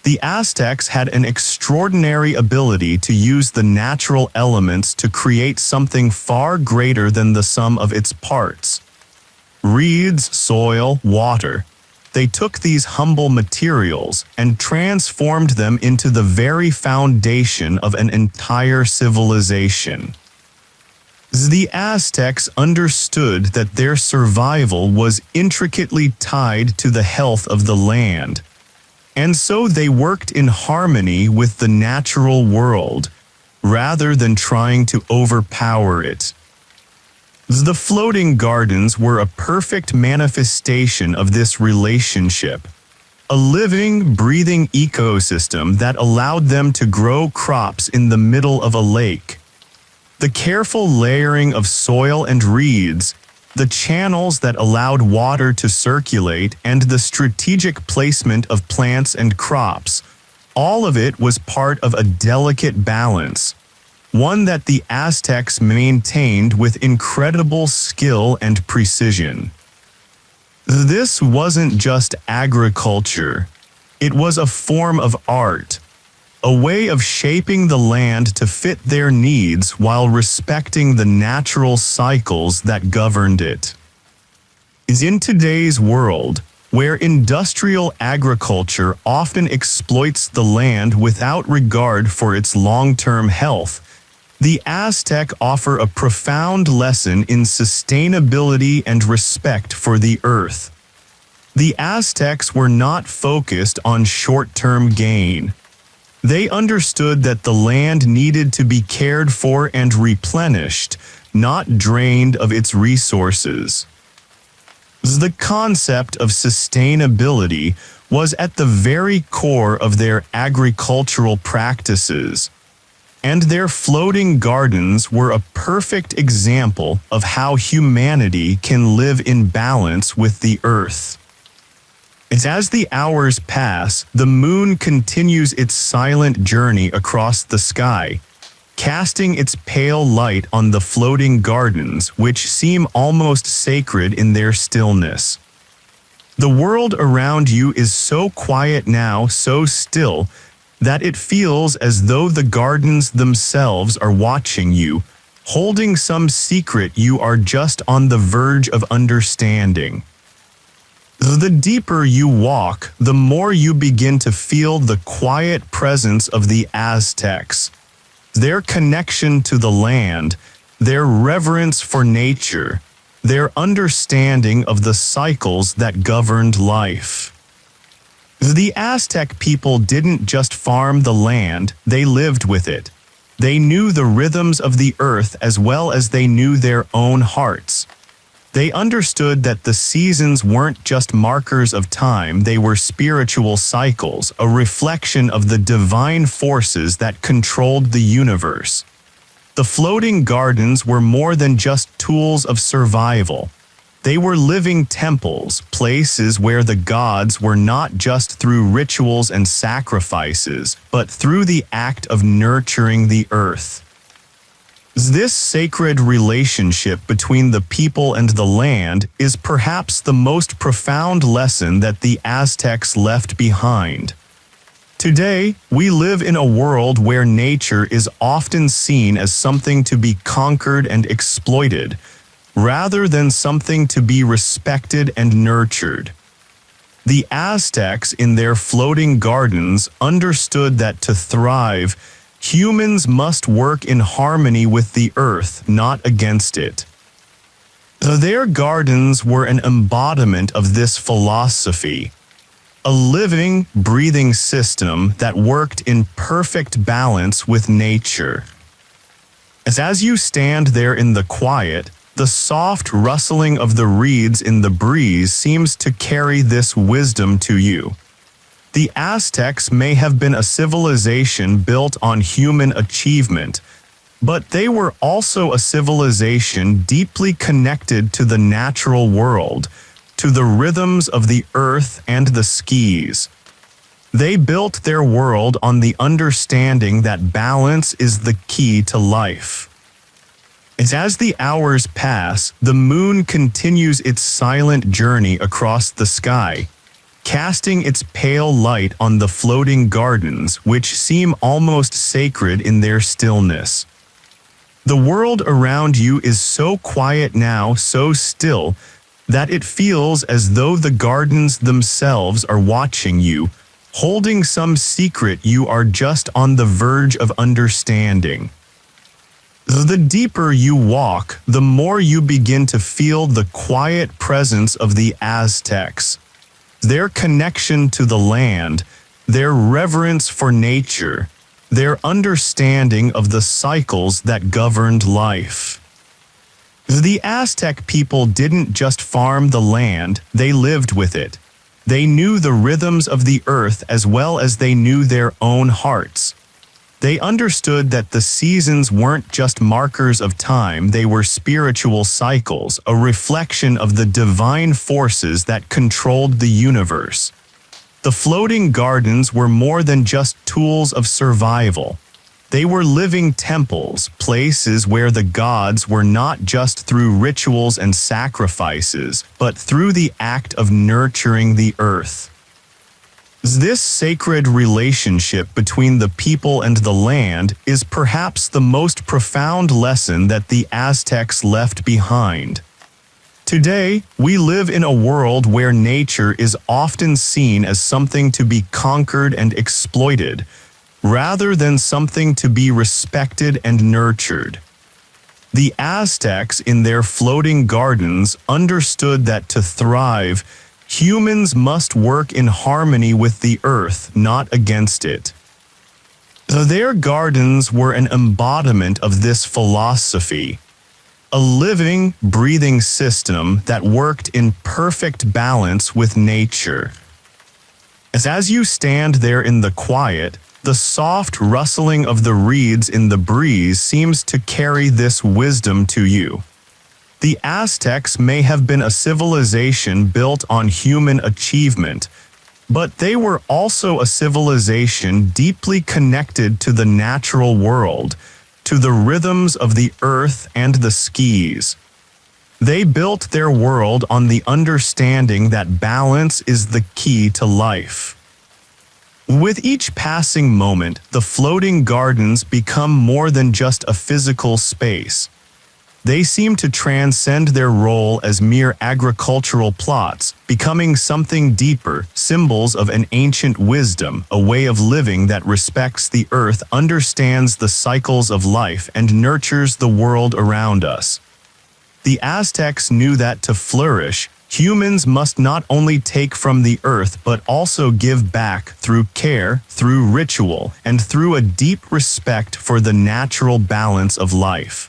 The Aztecs had an extraordinary ability to use the natural elements to create something far greater than the sum of its parts. Reeds, soil, water. They took these humble materials and transformed them into the very foundation of an entire civilization. The Aztecs understood that their survival was intricately tied to the health of the land. And so they worked in harmony with the natural world, rather than trying to overpower it. The floating gardens were a perfect manifestation of this relationship, a living, breathing ecosystem that allowed them to grow crops in the middle of a lake. The careful layering of soil and reeds, the channels that allowed water to circulate, and the strategic placement of plants and crops, all of it was part of a delicate balance, one that the Aztecs maintained with incredible skill and precision. This wasn't just agriculture, it was a form of art, a way of shaping the land to fit their needs while respecting the natural cycles that governed it. In today's world, where industrial agriculture often exploits the land without regard for its long-term health, the Aztec offer a profound lesson in sustainability and respect for the earth. The Aztecs were not focused on short-term gain. They understood that the land needed to be cared for and replenished, not drained of its resources. The concept of sustainability was at the very core of their agricultural practices. and their floating gardens were a perfect example of how humanity can live in balance with the earth. As the hours pass, the moon continues its silent journey across the sky, casting its pale light on the floating gardens which seem almost sacred in their stillness. The world around you is so quiet now, so still, that it feels as though the gardens themselves are watching you, holding some secret you are just on the verge of understanding. The deeper you walk, the more you begin to feel the quiet presence of the Aztecs. Their connection to the land, their reverence for nature, their understanding of the cycles that governed life. The Aztec people didn't just farm the land, they lived with it. They knew the rhythms of the earth as well as they knew their own hearts. They understood that the seasons weren't just markers of time, they were spiritual cycles, a reflection of the divine forces that controlled the universe. The floating gardens were more than just tools of survival. They were living temples, places where the gods were not just through rituals and sacrifices, but through the act of nurturing the earth. This sacred relationship between the people and the land is perhaps the most profound lesson that the Aztecs left behind. Today, we live in a world where nature is often seen as something to be conquered and exploited, rather than something to be respected and nurtured. The Aztecs in their floating gardens understood that to thrive, humans must work in harmony with the earth, not against it. Their gardens were an embodiment of this philosophy, a living, breathing system that worked in perfect balance with nature. As you stand there in the quiet, the soft rustling of the reeds in the breeze seems to carry this wisdom to you. The Aztecs may have been a civilization built on human achievement, but they were also a civilization deeply connected to the natural world, to the rhythms of the earth and the skies. They built their world on the understanding that balance is the key to life. As the hours pass, the moon continues its silent journey across the sky, casting its pale light on the floating gardens which seem almost sacred in their stillness. The world around you is so quiet now, so still, that it feels as though the gardens themselves are watching you, holding some secret you are just on the verge of understanding. The deeper you walk, the more you begin to feel the quiet presence of the Aztecs. Their connection to the land, their reverence for nature, their understanding of the cycles that governed life. The Aztec people didn't just farm the land, they lived with it. They knew the rhythms of the earth as well as they knew their own hearts. They understood that the seasons weren't just markers of time, they were spiritual cycles, a reflection of the divine forces that controlled the universe. The floating gardens were more than just tools of survival. They were living temples, places where the gods were not just through rituals and sacrifices, but through the act of nurturing the earth. This sacred relationship between the people and the land is perhaps the most profound lesson that the Aztecs left behind. Today, we live in a world where nature is often seen as something to be conquered and exploited, rather than something to be respected and nurtured. The Aztecs in their floating gardens understood that to thrive, humans must work in harmony with the earth, not against it. Their gardens were an embodiment of this philosophy, a living, breathing system that worked in perfect balance with nature. As you stand there in the quiet, The soft rustling of the reeds in the breeze seems to carry this wisdom to you. The Aztecs may have been a civilization built on human achievement, but they were also a civilization deeply connected to the natural world, to the rhythms of the earth and the skies. They built their world on the understanding that balance is the key to life. With each passing moment, the floating gardens become more than just a physical space. They seem to transcend their role as mere agricultural plots, becoming something deeper, symbols of an ancient wisdom, a way of living that respects the earth, understands the cycles of life, and nurtures the world around us. The Aztecs knew that to flourish, humans must not only take from the earth but also give back through care, through ritual, and through a deep respect for the natural balance of life.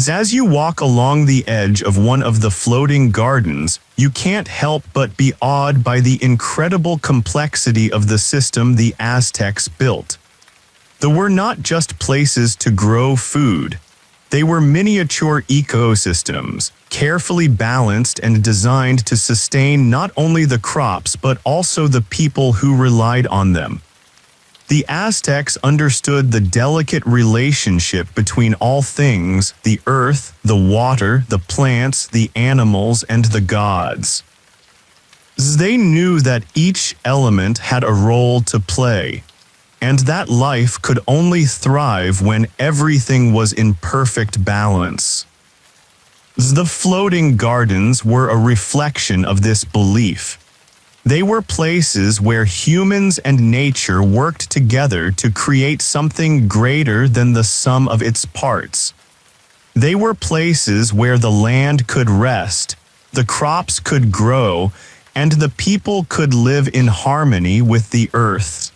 As you walk along the edge of one of the floating gardens, you can't help but be awed by the incredible complexity of the system the Aztecs built. They were not just places to grow food. They were miniature ecosystems, carefully balanced and designed to sustain not only the crops but also the people who relied on them. The Aztecs understood the delicate relationship between all things: the earth, the water, the plants, the animals, and the gods. They knew that each element had a role to play, and that life could only thrive when everything was in perfect balance. The floating gardens were a reflection of this belief. They were places where humans and nature worked together to create something greater than the sum of its parts. They were places where the land could rest, the crops could grow, and the people could live in harmony with the earth.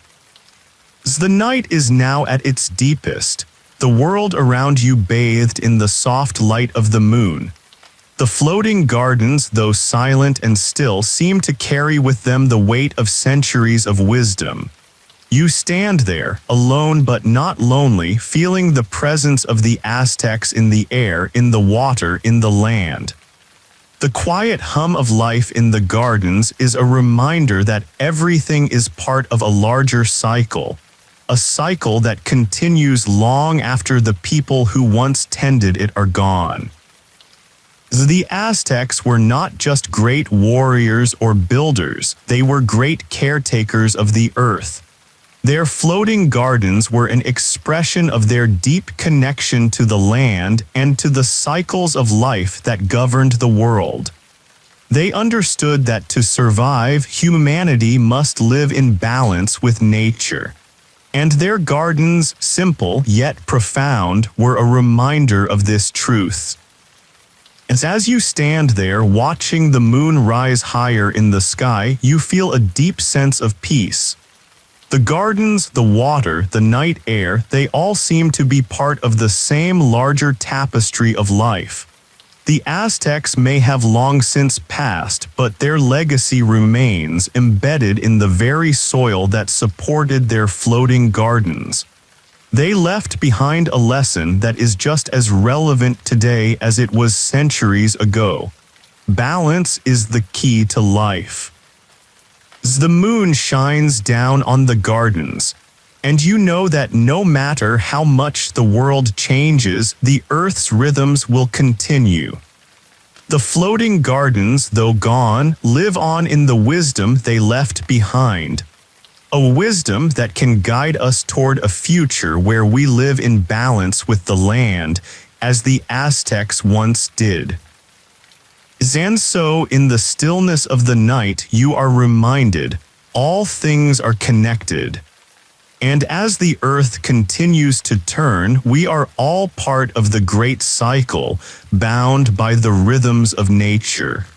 The night is now at its deepest, the world around you bathed in the soft light of the moon. The floating gardens, though silent and still, seem to carry with them the weight of centuries of wisdom. You stand there, alone but not lonely, feeling the presence of the Aztecs in the air, in the water, in the land. The quiet hum of life in the gardens is a reminder that everything is part of a larger cycle, a cycle that continues long after the people who once tended it are gone. The Aztecs were not just great warriors or builders, they were great caretakers of the earth. Their floating gardens were an expression of their deep connection to the land and to the cycles of life that governed the world. They understood that to survive, humanity must live in balance with nature. And their gardens, simple yet profound, were a reminder of this truth. As you stand there watching the moon rise higher in the sky, you feel a deep sense of peace. The gardens, the water, the night air, they all seem to be part of the same larger tapestry of life. The Aztecs may have long since passed, but their legacy remains embedded in the very soil that supported their floating gardens. They left behind a lesson that is just as relevant today as it was centuries ago. Balance is the key to life. The moon shines down on the gardens, and you know that no matter how much the world changes, the earth's rhythms will continue. The floating gardens, though gone, live on in the wisdom they left behind. A wisdom that can guide us toward a future where we live in balance with the land, as the Aztecs once did. And so, in the stillness of the night, you are reminded, all things are connected. And as the earth continues to turn, we are all part of the great cycle, bound by the rhythms of nature.